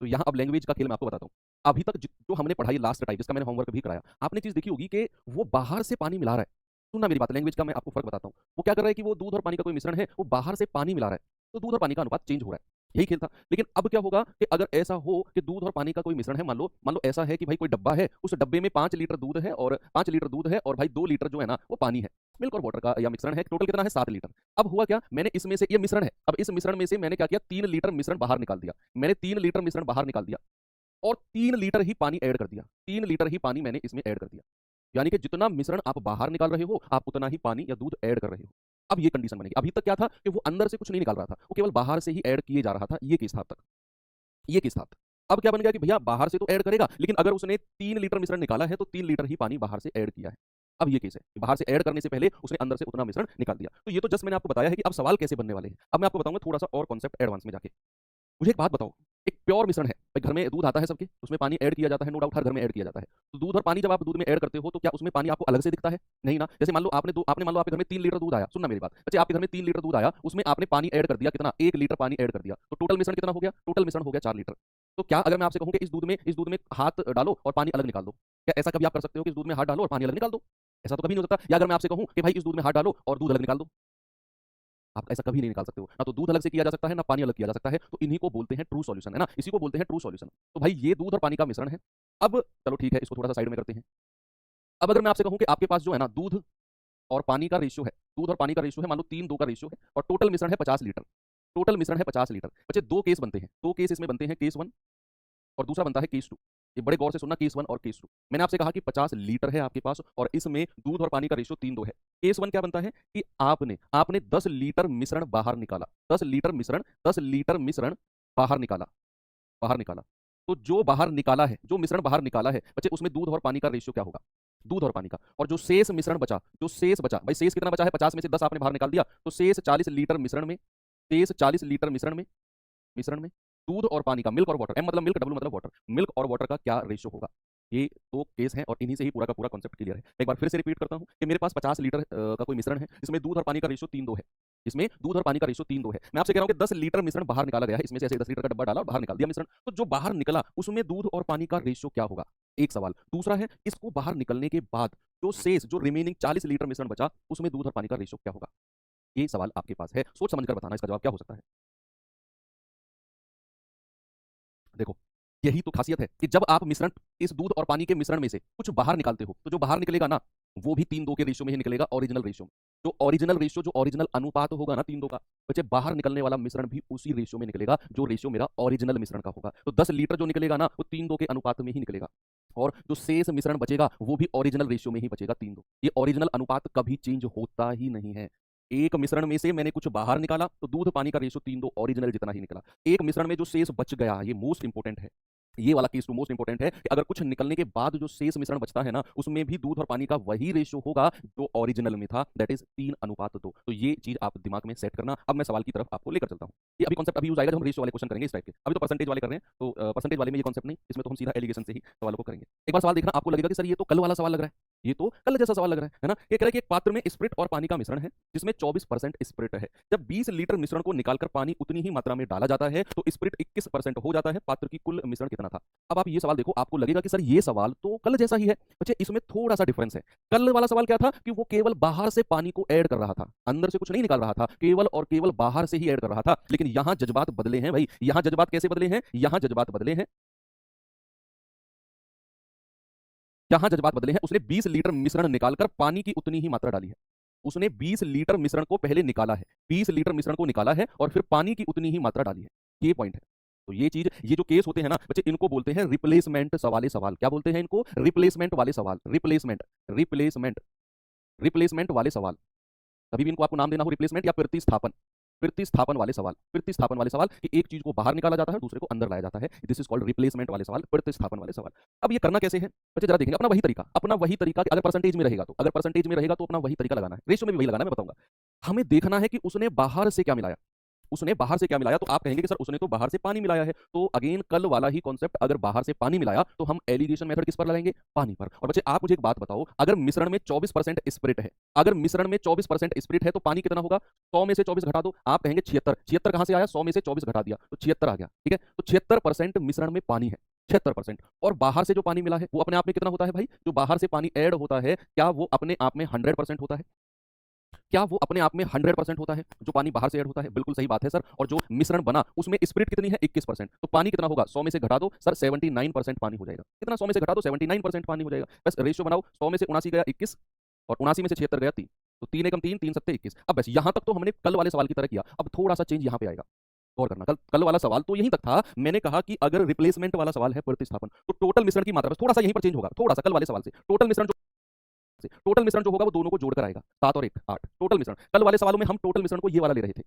तो यहाँ अब लैंग्वेज का खेल मैं आपको बताता हूँ। अभी तक जो हमने पढ़ाई लास्ट टाइप, जिसका मैंने होमवर्क भी कराया, आपने चीज देखी होगी कि वो बाहर से पानी मिला रहा है। सुनना मेरी बात, लैंग्वेज का मैं आपको फर्क बताता हूँ। वो क्या कर रहा है कि वो दूध और पानी का कोई मिश्रण है, वो बाहर से पानी मिला रहा है, तो दूध और पानी का अनुपात चेंज हो रहा है, यही खेल था। लेकिन अब क्या होगा कि अगर ऐसा हो कि दूध और पानी का कोई मिश्रण है, मान लो ऐसा है कि भाई कोई डब्बा है, उस डब्बे में 5 लीटर दूध है और 5 लीटर दूध है और भाई 2 लीटर जो है ना वो पानी है, मिल्क और वाटर का या मिश्रण है, टोटल कितना है 7 लीटर। अब हुआ क्या, मैंने इसमें से, ये मिश्रण है, अब इस मिश्रण में से मैंने क्या किया, 3 लीटर मिश्रण बाहर निकाल दिया। मैंने 3 लीटर मिश्रण बाहर निकाल दिया और 3 लीटर ही पानी ऐड कर दिया, 3 लीटर ही पानी मैंने इसमें ऐड कर दिया। यानी कि जितना मिश्रण आप बाहर निकाल रहे हो, आप उतना ही पानी या दूध ऐड कर रहे हो। अब ये कंडीशन बनेगी। अभी तक क्या था कि वो अंदर से कुछ नहीं निकाल रहा था, वो केवल बाहर से ही ऐड किए जा रहा था। ये केस था अब तक, ये केस था। अब क्या बन गया कि भैया बाहर से तो ऐड करेगा, लेकिन अगर उसने 3 लीटर मिश्रण निकाला है तो 3 लीटर ही पानी बाहर से ऐड किया है। अब ये केस है कि बाहर से ऐड करने से पहले उसने अंदर से उतना मिश्रण निकाल दिया। तो ये तो जस्ट मैंने आपको बताया है कि अब सवाल कैसे बनने वाले हैं। अब मैं आपको बताऊंगा थोड़ा सा और कॉन्सेप्ट एडवांस में जाके। मुझे एक बात बताओ, एक प्योर मिश्रण है भाई, घर में दूध आता है सबके, उसमें पानी ऐड किया जाता है, नो डाउट हर घर में ऐड किया जाता है। तो दूध और पानी जब आप दूध में ऐड करते हो तो क्या उसमें पानी आपको अलग से दिखता है, नहीं ना। जैसे मान लो आपने मान लो आपके घर में 3 लीटर दूध आया, सुनना मेरी बात बच्चे, आपके घर में 3 लीटर दूध आया, उसमें आपने पानी ऐड कर दिया कितना, 1 लीटर पानी ऐड कर दिया, तो टोटल मिश्रण कितना हो गया, टोटल मिश्रण हो गया 4 लीटर। तो क्या अगर मैं आपसे कहूं कि इस दूध में हाथ डालो और पानी अलग निकाल दो, क्या ऐसा कभी आप कर सकते हो कि इस दूध में हाथ डालो और पानी अलग निकाल दो? ऐसा तो कभी नहीं हो सकता। या अगर मैं आपसे कहूं कि भाई इस दूध में हाथ डालो और दूध अलग निकाल दो, आप ऐसा कभी नहीं निकाल सकते हो। ना तो दूध अलग से किया जा सकता है, ना पानी अलग किया जा सकता है। तो इन्हीं को बोलते हैं ट्रू सॉल्यूशन, है ना, इसी को बोलते हैं ट्रू सॉल्यूशन। तो भाई ये दूध और पानी का मिश्रण है। अब चलो ठीक है, इसको थोड़ा सा साइड में करते हैं। अब अगर मैं आपसे कहूं कि आपके पास जो है ना दूध और पानी का रेशियो है, दूध और पानी का रेशियो है मान लो 3-2 का रेशियो है, और टोटल मिश्रण है 50 लीटर, टोटल मिश्रण है 50 लीटर। बच्चे दो केस बनते हैं, दो केस इसमें बनते हैं, केस 1 और दूसरा बनता है केस 2। ये बड़े गौर से सुनना, केस 1 और केस 2। मैंने आपसे कहा कि 50 लीटर है आपके पास और इसमें दूध और पानी का रेशियो 3-2 है। केस 1 क्या बनता है कि आपने 10 लीटर मिश्रण बाहर निकाला, 10 लीटर मिश्रण, 10 लीटर मिश्रण बाहर निकाला, बाहर निकाला। तो जो बाहर निकाला है, जो मिश्रण बाहर निकाला है बच्चे, उसमें दूध और पानी का रेशियो क्या होगा, दूध और पानी का। और जो शेष मिश्रण बचा, जो शेष बचा भाई, शेष कितना बचा है, 50 में से 10 आपने बाहर निकाल दिया, तो शेष 40 लीटर मिश्रण में, शेष 40 लीटर मिश्रण में दूध और पानी का, मिल्क और वाटर, एम मतलब मिल्क, डब्ल्यू मतलब वाटर, मिल्क और वाटर का क्या रेशियो होगा। ये दो केस हैं और इन्हीं से ही पूरा का पूरा कॉन्सेप्ट क्लियर है। एक बार फिर से रिपीट करता हूं कि मेरे पास 50 लीटर का कोई मिश्रण है, इसमें दूध और पानी का रेशियो 3-2 है, इसमें दूध और पानी का रेशियो 3-2 है। मैं आपसे कह रहा हूं कि 10 लीटर मिश्रण बाहर निकाला गया है, इसमें से ऐसे 10 लीटर का डब्बा डाला और बाहर निकाल दिया मिश्रण, तो जो बाहर निकला उसमें दूध और पानी का रेशियो क्या होगा, एक सवाल। दूसरा है, इसको बाहर निकलने के बाद जो शेष, जो रिमेनिंग 40 लीटर मिश्रण बचा, उसमें दूध और पानी का रेशियो क्या होगा। ये सवाल आपके पास है, सोच समझकर बताना इसका जवाब क्या हो सकता है। देखो, यही तो खासियत है कि जब आप मिश्रण, इस दूध और पानी के मिश्रण में से कुछ बाहर निकालते हो, तो जो बाहर निकलेगा ना वो भी 3-2 के रेशियो में ही निकलेगा, ओरिजिनल रेशियो में। जो ओरिजिनल रेशियो, जो ओरिजिनल अनुपात होगा ना 3-2 का, बच्चे बाहर निकलने वाला मिश्रण भी उसी रेशियो में निकलेगा जो रेशियो मेरा ओरिजिनल मिश्रण का होगा। तो 10 लीटर जो निकलेगा ना वो 3-2 के अनुपात में ही निकलेगा, और जो शेष मिश्रण बचेगा वो भी ओरिजिनल रेशियो में ही बचेगा 3-2। ये ओरिजिनल अनुपात कभी चेंज होता ही नहीं है। एक मिश्रण में से मैंने कुछ बाहर निकाला तो दूध पानी का रेशियो 3-2 ओरिजिनल जितना ही निकला। एक मिश्रण में जो शेष बच गया, ये मोस्ट इंपोर्टेंट है, ये वाला केस टू मोस्ट इंपोर्टेंट है कि अगर कुछ निकलने के बाद जो शेष मिश्रण बचता है ना उसमें भी दूध और पानी का वही रेशियो होगा जो ओरिजिनल में था, दैट इज 3:2। तो ये चीज आप दिमाग में सेट करना। अब मैं सवाल की तरफ आपको लेकर चलता हूँ। ये अभी कॉन्सेप्ट अभी यूज आएगा जब हम रेशियो वाले क्वेश्चन करेंगे इस टाइप के। अभी तो परसेंटेज वाले कर रहे हैं, तो परसेंटेज वाले में ये कॉन्सेप्ट नहीं, इसमें तो हम सीधा एलिगेशन से ही सवालों को करेंगे। एक बार सवाल देखना, आपको लगेगा कि सर ये तो कल वाला सवाल लग रहा है, ये तो कल जैसा सवाल लग रहा है ना। ये कह रहा है कि एक पात्र में स्प्रिट और पानी का मिश्रण है जिसमें 24% स्प्रिट है। जब 20 लीटर मिश्रण को निकालकर पानी उतनी ही मात्रा में डाला जाता है तो स्प्रिट 21% हो जाता है। पात्र की कुल मिश्रण कितना था। अब आप ये सवाल देखो, आपको लगेगा कि सर ये सवाल तो कल जैसा ही है। बच्चे इसमें थोड़ा सा डिफरेंस है। कल वाला सवाल क्या था कि वो केवल बाहर से पानी को ऐड कर रहा था, अंदर से कुछ नहीं निकाल रहा था, केवल और केवल बाहर से ही ऐड कर रहा था। लेकिन यहां जज्बात बदले हैं भाई। यहां जज्बात कैसे बदले हैं, यहां जज्बात बदले हैं, यहां जज्बात बदले हैं। उसने 20 लीटर मिश्रण निकालकर पानी की उतनी ही मात्रा डाली है। उसने 20 लीटर मिश्रण को पहले निकाला है, 20 लीटर मिश्रण को निकाला है और फिर पानी की उतनी ही मात्रा डाली है। ये पॉइंट है। तो ये चीज, ये जो केस होते हैं ना बच्चे, इनको बोलते हैं रिप्लेसमेंट वाले सवाल। क्या बोलते हैं इनको, रिप्लेसमेंट वाले सवाल। रिप्लेसमेंट, रिप्लेसमेंट, रिप्लेसमेंट वाले सवाल। कभी भी इनको आपको नाम देना हो रिप्लेसमेंट या प्रतिस्थापन, प्रतिस्थापन वाले सवाल। प्रतिस्थापन वाले सवाल कि एक चीज को बाहर निकाला जाता है, दूसरे को अंदर लाया जाता है। दिस इज कॉल्ड रिप्लेसमेंट वाले सवाल, प्रतिस्थापन वाले सवाल। अब ये करना कैसे है बच्चे, जरा देखेंगे। अपना वही तरीका, अपना वही तरीका कि अगर परसेंटेज में रहेगा तो, अगर परसेंटेज में रहेगा तो अपना वही तरीका लगाना है। रेशियो में भी वही लगाना है, मैं बताऊंगा। हमें देखना है कि उसने बाहर से क्या मिलाया। उसने बाहर से क्या मिलाया, तो आप कहेंगे कि सर उसने तो बाहर से पानी मिलाया है। तो अगेन कल वाला ही कॉन्सेप्ट, अगर बाहर से पानी मिलाया तो हम एलिगेशन मेथड किस पर लगाएंगे, पानी पर। और बच्चे आप मुझे एक बात बताओ, अगर मिश्रण में 24% स्पिरिट है, अगर मिश्रण में 24% स्पिरिट है तो पानी कितना होगा। 100 में से 24 घटा दो, आप कहेंगे 76। 76 कहां से आया, 100 में से 24 घटा दिया तो 76 आ गया। ठीक है, तो 76% मिश्रण में पानी है, 76%। और बाहर से जो पानी मिला है वो अपने आप में कितना होता है भाई, जो बाहर से पानी ऐड होता है, क्या वो अपने आप में 100% होता है। क्या वो अपने आप में 100% होता है जो पानी बाहर से ऐड होता है। बिल्कुल सही बात है सर। और जो मिश्रण बना उसमें स्पिरिट कितनी है, 21%। तो पानी कितना होगा, 100 में से घटा दो सर, 79% पानी हो जाएगा। कितना, 100 में से घटा दो, 79% पानी हो जाएगा। बस रेशियो बनाओ, 100 में से 79 गया 21 और 79 में से 76 गया 3। तो 3 एकम 3, 3 सत्ते 21। अब बस यहां तक तो हमने कल वाले सवाल की तरह किया। अब थोड़ा सा चेंज यहां पे आएगा, गौर करना। कल कल वाला सवाल तो यहीं तक था। मैंने कहा कि अगर रिप्लेसमेंट वाला सवाल है प्रतिस्थापन, तो टोटल मिश्रण की मात्रा बस थोड़ा सा यहीं पर चेंज होगा, थोड़ा सा कल वाले सवाल से। टोटल मिश्रण जो होगा वो दोनों को जोड़कर आएगा, 7 और 1 8 टोटल मिश्रण। कल वाले सवालों में हम टोटल मिश्रण को ये वाला ले रहे थे,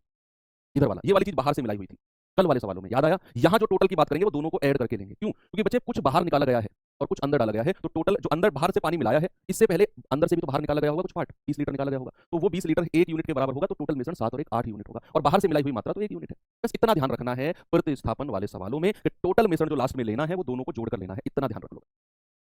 इधर वाला, ये वाली चीज बाहर से मिलाई हुई थी। कल वाले सवालों में याद आया, यहां जो टोटल की बात करेंगे वो दोनों को ऐड करके लेंगे। क्यों, क्योंकि बच्चे कुछ बाहर निकाला गया है और कुछ अंदर डाला गया है। तो टोटल जो अंदर बाहर से पानी मिलाया है, इससे पहले अंदर से भी तो बाहर निकाला गया होगा कुछ पार्ट, 20 लीटर निकाला गया होगा। तो वो 20 लीटर 1 यूनिट के बराबर होगा। तो टोटल मिश्रण 7 और 1 8 यूनिट होगा, और बाहर से मिलाई हुई मात्रा तो 1 यूनिट है। बस इतना ध्यान रखना है प्रतिस्थापन वाले सवालों में कि टोटल मिश्रण जो लास्ट में लेना है वो दोनों को जोड़कर लेना है, इतना ध्यान रख लो।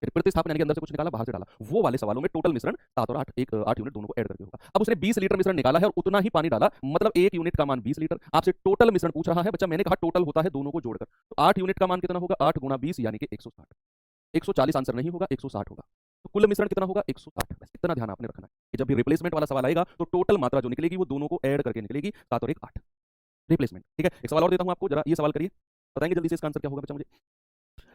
फिर प्रतिस्थापन यानी कि अंदर से कुछ निकाला बाहर से डाला, वो वाले सवालों में टोटल मिश्रण 7 और 8 8 यूनिट दोनों को ऐड करके होगा। अब उसने 20 लीटर मिश्रण निकाला है और उतना ही पानी डाला, मतलब 1 यूनिट का मान 20 लीटर। आपसे टोटल मिश्रण पूछ रहा है बच्चा, मैंने कहा टोटल होता है दोनों को जोड़कर। तो 8 यूनिट का मान कितना होगा, 8 गुणा 20 यानी कि 160। 140 आंसर नहीं होगा, 160 होगा। तो कुल मिश्रण कितना होगा, 160। बस इतना ध्यान आपने रखना है कि जब भी रिप्लेसमेंट वाला सवाल आएगा तो टोटल मात्रा जो निकलेगी वो दोनों को ऐड करके निकलेगी, 7 और 1 8 रिप्लेसमेंट। ठीक है, एक सवाल और देता हूं आपको, जरा ये सवाल करिए, बताएंगे जल्दी से इसका आंसर क्या होगा बच्चा मुझे।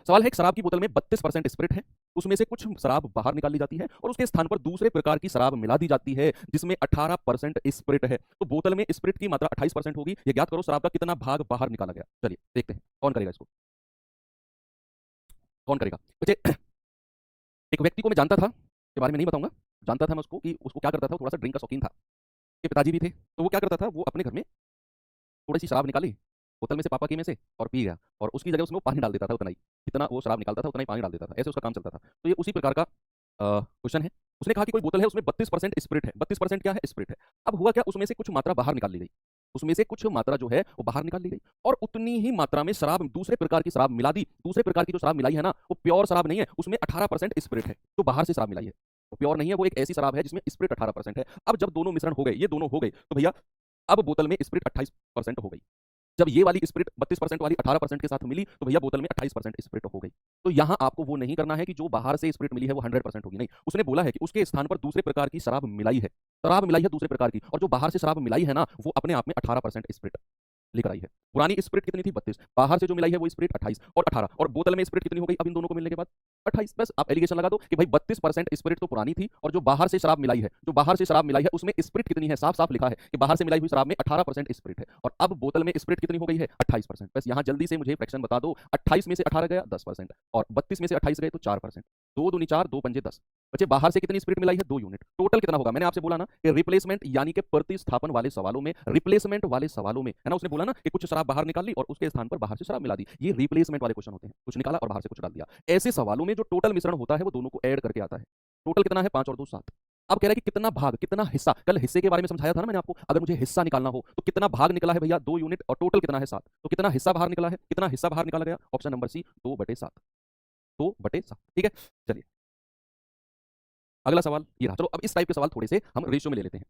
सवाल है, एक शराब की बोतल में 32% स्पिरिट है, उसमें से कुछ शराब बाहर निकाल ली जाती है और उसके स्थान पर दूसरे प्रकार की शराब मिला दी जाती है जिसमें 18% स्पिरिट है। तो बोतल में स्पिरिट की मात्रा 28% होगी। ये ज्ञात करो शराब का कितना भाग बाहर निकाला गया। चलिए देखते हैं कौन करेगा इसको, कौन करेगा बच्चे। एक व्यक्ति को मैं जानता था, के बारे में नहीं बताऊंगा, जानता था मैं उसको कि उसको क्या करता था, थोड़ा सा ड्रिंक का शौकीन था। उसके पिताजी भी थे, तो वो क्या करता था, वो अपने घर में थोड़ी सी शराब निकाली बोतल में से, पापा की में से, और पी गया। और उसकी जगह उसमें वो पानी डाल देता था, उतना ही, जितना वो शराब निकालता था उतना ही पानी डाल देता था। ऐसे उसका काम चलता था। तो ये उसी प्रकार का क्वेश्चन है। उसने कहा कि कोई बोतल है उसमें 32% स्पिरिट है। 32% क्या है, स्पिरिट है। अब हुआ क्या, उसमें से कुछ मात्रा बाहर निकाल ली गई, उसमें से कुछ मात्रा जो है वो बाहर निकाल ली गई, और उतनी ही मात्रा में शराब, दूसरे प्रकार की शराब मिला दी। दूसरे प्रकार की जो शराब मिलाई है ना, वो प्योर शराब नहीं है, उसमें 18% स्पिरिट है। जो बाहर से शराब मिलाई है वो प्योर नहीं है, वो एक ऐसी शराब है जिसमें स्पिरिट 18% है। अब जब दोनों मिश्रण हो गए, ये दोनों हो गए, तो भैया अब बोतल में स्पिरिट 28% हो गई। जब ये वाली स्पिरिट 32% वाली 18% के साथ मिली तो भैया बोतल में 28% स्पिरिट हो गई। तो यहां आपको वो नहीं करना है कि जो बाहर से स्पिरिट मिली है वो 100% होगी, नहीं। उसने बोला है कि उसके स्थान पर दूसरे प्रकार की शराब मिलाई है, शराब मिलाई है दूसरे प्रकार की, और जो बाहर से शराब मिलाई है ना, वो अपने आप में 18% स्पिरिट लेकर आई है। पुरानी स्पिरिट कितनी थी, 32, बाहर से जो मिलाई है वो स्पिरिट 28 और 18, और बोतल में स्पिरिट कितनी हो गई अब इन दोनों को मिलने के बाद, 28। बस आप एलिगेशन लगा दो कि भाई 32% स्पिरिट तो पुरानी थी, और जो बाहर से शराब मिलाई है, जो बाहर से शराब मिलाई है उसमें स्पिरिट कितनी है, साफ साफ लिखा है कि बाहर से मिलाई हुई शराब में 18% स्पिरिट है, और अब बोतल में स्पिरिट कितनी हो गई है, 28%। बस यहां जल्दी से मुझे फ्रैक्शन बता दो, 28 में से 18 गया 10%, और 32 में से 28 गए तो 4%। 2 दूनी 4, 2 पंजे 10। बच्चे बाहर से कितनी स्पिरिट मिलाई है, 2 यूनिट। टोटल कितना होगा, मैंने आपसे बोला ना कि रिप्लेसमेंट यानी कि प्रतिस्थापन वाले सवालों में, रिप्लेसमेंट वाले सवालों में, है ना, उसने बोला ना कि कुछ शराब बाहर निकाल ली और उसके स्थान पर बाहर से शराब मिला दी। ये रिप्लेसमेंट वाले क्वेश्चन होते हैं, कुछ निकाला और बाहर से कुछ डाल दिया। ऐसे सवालों में जो टोटल मिश्रण होता है वो दोनों को ऐड करके आता है। टोटल कितना है, 5 और 2 7। अब कह रहा है कि कितना भाग, कितना हिस्सा, कल हिस्से के बारे में समझाया था ना मैंने आपको, अगर मुझे हिस्सा निकालना हो तो कितना भाग निकला है भैया, 2 यूनिट, और टोटल कितना है 7। तो कितना हिस्सा बाहर निकला है, कितना हिस्सा बाहर निकाला गया, ऑप्शन नंबर सी 2/7, 2/7। ठीक है, चलिए अगला सवाल ये रहा। चलो अब इस टाइप के सवाल थोड़े से हम रेशियो में ले लेते हैं,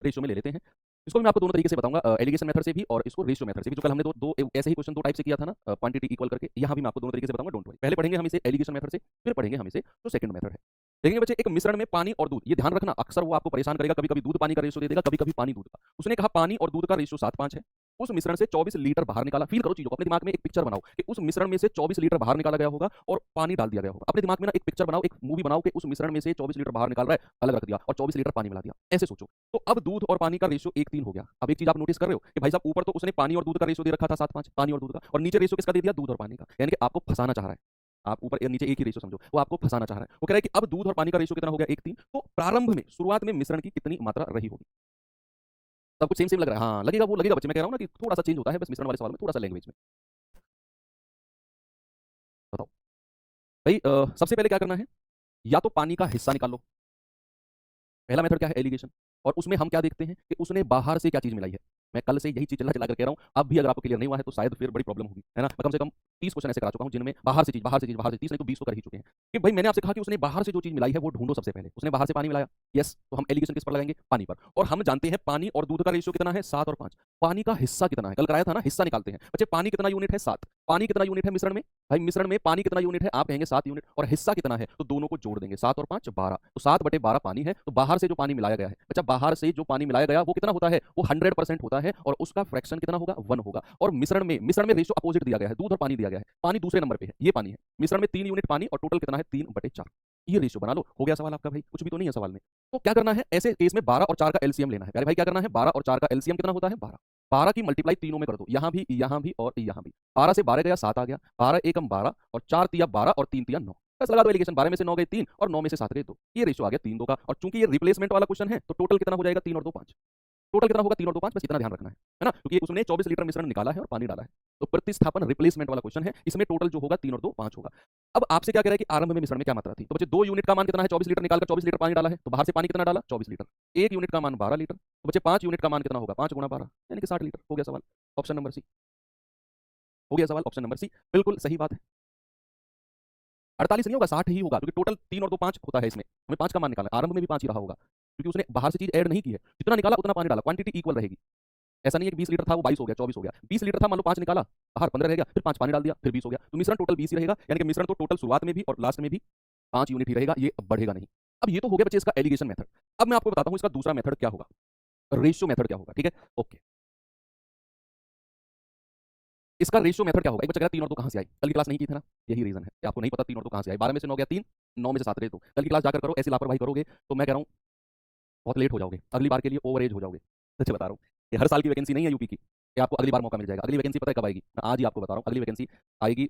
रेशियो में ले लेते हैं। इसको भी मैं आपको दोनों तरीके से बताऊंगा, एलिगेशन मेथड से भी और इसको रेशियो मेथड से भी। जो कल हमने दो दो ऐसे ही क्वेश्चन दो टाइप से किया था ना, क्वांटिटी इक्वल करके, यहाँ भी मैं आपको दोनों तरीके से बताऊंगा, डोंट वरी। पहले पढ़ेंगे हम इसे एलिगेशन मेथड से, फिर पढ़ेंगे हम इसे जो सेकंड मेथड है। देखेंगे बच्चे, एक मिश्रण में पानी और दूध, ये ध्यान रखना, अक्सर वो आपको परेशान करेगा, कभी कभी दूध पानी का रेशियो दे देगा, कभी कभी पानी दूध का। उसने कहा पानी और दूध का रेशियो 7:5 है। उस मिश्रण से 24 लीटर बाहर निकाला। फील करो चीजों को, अपने दिमाग में एक पिक्चर बनाओ कि उस मिश्रण में से 24 लीटर बाहर निकाला गया होगा और पानी डाल दिया गया होगा। अपने दिमाग में ना एक पिक्चर बनाओ, एक मूवी बनाओ कि उस मिश्रण में से 24 लीटर बाहर निकाल रहा है, अलग रख दिया, और 24 लीटर पानी मिला दिया। ऐसे सोचो। तो अब दूध और पानी का रेशियो 1:3 हो गया। अब एक चीज आप नोटिस कर रहे हो कि भाई साहब ऊपर तो उसने पानी और दूध का रेशियो दे रखा था 7:5, पानी और दूध का, और नीचे रेशियो किसका दे दिया, दूध और पानी का। यानी कि आपको फंसाना चाह रहा है, आप ऊपर या नीचे एक ही रेशियो समझो, वो आपको फंसाना चाह रहा है। वो कह रहा है कि अब दूध और पानी का रेशियो कितना हो गया, 1:3। तो प्रारंभ में, शुरुआत में मिश्रण की कितनी मात्रा रही होगी। सब कुछ सेम सेम लग रहा है, हाँ लगेगा, वो लगेगा बच्चे, मैं कह रहा हूं ना कि थोड़ा सा चेंज होता है बस मिश्रण वाले सवाल में, थोड़ा सा लैंग्वेज में। बताओ भाई, सबसे पहले क्या करना है, या तो पानी का हिस्सा निकाल लो। पहला मेथड क्या है, एलिगेशन। और उसमें हम क्या देखते हैं कि उसने बाहर से क्या चीज मिलाई है। मैं कल से यही चीज चला चला कर कह रहा हूं, अब भी अगर आपको क्लियर नहीं हुआ है तो शायद फिर बड़ी प्रॉब्लम होगी, है ना। मैं कम से कम 30 क्वेश्चन ऐसे करा चुका हूं जिनमें बाहर से चीज, बाहर से चीज, बाहर से 30 नहीं तो 20 तो कर ही चुके हैं। कि भाई मैंने आपसे कहा कि उसने बाहर से जो चीज मिलाई है वो ढूंढो सबसे पहले। उसने बाहर से पानी मिलाया, यस, तो हम एलिगेशन किस पर लगाएंगे, पानी पर। और हम जानते हैं पानी और दूध का रेशियो कितना है, 7 और 5। पानी का हिस्सा कितना है, कल कराया था ना, हिस्सा निकालते हैं बच्चे। पानी कितना यूनिट है, 7। पानी कितना यूनिट है मिश्रण में, भाई मिश्रण में पानी कितना यूनिट है, आप कहेंगे 7 यूनिट, और हिस्सा कितना है, तो दोनों को जोड़ देंगे, 7 और 5 12। तो 7/12 पानी है। तो बाहर से जो पानी मिलाया गया है बच्चा, बाहर से जो पानी मिलाया गया वो कितना होता है, वो 100% होता है, और उसका फ्रैक्शन कितना होगा, 1 होगा। और मिश्रण में रेशियो अपोजिट दिया गया है, दूध और पानी दिया गया है। पानी दूसरे नंबर पे है, ये पानी है। मिश्रण में 3 यूनिट पानी और टोटल कितना है, 3/4। ये रेशियो बना लो, हो गया सवाल आपका भाई, कुछ भी तो नहीं है सवाल में। तो क्या करना है, ऐसे केस में 12 और 4 का एलसीएम लेना है। प्यारे भाई क्या करना है, 12 और 4 का एलसीएम कितना होता है, 12। 12 की मल्टीप्लाई तीनों में कर दो, यहां भी और यहां भी। 12 से 12 गया 7 आ गया, 12 एकम 12 और 4 तिया 12 और 3 तिया 9। बस लगा दो एलिगेशन, 12 में से 9 गए 3 और 9 में से 7 गए 2। ये रेशियो आ गया 3-2 का। और चूंकि ये रिप्लेसमेंट वाला क्वेश्चन है तो टोटल कितना हो जाएगा, 3 और 2 5। टोटल कितना होगा, 3 और 2 5, बस इतना ध्यान रखना है ना, क्योंकि उसने 24 लीटर मिश्रण निकाला है और पानी डाला है। तो प्रतिस्थापन रिप्लेसमेंट वाला क्वेश्चन है, इसमें टोटल जो होगा 3 और 2 5 होगा। अब आपसे क्या कह रहा है कि आरंभ में मिश्रण में क्या मात्रा थी। तो बच्चे 2 यूनिट का मान कितना है, 24 लीटर निकालकर 24 लीटर पानी डाला है, तो बाहर से पानी कितना डाला, 24 लीटर। 1 यूनिट का मान 12 लीटर, तो बच्चे 5 यूनिट का मान कितना होगा, 5 गुणा 12 यानी कि 60 लीटर। हो गया सवाल, ऑप्शन नंबर सी। हो गया सवाल, ऑप्शन नंबर सी, बिल्कुल सही बात है। 48 नहीं होगा, 60 ही होगा, क्योंकि टोटल 3 और 2 5 होता है इसमें। हमें 5 का मान निकालना है, आरंभ में भी 5 ही रहा होगा, क्योंकि उसने बाहर से चीज ऐड नहीं की है। जितना निकाला उतना पानी डाला, क्वांटिटी इक्वल रहेगी। ऐसा नहीं है कि 20 लीटर था वो 22 हो गया, 24 हो गया। 20 लीटर था, मान लो 5 निकाला, बाहर 15 रह गया, फिर 5 पानी डाल दिया, फिर 20 हो गया। तो मिश्रण टोटल 20 ही रहेगा, यानी कि मिश्रण तो टोटल शुरुआत में भी और लास्ट में भी 5 यूनिट ही रहेगा, ये बढ़ेगा नहीं। अब ये तो हो गया बच्चे इसका एलिगेशन मेथड। अब मैं आपको बताता हूं इसका दूसरा मेथड क्या होगा, रेशियो मेथड क्या होगा, ठीक है, ओके। इसका रेशियो मेथड क्या होगा। एक बच्चा कह रहा है 3 और 2 कहां से आई, कल की क्लास नहीं की थी ना, यही रीजन है कि आपको नहीं पता 3 और 2 कहां से आई। 12 में से 9 गया 3, 9 में से 7 गए 2। कल की क्लास जाकर करो, ऐसी लापरवाही करोगे तो मैं कह रहा हूं बहुत लेट हो जाओगे, अगली बार के लिए ओवर एज हो जाओगे। सच बता रहा हूँ, ये हर साल की वैकेंसी नहीं है यूपी की कि आपको अगली बार मौका मिल जाएगा। अगली वैकेंसी पता है कब आएगी, मैं आज ही आपको बता रहा हूँ, अगली वैकेंसी आएगी,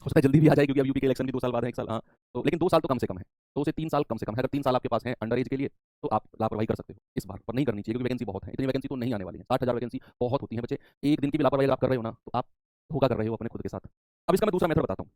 हो सकता है जल्दी भी आ जाए, क्योंकि अब यूपी के इलेक्शन भी 2 साल बाद है, 1 साल, हाँ। तो लेकिन 2 साल तो कम से कम है, 2 से 3 साल कम से कम है। अगर 3 साल आपके पास है अंडर एज के लिए तो आप लापरवाही कर सकते हो इस बार, पर नहीं करनी चाहिए, क्योंकि वैकेंसी बहुत है। इतनी वैकेंसी तो नहीं आने वाली है, 60,000 वैकेंसी बहुत होती है बच्चे। एक दिन की भी लापरवाही अगर आप कर रहे हो ना, तो आप धोखा कर रहे हो अपने खुद के साथ। अब इसका मैं दूसरा मेथड बताता हूँ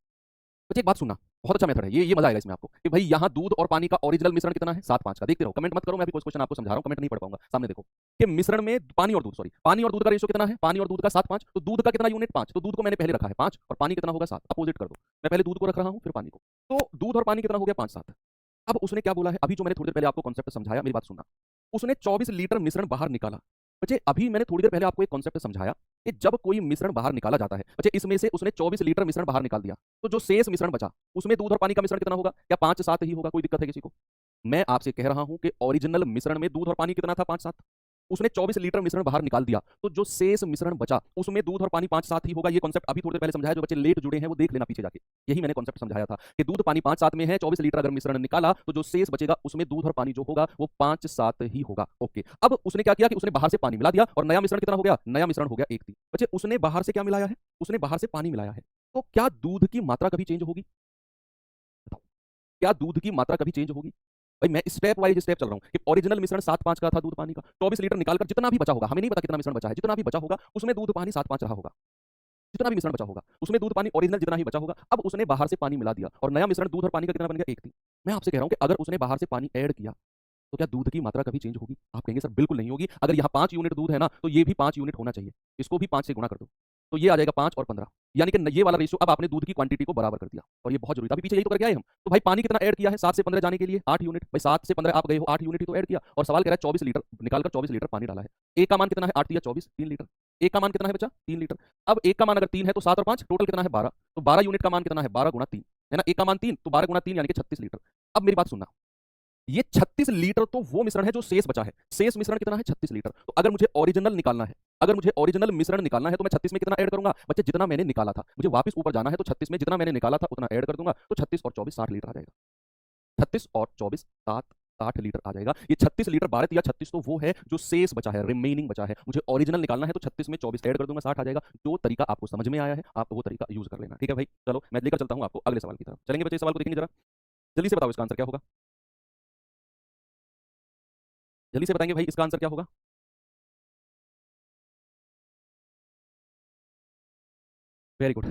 बच्चे, एक बात सुनना, बहुत अच्छा मेथड है ये मजा आएगा इसमें आपको, कि भाई यहाँ दूध और पानी का ओरिजिनल मिश्रण कितना है, 7:5 का। देखते रहो, कमेंट मत करो, मैं अभी कुछ क्वेश्चन आपको समझा रहा हूँ, कमेंट नहीं पढ़ पाऊंगा। सामने देखो कि मिश्रण में पानी और दूध का रेशियो कितना है, पानी और दूध का 7:5। तो दूध का कितना यूनिट, 5, तो दूध को मैंने पहले रखा है 5, और पानी कितना होगा 7, अपोजिट कर दो। मैं पहले दूध को रख रहा हूँ फिर पानी को, तो दूध और पानी कितना हो गया, 5 7। अब उसने क्या बोला है, अभी जो मैंने थोड़ी देर पहले आपको कॉन्सेप्ट समझाया, मेरी बात सुनना। उसने 24 लीटर मिश्रण बाहर निकाला। बच्चे अभी मैंने थोड़ी देर पहले आपको एक कॉन्सेप्ट समझाया कि जब कोई मिश्रण बाहर निकाला जाता है, बच्चे इसमें से उसने 24 लीटर मिश्रण बाहर निकाल दिया, तो जो शेष मिश्रण बचा उसमें दूध और पानी का मिश्रण कितना होगा, क्या 5 7 ही होगा, कोई दिक्कत है किसी को। मैं आपसे कह रहा हूं कि ओरिजिनल मिश्रण में दूध और पानी कितना था, 5 7। उसने 24 लीटर मिश्रण बाहर निकाल दिया, तो जो शेष मिश्रण बचा उसमें दूध और पानी 5 7 ही होगा। ये कॉन्सेप्ट अभी थोड़ी देर पहले समझाया, जो बच्चे लेट जुड़े हैं वो देख लेना पीछे जाके, यही मैंने कॉन्सेप्ट समझाया था कि दूध पानी 5 7 में है, 24 लीटर अगर मिश्रण निकाला तो जो शेष बचेगा उसमें दूध और पानी जो होगा वो 5 7 ही होगा, ओके। अब उसने क्या किया कि उसने बाहर से पानी मिला दिया, और नया मिश्रण कितना हो गया, नया मिश्रण हो गया 1 3। बच्चे उसने बाहर से क्या मिलाया है, उसने बाहर से पानी मिलाया है, तो क्या दूध की मात्रा कभी चेंज होगी, बताओ, क्या दूध की मात्रा कभी चेंज होगी। भाई मैं स्टेप वाइज स्टेप चल रहा हूँ कि ओरिजिनल मिश्रण 7:5 का था दूध पानी का, 24 लीटर निकालकर जितना भी बचा होगा, हमें नहीं पता कितना मिश्रण बचा है, जितना भी बचा होगा उसमें दूध पानी 7:5 रहा होगा। जितना भी मिश्रण बचा होगा उसमें दूध पानी ओरिजिनल जितना ही बचा होगा। अब उसने बाहर से पानी मिला दिया और नया मिश्रण दूध और पानी का कितना बन गया, 1 3। मैं आपसे कह रहा हूं कि अगर उसने बाहर से पानी ऐड किया तो क्या दूध की मात्रा कभी चेंज होगी। आप कहेंगे सर बिल्कुल नहीं होगी, अगर यहाँ 5 यूनिट दूध है ना तो ये भी 5 यूनिट होना चाहिए, इसको भी 5 से गुणा कर दो। तो ये आ जाएगा 5 और 15, यानी कि ये वाला रेशियो। अब आपने दूध की क्वांटिटी को बराबर कर दिया और ये बहुत जरूरी था। अभी पीछे यही तो करके आए हम। तो भाई पानी कितना ऐड किया है 7 से 15 जाने के लिए 8 यूनिट। भाई 7 से 15 आप गए हो 8 यूनिट ही तो ऐड किया, और सवाल कह रहा है 24 लीटर निकालकर 24 लीटर पानी डाला है। एक का मान कितना है 8 या 24 3 लीटर। एक का मान कितना है बच्चा 3 लीटर। अब एक का मान अगर 3 है तो 7 और 5 टोटल कितना है 12, तो 12 यूनिट का मान कितना है 12 गुणा 3 है ना। एक का मान 3 तो 12 गुणा 3 यानी कि 36 लीटर। अब मेरी बात सुनना, ये 36 लीटर तो वो मिश्रण है जो शेष बचा है। शेष मिश्रण कितना है 36 लीटर। तो अगर मुझे ओरिजिनल निकालना है, अगर मुझे ओरिजिनल मिश्रण निकालना है तो मैं 36 में कितना ऐड करूंगा बच्चे, जितना मैंने निकाला था। मुझे वापस ऊपर जाना है तो 36 में जितना मैंने निकाला था उतना ऐड कर दूंगा, तो 36 और 24 60 लीटर आ जाएगा। 36 और 24 60 लीटर आ जाएगा। ये 36 लीटर 12 या 36 तो वो है जो शेष बचा है, रिमेनिंग बचा है। मुझे ओरिजिनल निकालना है तो 36 में 24 ऐड कर दूंगा 60 आ जाएगा। जो तरीका आपको समझ में आया है आप वो तरीका यूज कर लेना, ठीक है भाई। चलो मैं लेकर चलता हूं आपको अगले सवाल की तरफ। चलेंगे बच्चे, इस सवाल को देखेंगे जरा, जल्दी से बताओ इसका आंसर क्या होगा। जल्दी से बताएंगे भाई इसका आंसर क्या होगा। Very good.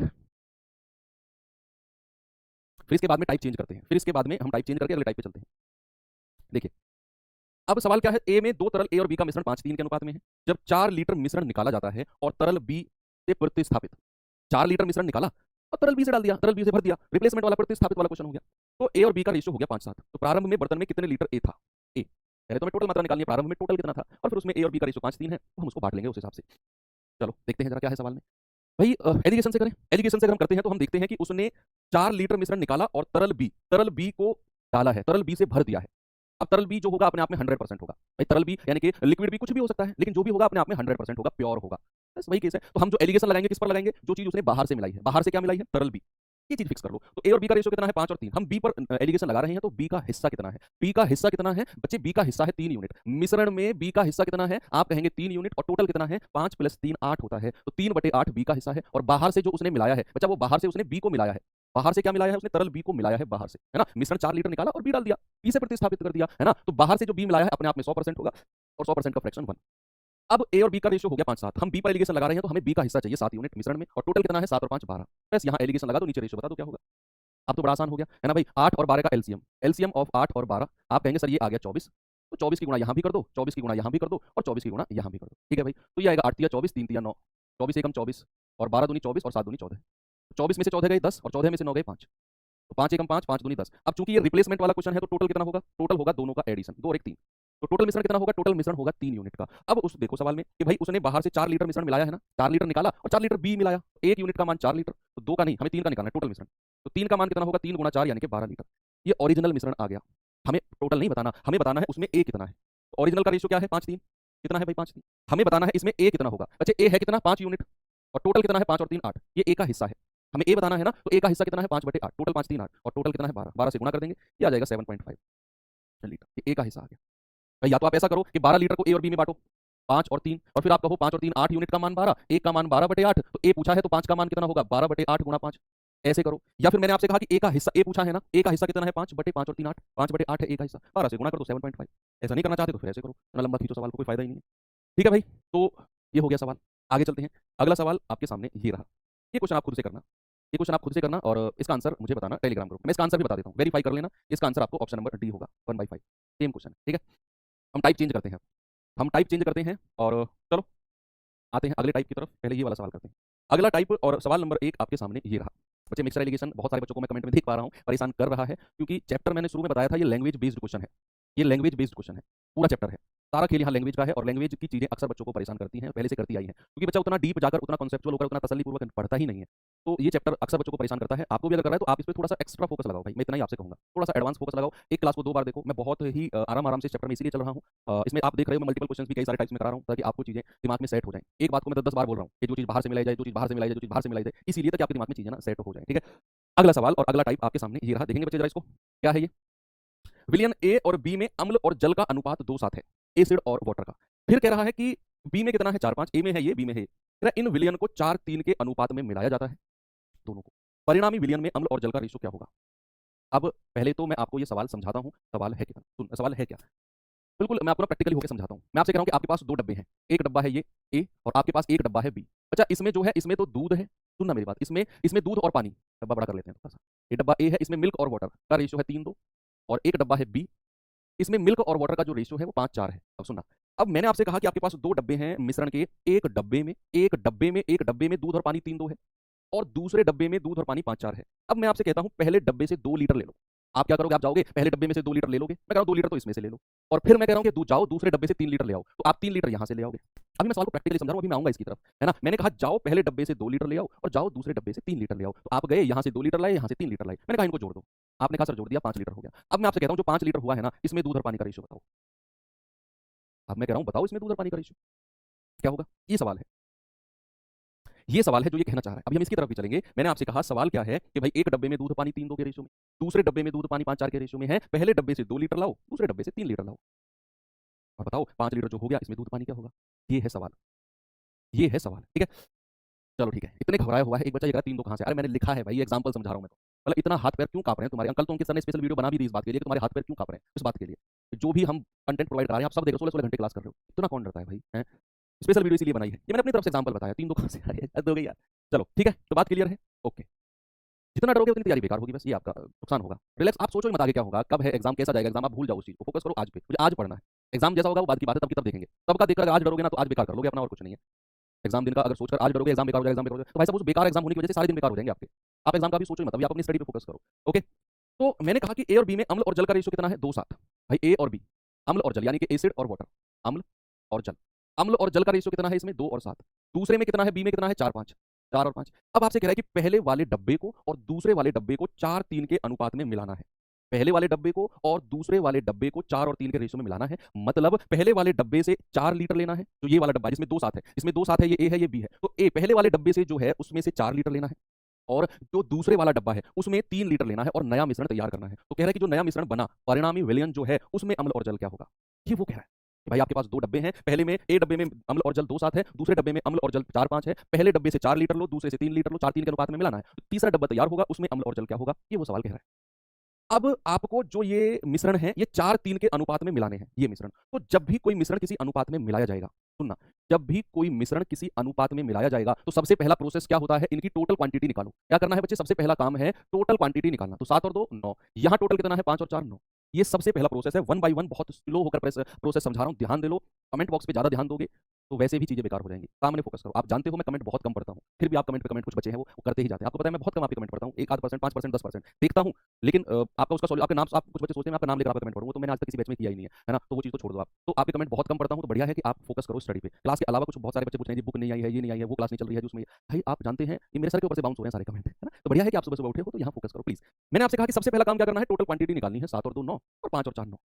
फिर इसके बाद में टाइप चेंज करते हैं, फिर इसके बाद में हम टाइप चेंज करके अगले टाइप पे चलते हैं। देखिए अब सवाल क्या है, ए में दो तरल ए और बी का मिश्रण 5:3 के अनुपात में है। जब 4 लीटर मिश्रण निकाला जाता है और तरल बी से प्रतिस्थापित, 4 लीटर मिश्रण निकाला और तरल बी से डाल दिया, तरल बी से भर दिया, रिप्लेसमेंट वाला प्रतिस्थापित वाला क्वेश्चन हो गया। तो ए और बी का रेशियो हो गया 5:7। तो प्रारंभ में बर्तन में कितने लीटर ए था। ए पहले तो हमें टोटल मात्रा निकालनी है, प्रारंभ में टोटल कितना था, और फिर उसमें ए और बी का रेशियो 5:3 है, तो हम उसको बांट लेंगे उस हिसाब से। चलो देखते हैं जरा क्या है सवाल में। भाई एलिगेशन से करें, एलिगेशन से अगर हम करते हैं तो हम देखते हैं कि उसने 4 लीटर मिश्रण निकाला और तरल बी को डाला है, तरल बी से भर दिया है। अब तरल बी जो होगा अपने आप में 100% होगा। भाई तरल बी यानी कि लिक्विड भी कुछ भी हो सकता है, लेकिन जो भी होगा अपने आप में 100% होगा, प्योर होगा। बस वही केस है। तो हम जो एलिगेशन लगाएंगे किस पर लगाएंगे, जो चीज उसने बाहर से मिलाई है। बाहर से क्या मिलाई है, तरल बी। ये चीज फिक्स कर लो। तो ए और बी का रेशियो कितना है 5 और 3। हम बी पर एलिगेशन लगा रहे हैं, तो बी का हिस्सा कितना है, बी का हिस्सा कितना है बच्चे, बी का हिस्सा है 3 यूनिट। मिश्रण में बी का हिस्सा कितना है, आप कहेंगे 3 यूनिट, और टोटल कितना है 5 + 3 8 होता है। तो 3/8 बी का हिस्सा है। और बाहर से जो उसने मिलाया है बच्चा, वो बाहर से उसने बी को मिलाया है। बाहर से क्या मिलाया है उसने, तरल बी को मिलाया है बाहर से, है ना। मिश्रण 4 लीटर निकाला और बी डाल दिया, बी से प्रतिस्थापित कर दिया, है ना। तो बाहर से जो बी मिलाया है अपने आप में 100% होगा, और 100% का फ्रैक्शन 1। अब ए और बी का रेशियो हो गया 5:7। हम बी पर एलिगेशन लगा रहे हैं, तो हमें बी का हिस्सा चाहिए 7 यूनिट मिश्रण में, और टोटल कितना है 7 और 5 12। बस यहाँ एलिगेशन लगा दो, नीचे रेशियो बता दो क्या होगा। अब तो बड़ा आसान हो गया, है ना भाई। 8 और 12 का एलसीएम, एलसीएम ऑफ 8 और 12 आप कहेंगे सर ये आ गया 24। तो 24 की गुणा यहाँ भी कर दो, 24 की गुणा यहाँ भी कर दो, और 24 की गुणा यहाँ भी कर दो, ठीक है भाई। तो ये आएगा 8 तिया 24, 3 तिया 9, 24 एकम 24, और 12 दूनी 24 और 7 दूनी 14। 24 में से 14 गए 10, और 14 में से 9 गए 5, तो 5 एकम 5, 5 दूनी 10। अब चूंकि ये रिप्लेसमेंट वाला क्वेश्चन है, तो टोटल कितना होगा, टोटल होगा दोनों का एडिशन, 2 और 1 3। तो टोटल मिश्रण कितना होगा, टोटल मिश्रण होगा 3 यूनिट का। अब उस देखो सवाल में कि भाई उसने बाहर से 4 लीटर मिश्रण मिलाया है ना, 4 लीटर निकाला और 4 लीटर बी मिलाया, 1 यूनिट का मान 4 लीटर, तो 2 का नहीं हमें 3 का निकालना है टोटल मिश्रण। तो 3 का मान कितना होगा, 3 गुणा 4 यानी कि 12 लीटर। ये ओरिजिनल मिश्रण आ गया। हमें टोटल नहीं बताना, हमें बताना है उसमें ए कितना है। तो ओरिजिनल का रेशियो क्या है 5:3, कितना है भाई 5:3। हमें बताना है इसमें ए कितना होगा। अच्छा ए है कितना 5 यूनिट, और टोटल कितना है 5 और 3 8, ये ए का हिस्सा है। हमें ए बताना है ना, तो ए का हिस्सा कितना है 5/8, टोटल 5 3 8, और टोटल कितना है 12, 12 से गुणा कर देंगे, ये आ जाएगा 7.5 लीटर। ये ए का हिस्सा आ गया भाई। या तो आप ऐसा करो कि 12 लीटर को ए और बी में बांटो, 5 और 3, और फिर आप कहो 5 और 3 8 यूनिट का मान 12, एक का मान 12/8, तो ए पूछा है तो 5 का मान कितना होगा 12/8 गुणा 5, ऐसे करो। या फिर मैंने आपसे कहा कि ए का हिस्सा, ए पूछा है ना, ए का हिस्सा कितना है 5/5 और 3 8, 5/8 है ए का हिस्सा, 12 से गुणा कर दो 7.5। ऐसा नहीं करना चाहते तो फिर ऐसे करो, इतना लंबा खींचो सवाल को, कोई फायदा ही नहीं है, ठीक है भाई। तो ये हो गया सवाल, आगे चलते हैं। अगला सवाल आपके सामने ये रहा। ये क्वेश्चन आप खुद से करना, ये क्वेश्चन आप खुद से करना, और इसका आंसर मुझे बताना टेलीग्राम ग्रुप में। मैं इसका आंसर भी बता देता हूँ, वेरीफाई कर लेना। इसका आंसर आपको ऑप्शन नंबर डी होगा, 1/5, सेम क्वेश्चन, ठीक है। हम टाइप चेंज करते हैं, हम टाइप चेंज करते हैं, और चलो आते हैं अगले टाइप की तरफ। पहले ये वाला सवाल करते हैं, अगला टाइप, और सवाल नंबर 1 आपके सामने ये रहा। बच्चे मिक्सर एलिगेशन बहुत सारे बच्चों को मैं कमेंट में देख पा रहा हूँ परेशान कर रहा है, क्योंकि चैप्टर मैंने शुरू में बताया था ये लैंग्वेज बेस्ड क्वेश्चन है, ये लैंग्वेज बेस्ड क्वेश्चन है, पूरा चैप्टर है। सारा खेल यहाँ लैंग्वेज का है, और लैंग्वेज की चीजें अक्सर बच्चों को परेशान करती हैं, पहले से करती आई हैं, क्योंकि बच्चा उतना डीप जाकर, उतना कॉन्सेप्चुअल होकर, उतना तसल्लीपूर्वक पढ़ता ही नहीं है। तो ये चैप्टर अक्सर बच्चों को परेशान करता है। आपको भी अगर कर रहा है तो आप इस पर थोड़ा सा एक्स्ट्रा फोकस लगाओ भाई, मैं इतना ही आपसे कहूंगा, थोड़ा सा एडवांस फोकस लगाओ। एक क्लास को 2 बार देखो, मैं बहुत ही आराम आराम से इस चैप्टर में इसलिए चल रहा हूँ। इसमें आप देख रहे हो मैं मल्टीपल क्वेश्चन भी कई सारे टाइप्स में करा रहा हूँ, ताकि आपको चीजें दिमाग में सेट हो जाए। एक बात को मैं 10 बार बोल रहा हूँ कि जो चीज बाहर से मिलाई जाए, जो चीज बाहर से मिलाई जाए, जो चीज बाहर से मिलाई जाए, इसीलिए ताकि आपके दिमाग में चीजें ना सेट हो जाए, ठीक है। अगला सवाल और अगला टाइप आपके सामने ये रहा, देखेंगे बच्चे जरा इसको, क्या है ये। विलियन ए और बी में अम्ल और जल का अनुपात 2:7 है, एसिड और वाटर का। फिर कह रहा है कि बी में कितना है 4-5, ए में है ये, बी में है ये। कह रहा है इन विलियन को 4-3 के अनुपात में मिलाया जाता है, दोनों को। परिणामी विलियन में अम्ल और जल का रेशियो क्या होगा। अब पहले तो मैं आपको ये सवाल समझाता हूँ, सवाल है क्या, सवाल है क्या, बिल्कुल मैं आपको प्रैक्टिकली होकर समझाता हूँ। मैं आपसे कह रहा हूँ कि आपके पास 2 डब्बे हैं, एक डब्बा है ये ए, और आपके पास एक डब्बा है बी। अच्छा इसमें जो है, इसमें तो दूध है, सुनना मेरी बात, इसमें इसमें दूध और पानी, डब्बा बड़ा कर लेते हैं थोड़ा सा। ये डब्बा ए है, इसमें मिल्क और वाटर का रेशियो है 3-2, और एक डब्बा है बी, इसमें मिल्क और वाटर का जो रेशियो है वो 5-4 है। अब सुनना, अब मैंने आपसे कहा कि आपके पास दो डब्बे हैं मिश्रण के, एक डब्बे में दूध और पानी 3-2 है और दूसरे डब्बे में दूध और पानी 5-4 है। अब मैं आपसे कहता हूं पहले डब्बे से 2 लीटर ले लो। आप क्या करोगे? आप जाओगे पहले डब्बे में से 2 लीटर ले लोगे, मैं कह रहा हूं 2 लीटर तो इसमें से ले लो, और फिर मैं कह रहा हूं कि दूध जाओ दूसरे डब्बे से 3 लीटर ले आओ, तो आप 3 लीटर यहां से ले आओगे। अभी मैं सवाल को प्रैक्टिकली समझा रहा हूं, अभी मैं आऊंगा इसकी तरफ, है ना। मैंने कहा जाओ पहले डब्बे से 2 लीटर ले आओ और जाओ दूसरे डब्बे से 3 लीटर ले आओ, तो आप गए यहां से 2 लीटर लाए, यहां से 3 लीटर लाए। मैंने कहा इनको जोड़ दो, आपने कहा सर जोड़ दिया 5 लीटर हो गया। अब मैं आपसे कहता हूं जो 5 लीटर हुआ है ना, इसमें दूध और पानी का रेशियो बताओ। अब मैं कह रहा हूं बताओ इसमें दूध और पानी का रेशियो क्या होगा, ये सवाल है। ये सवाल है जो ये कहना चाह रहा है। अभी हम इसकी तरफ भी चलेंगे। मैंने आपसे कहा सवाल क्या है कि भाई एक डब्बे में दूध पानी 3-2 के रेशियो में, दूसरे डब्बे में दूध पानी 5-4 के रेशियो में है, पहले डब्बे से 2 लीटर लाओ, दूसरे डब्बे से 3 लीटर लाओ, और बताओ 5 लीटर जो हो गया इसमें दूध पानी क्या होगा। ये है सवाल, ये है सवाल, ठीक है। चलो ठीक है, इतने घबराया हुआ है। एक बच्चा ये कह रहा है 3-2 कहां से? अरे मैंने लिखा है भाई, एग्जांपल समझा रहा हूं मैं तो। मतलब इतना हाथ पैर क्यों कांप रहे हैं तुम्हारे? अंकल तो उनके सर ने स्पेशल वीडियो बना भी दी इस बात के लिए कि तुम्हारे हाथ पैर क्यों कांप रहे हैं इस बात के लिए। जो भी हम कंटेंट प्रोवाइड करा रहे हैं, आप सब देखो 16-16 घंटे क्लास कर रहे हो, इतना कौन डरता है भाई, हैं? स्पेशल वीडियो इसीलिए बनाई है। ये मैंने अपनी तरफ से एग्जांपल बताया, 3-2 कहां से आ रही है, हद हो गई यार। चलो ठीक है, तो बात क्लियर है, ओके। जितना डरोगे उतनी तैयारी बेकार होगी, बस ये आपका नुकसान होगा। रिलैक्स, आप सोचो ही मत आगे क्या होगा, कब है एग्जाम, कैसा जाएगा एग्जाम, आप भूल जाओ उस चीज को, फोकस करो आज पे। मुझे आज पढ़ना है, एग्जाम जैसा होगा वो बाद की बात है, तब की तब देखेंगे। तब का देखकर आज डरोगे ना तो आज बेकार कर लोगे अपना, और कुछ नहीं है। एग्जाम दिन का अगर सोचकर आज डरोगे एग्जाम बेकार हो जाएगा, एग्जाम बेकार हो जाएगा, तो भाई साहब उस बेकार एग्जाम होने की वजह से सारे दिन बेकार हो जाएंगे आपके। आप एग्जाम का भी सोचो ही मत, अभी आप अपनी स्टडी पे फोकस करो, ओके। तो मैंने कहा कि ए और बी में अम्ल और जल का रेशियो कितना है? 2-7। भाई ए और बी, अम्ल और जल, यानी कि एसिड और वाटर, अम्ल और जल। अम्ल और जल का रेशियो कितना है इसमें? 2 और 7। दूसरे में कितना है? बी में कितना है? 4-5, 4 और 5। अब आपसे कह रहा है कि पहले वाले डब्बे को और दूसरे वाले डब्बे को 4-3 के अनुपात में मिलाना है। पहले वाले डब्बे को और दूसरे वाले डब्बे को 4 और 3 के रेशियो में मिलाना है। मतलब पहले वाले डब्बे से 4 लीटर लेना है, तो ये वाला डब्बा जिसमें 2-7 है, इसमें 2-7 है, ये ए है, ये बी है, तो ए पहले वाले डब्बे से जो है उसमें से 4 लीटर लेना है, और जो दूसरे वाला डब्बा है उसमें 3 लीटर लेना है और नया मिश्रण तैयार करना है। तो कह रहा है कि जो नया मिश्रण बना, परिणामी विलयन जो है उसमें अम्ल और जल क्या होगा, ये वो कह रहा है। कि भाई आपके पास 2 डब्बे हैं, पहले में ए डब्बे में अम्ल और जल 2-7 है, दूसरे डब्बे में अम्ल और जल 4-5 है, पहले डब्बे से 4 लीटर लो, दूसरे से 3 लीटर लो, 4-3 के अनुपात में मिलाना है, तो तीसरा डब्बा तैयार होगा, उसमें अम्ल और जल क्या होगा, ये वो सवाल कह रहा है। अब आपको जो ये मिश्रण है ये 4-3 के अनुपात में मिलाने हैं, ये मिश्रण। तो जब भी कोई मिश्रण किसी अनुपात में मिलाया जाएगा, सुनना, जब भी कोई मिश्रण किसी अनुपात में मिलाया जाएगा तो सबसे पहला प्रोसेस क्या होता है? इनकी टोटल क्वांटिटी निकालो। क्या करना है बच्चे? सबसे पहला काम है टोटल क्वांटिटी निकालना। तो 7 और 2 9, यहाँ टोटल कितना है? 5 और 4 9। ये सबसे पहला प्रोसेस है, 1 बाय 1 बहुत स्लो होकर प्रोसेस समझा रहा हूँ, ध्यान दे लो। कमेंट बॉक्स पे ज्यादा ध्यान दोगे तो वैसे भी चीजें बेकार हो जाएंगी, सामने फोकस करो। आप जानते हो मैं कमेंट बहुत कम पढ़ता हूँ, फिर भी आप कमेंट पे कमेंट, कुछ बच्चे हैं वो करते ही जाते हैं। आपको पता है मैं बहुत कम आपके कमेंट पढ़ता हूँ, 1-8%, 5%, 10% देखता हूँ, लेकिन आपका उसका आपके नाम, आप कुछ बच्चे सोचते हैं मैं आपका नाम लेकर आपका कमेंट पढ़ूंगा, तो मैंने आज तक किसी बैच में किया ही नहीं है ना, तो वो चीज तो छोड़ दो आप। तो आपके कमेंट बहुत कम पढ़ता हूँ, तो बढ़िया है कि आप फोकस करो स्टडी पे। क्लास के अलावा कुछ बहुत सारे बच्चे पूछ रहे हैं बुक नहीं आई है, ये नहीं आई है, वो क्लास नहीं चल रही है जो उसमें, भाई आप जानते हैं कि मेरे सर के ऊपर से बाउंस हो रहे हैं सारे कमेंट, है ना। तो बढ़िया है कि आप सुबह सुबह उठे हो, तो यहाँ फोकस करो प्लीज। मैंने आपसे कहा कि सबसे पहला काम क्या करना है? टोटल क्वांटिटी निकालनी है, 7 और 2 9 और 5 और 4 9।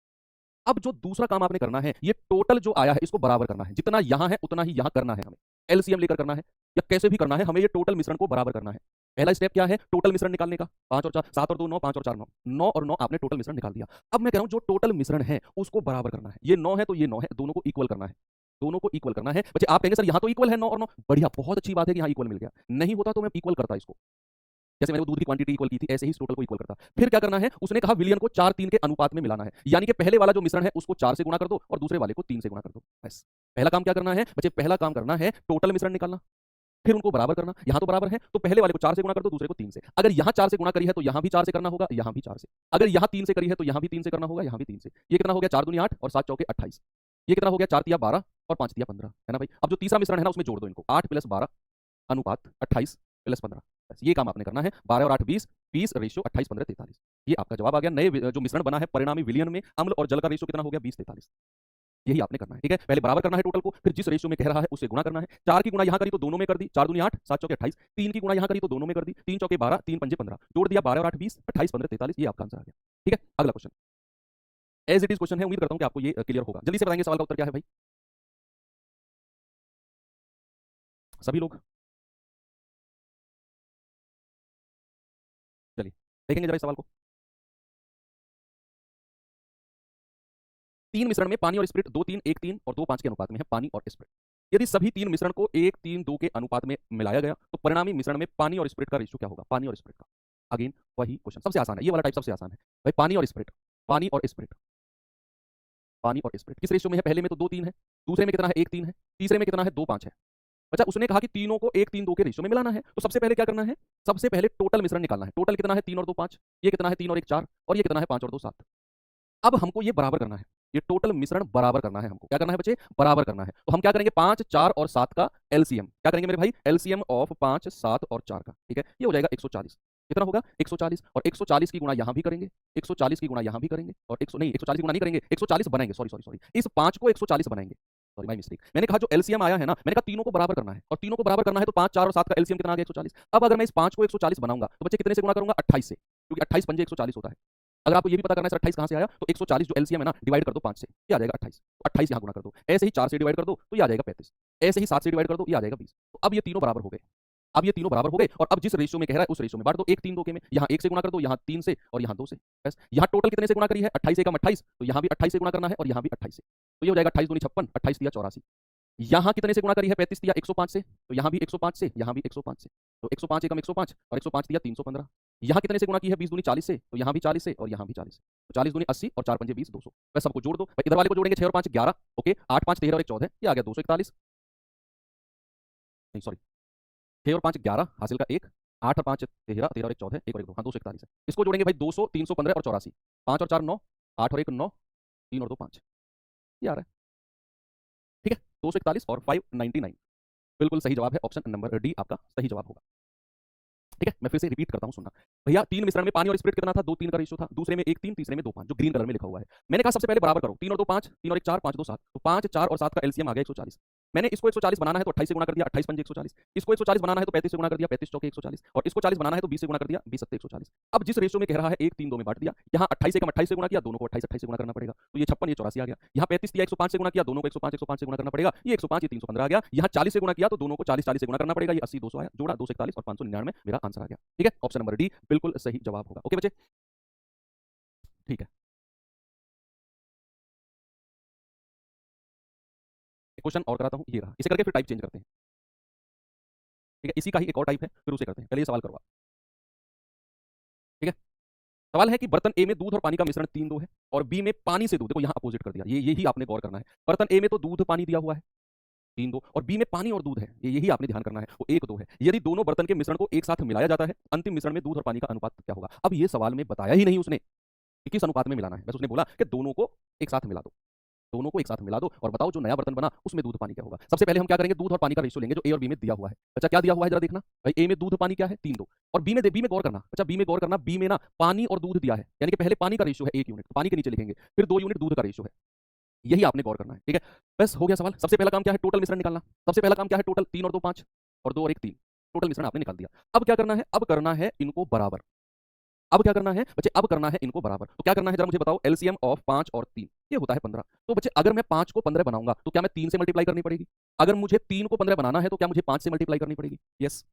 अब जो दूसरा काम आपने करना है, ये टोटल जो आया है इसको बराबर करना है, जितना यहां है उतना ही यहां करना है हमें। एलसीएम लेकर करना है या कैसे भी करना है, हमें ये टोटल मिश्रण को बराबर करना है। पहला स्टेप क्या है? टोटल मिश्रण निकालने का। 5 और 4, 7 और 2 9, 5 और 4 9, 9 और 9 आपने टोटल मिश्रण निकाल दिया। अब मैं कह रहा हूं जो टोटल मिश्रण है उसको बराबर करना है। ये 9 है तो ये 9 है, दोनों को इक्वल करना है, दोनों को इक्वल करना है। बच्चे आप कहेंगे सर यहां तो इक्वल है 9 और 9, बढ़िया, बहुत अच्छी बात है कि यहां इक्वल मिल गया। नहीं होता तो मैं इक्वल करता इसको, जैसे मैंने वो दूध की क्वांटिटी इक्वल की थी, ऐसे ही इस टोटल को इक्वल करता। फिर क्या करना है? उसने कहा विलियन को 4-3 के अनुपात में मिलाना है, यानी कि पहले वाला जो मिश्रण है उसको 4 से गुणा कर दो और दूसरे वाले को 3 से गुणा कर दो, बस। पहला काम क्या करना है बच्चे? पहला काम करना है टोटल मिश्रण निकालना, फिर उनको बराबर करना। यहां तो बराबर है तो पहले वाले को 4 से गुणा कर दो, दूसरे को 3 से। अगर यहां 4 से गुणा करी है तो यहां भी 4 से करना होगा, यहां भी 4 से। अगर यहां 3 से करी है तो यहां भी 3 से करना होगा, यहां भी 3 से। ये कितना हो गया? 4 दूनी 8 और 7 चौके 28। ये कितना हो गया? 4 तिया 12 और 5 तिया 15, है ना भाई। अब जो तीसरा मिश्रण है ना उसमें जोड़ दो इनको, 8 + 12 अनुपात 28 + 15, बस ये काम आपने करना है। 12 और 8 20, 20 रेशियो 28 15 43। ये आपका जवाब आ गया। नए जो मिश्रण बना है परिणामी विलियन में अम्ल और जल का रेशियो कितना हो गया? 20 43। यही आपने करना है, ठीक है। पहले बराबर करना है टोटल को, फिर जिस रेशियो में कह रहा है उससे गुणा करना है। 4 की गुणा यहां करी तो दोनों में कर दी, 4 दूनी 8, 7 चौके 28। 3 की गुणा यहां करी तो दोनों में कर दी, 3 चौके 12, 3 पंजे 15, जोड़ दिया 12 और 8 20, 28 15 43। ये आपका आंसर आ गया, ठीक है। अगला question as it is question है, उम्मीद करता हूं कि आपको ये क्लियर होगा। जल्दी से बताएंगे सवाल का उत्तर क्या है भाई सभी लोग। चलिए देखेंगे जरा इस सवाल को। 3 मिश्रण में पानी और स्प्रिट 2-3, 1-3 और 2-5 के अनुपात में है पानी और स्प्रिट। यदि सभी 3 मिश्रण को 1-3-2 के अनुपात में मिलाया गया तो परिणामी मिश्रण में पानी और स्प्रिट का रेशियो क्या होगा? पानी और स्प्रिट का, अगेन वही क्वेश्चन, सबसे आसान है ये वाला टाइप, सबसे आसान है भाई। पानी और स्प्रिट, पानी और स्प्रिट, पानी और स्प्रिट किस रेशियो में है? पहले में तो 2-3 है, दूसरे में कितना है? 1-3 है, तीसरे में कितना है? 2-5 है। अच्छा उसने कहा कि तीनों को 1-3-2 के रेशियो में मिलाना है, तो सबसे पहले क्या करना है? सबसे पहले टोटल मिश्रण निकालना है। टोटल कितना है? 3 और 2 5, ये कितना है? 3 और 1 4, और ये कितना है? 5 और 2 7। अब हमको ये बराबर करना है। ये टोटल मिश्रण बराबर करना है हमको। क्या करना है बच्चे? बराबर करना है। तो हम क्या करेंगे? 5, 4 और 7 का एलसीएम। क्या करेंगे मेरे भाई? एलसीएम ऑफ 5, 7 और 4 का। ठीक है, ये हो जाएगा 140। कितना होगा? 140। और 140 की गुणा यहां भी करेंगे, 140 की गुणा यहां भी करेंगे, और 100 नहीं, 140 की गुणा नहीं करेंगे, 140 बनाएंगे। सॉरी सॉरी सॉरी, इस 5 को 140 बनाएंगे। Sorry my mistake. मैंने कहा जो एलसीएम आया है ना, मैंने कहा तीनों को बराबर करना है, और तीनों को बराबर करना है तो 5, 4 और 7 का एलसीएम कितना आ गया? 140। अब अगर मैं इस 5 को 140 बनाऊंगा तो बच्चे कितने से गुणा करूंगा? 28 से, क्योंकि 28 पंजे 140 होता है। अगर आपको ये भी पता करना है सर 28 कहां से आया, तो 140 जो एलसीएम है ना, डिवाइड कर दो 5 से, ये आ जाएगा 28। 28 यहां गुणा कर दो। ऐसे ही 4 से डिवाइड कर दो तो ये आ जाएगा 35। ऐसे ही 7 से डिवाइड कर दो, ये आ जाएगा 20। तो अब ये तीनों बराबर हो गए। अब ये तीनों बराबर हो गए, और अब जिस रेशियो में कह रहा है उस रेशियो में बांट दो। 1 3 2 के में, यहाँ 1 से गुणा कर दो, यहाँ 3 से, और यहाँ 2 से। बस यहाँ टोटल कितने से गुणा करी है? 28 एकम 28, तो यहाँ भी 28 से गुणा करना है, और यहाँ भी 28 से। तो ये हो जाएगा 28 दूनी 56, 28 दिया 84। यहाँ कितने से गुणा करी है? 35 दिया 105 से, तो यहाँ भी 105 से, यहाँ भी 105 से। तो 105 एकम 105, और 105 दिया 315। यहाँ कितने से गुणा की है? 20 दूनी 40 से, तो यहाँ भी 40 से, और यहाँ भी 40 से। तो 40 दूनी 80, और 4 पंजे 20, 200। बस सबको जोड़ दो। इधर वाले को जोड़ेंगे 6 और 5 11, ओके, 8 5 13 और 1 14, ये आ गया 241। नहीं सॉरी, 6 और 5 11 हासिल का 1, 8 और 5 13, 13 और 1 14, 1 और 1 2, हाँ 241 है। इसको जोड़ेंगे भाई 200, 315 और 84। 5 और 4 9, 8 और 1 9, 3 और 2 5, ये आ रहा है। ठीक है, 241 और 599 बिल्कुल सही जवाब है। ऑप्शन नंबर डी आपका सही जवाब होगा। ठीक है, मैं फिर से रिपीट करता हूं, सुनना भैया। 3 मिश्रण में पानी और स्पिरिट कितना था? 2 3 का रेशियो था। दूसरे में 1 3, तीसरे में 2 5, जो ग्रीन कलर में लिखा हुआ है। मैंने कहा सबसे पहले बराबर करो। 3 और 2 5, 3 और 1 4, 5 2 7। तो 5 4 और 7 का एलसीएम आ गया 140। मैंने इसको 140 बनाना है तो 28 से गुणा कर दिया, 28 पंजे 140। इसको 140 बनाना है तो 35 से गुणा कर दिया, 35 चौके 140। और इसको 40 बनाना है तो 20 से गुणा कर दिया, 20 सत्ते 140। अब जिस रेशियो में कह रहा है 1 3 2 में बांट दिया, यहाँ 28 एकम 28 से गुणा किया, दोनों को 28 28 से गुणा करना पड़ेगा, तो ये 56 ये 84 आ गया। यहाँ 35 दिया 105 से गुणा किया, दोनों को 105 105 से गुणा करना पड़ेगा, ये 105 ये 315 आ गया। यहाँ 40 से गुणा किया तो दोनों को 40 40 से गुणा करना पड़ेगा, ये 80 200 आया, जोड़ा 241 और 599, मेरा आंसर आ गया। ठीक है, ऑप्शन नंबर डी बिल्कुल सही जवाब होगा। ओके बच्चे, ठीक है। क्वेश्चन और कराता हूं, ये रहा। इसे करके फिर टाइप चेंज करते हैं। ठीक है, इसी का ही एक और टाइप है, फिर उसे करते हैं। पहले ये सवाल करवा। ठीक है, सवाल है कि बर्तन ए में दूध और पानी का मिश्रण 3 2 है, और बी में पानी से दूध। देखो यहाँ अपोजिट कर दिया, ये यही आपने गौर करना है। बर्तन ए में तो दूध पानी दिया हुआ है 3 2, और बी में पानी और दूध है, ये यही आपने ध्यान करना है, वो 1 2 है। यदि दोनों बर्तन के मिश्रण को एक साथ मिलाया जाता है, अंतिम मिश्रण में दूध और पानी का अनुपात क्या होगा? अब ये सवाल में बताया ही नहीं उसने कि किस अनुपात में मिलाना है, बस उसने बोला कि दोनों को एक साथ मिला दो। दोनों को एक साथ मिला दो और बताओ जो नया बर्तन बना उसमें दूध पानी क्या होगा। सबसे पहले हम क्या करेंगे? दूध और पानी का रेशियो लेंगे जो ए और बी में दिया हुआ है। अच्छा क्या दिया हुआ है जरा देखना भाई। ए में दूध पानी क्या है? 3 2, और बी में गौर करना। अच्छा बी में गौर करना, बी में ना पानी और दूध दिया है, यानी कि पहले पानी का रेशियो है 1 यूनिट, तो पानी के नीचे लिखेंगे, फिर 2 यूनिट दूध का रेशियो है। यही आपने गौर करना है। ठीक है, बस हो गया सवाल। सबसे पहला काम क्या है? टोटल मिश्रण निकालना। सबसे पहला काम क्या है? टोटल 3 और 2 5, और 2 और 1 3, टोटल मिश्रण आपने निकाल दिया। अब क्या करना है? अब करना है इनको बराबर। अब क्या करना है बच्चे? अब करना है इनको बराबर। तो क्या करना है जरा मुझे बताओ। एलसीएम ऑफ 5 और 3 ये होता है 15। तो बच्चे अगर मैं 5 को 15 बनाऊंगा तो क्या मैं 3 से मल्टीप्लाई करनी पड़ेगी? अगर मुझे 3 को 15 बनाना है तो क्या मुझे 5 से मल्टीप्लाई करनी पड़ेगी? यस,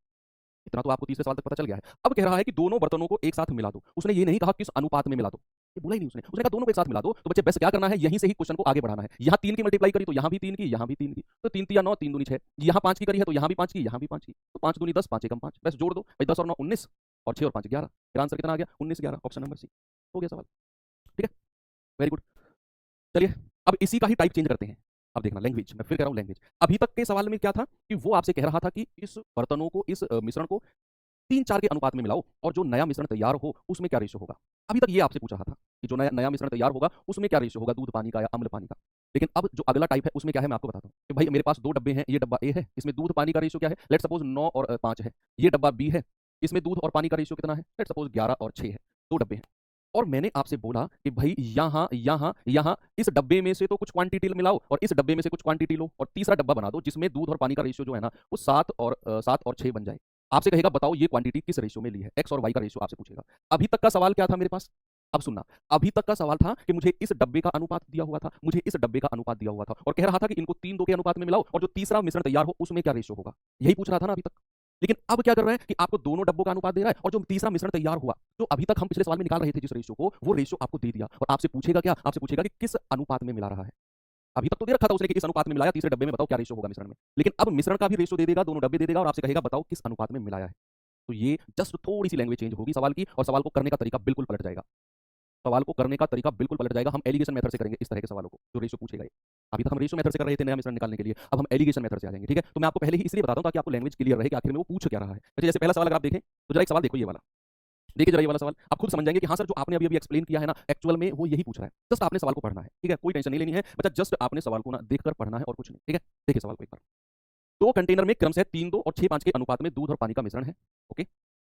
इतना तो आपको तीसरे सवाल तक पता चल गया है। अब कह रहा है कि दोनों बर्तनों को एक साथ मिला दो। उसने ये नहीं कहा किस अनुपात में मिला दो, ये बोला ही नहीं उसने कहा दोनों को एक साथ मिला दो। तो बच्चे बस क्या करना है? यहीं से ही क्वेश्चन को आगे बढ़ाना है। यहाँ 3 की मल्टीप्लाई करी तो यहाँ भी 3 की, यहाँ भी 3 की, तो 3 3 9, 3 दूनी 6। यहाँ 5 की करी है तो यहाँ भी 5 की, यहाँ भी 5 की, तो 5 दूनी 10, 5 एकम 5, बस जोड़ दो भाई। 10 और 9 19, और 6 और 5 11। मेरा आंसर कितना आ गया? 19 11, ऑप्शन नंबर सी। हो गया सवाल। ठीक है, वेरी गुड। चलिए अब इसी का ही टाइप चेंज करते हैं। अब देखना लैंग्वेज, मैं फिर कह रहा हूं लैंग्वेज। अभी तक के सवाल में क्या था कि वो आपसे कह रहा था कि इस बर्तनों को, इस मिश्रण को 3 4 के अनुपात में मिलाओ, और जो नया मिश्रण तैयार हो उसमें क्या रेशियो होगा। अभी तक ये आपसे पूछ रहा था कि जो नया नया मिश्रण तैयार होगा उसमें क्या रेशियो होगा, दूध पानी का या अम्ल पानी का। लेकिन अब जो अगला टाइप है उसमें क्या है मैं आपको बताता हूँ कि भाई मेरे पास 2 डब्बे हैं, ये डब्बा ए है, इसमें दूध पानी का रेशियो क्या है? लेट सपोज 9 और 5 है। ये डब्बा बी है, इसमें दूध और पानी का रेशियो कितना है? लेट सपोज 11 और 6 है। 2 डब्बे हैं, और मैंने आपसे बोला कि भाई यहाँ यहाँ यहाँ इस डब्बे में से तो कुछ क्वांटिटी मिलाओ, और इस डब्बे में से कुछ क्वांटिटी लो, और तीसरा डब्बा बना दो जिसमें दूध और पानी का रेशियो जो है ना वो 7 और 6 बन जाए। आपसे कहेगा बताओ ये क्वांटिटी किस रेशियो में ली है, एक्स और वाई का रेशियो आपसे पूछेगा। अभी तक का सवाल क्या था मेरे पास? अब सुनना, अभी तक का सवाल था कि मुझे इस डब्बे का अनुपात दिया हुआ था, मुझे इस डब्बे का अनुपात दिया हुआ था, और कह रहा था कि इनको 3 2 के अनुपात में मिलाओ, और जो तीसरा मिश्रण तैयार हो उसमें क्या रेशियो होगा, यही पूछ रहा था ना अभी तक। लेकिन अब क्या कर रहा है कि आपको दोनों डब्बों का अनुपात दे रहा है, और जो तीसरा मिश्रण तैयार हुआ जो अभी तक हम पिछले सवाल में निकाल रहे थे जिस रेशियो को, वो रेशियो आपको दे दिया, और आपसे पूछेगा क्या? आपसे पूछेगा कि किस अनुपात में मिला रहा है। अभी तक तो दे रखा था उसने कि इस अनुपात में मिलाया, तीसरे डब्बे में बताओ क्या रेशियो होगा मिश्रण में। लेकिन अब मिश्रण का भी रेशियो दे देगा, दोनों डब्बे दे देगा, और आपसे कहेगा बताओ किस अनुपात में मिलाया है। तो ये जस्ट थोड़ी सी लैंग्वेज चेंज होगी सवाल की, और सवाल को करने का तरीका बिल्कुल पलट जाएगा। सवाल को करने का तरीका बिल्कुल पलट जाएगा। हम एलिगेशन मेथड से करेंगे इस तरह के सवालों को जो रेशियो पूछेगा ये। अभी तक हम रेशियो मेथड से कर रहे थे नया मिश्रण निकालने के लिए, अब हम एलिगेशन मेथड से आ जाएंगे। ठीक है, तो मैं आपको पहले ही इसलिए बताता हूं ताकि आपको लैंग्वेज क्लियर रहे कि आखिर में वो पूछ क्या रहा है। जैसे पहला सवाल अगर आप देखें तो जरा एक सवाल देखो ये वाला। देखिए जरा ये वाला सवाल आप खुद समझ जाएंगे कि हाँ सर जो आपने अभी अभी एक्सप्लेन किया है ना एक्चुअल में वो यही पूछ रहा है। जस्ट आपने सवाल को पढ़ना है, ठीक है, कोई टेंशन नहीं लेनी है बच्चा, जस्ट आपने सवाल को ना देखकर पढ़ना है और कुछ नहीं, ठीक है। देखिए सवाल को एक बार। दो कंटेनर में क्रमशः 3:2 और 6:5 के अनुपात में दूध और पानी का मिश्रण है। ओके,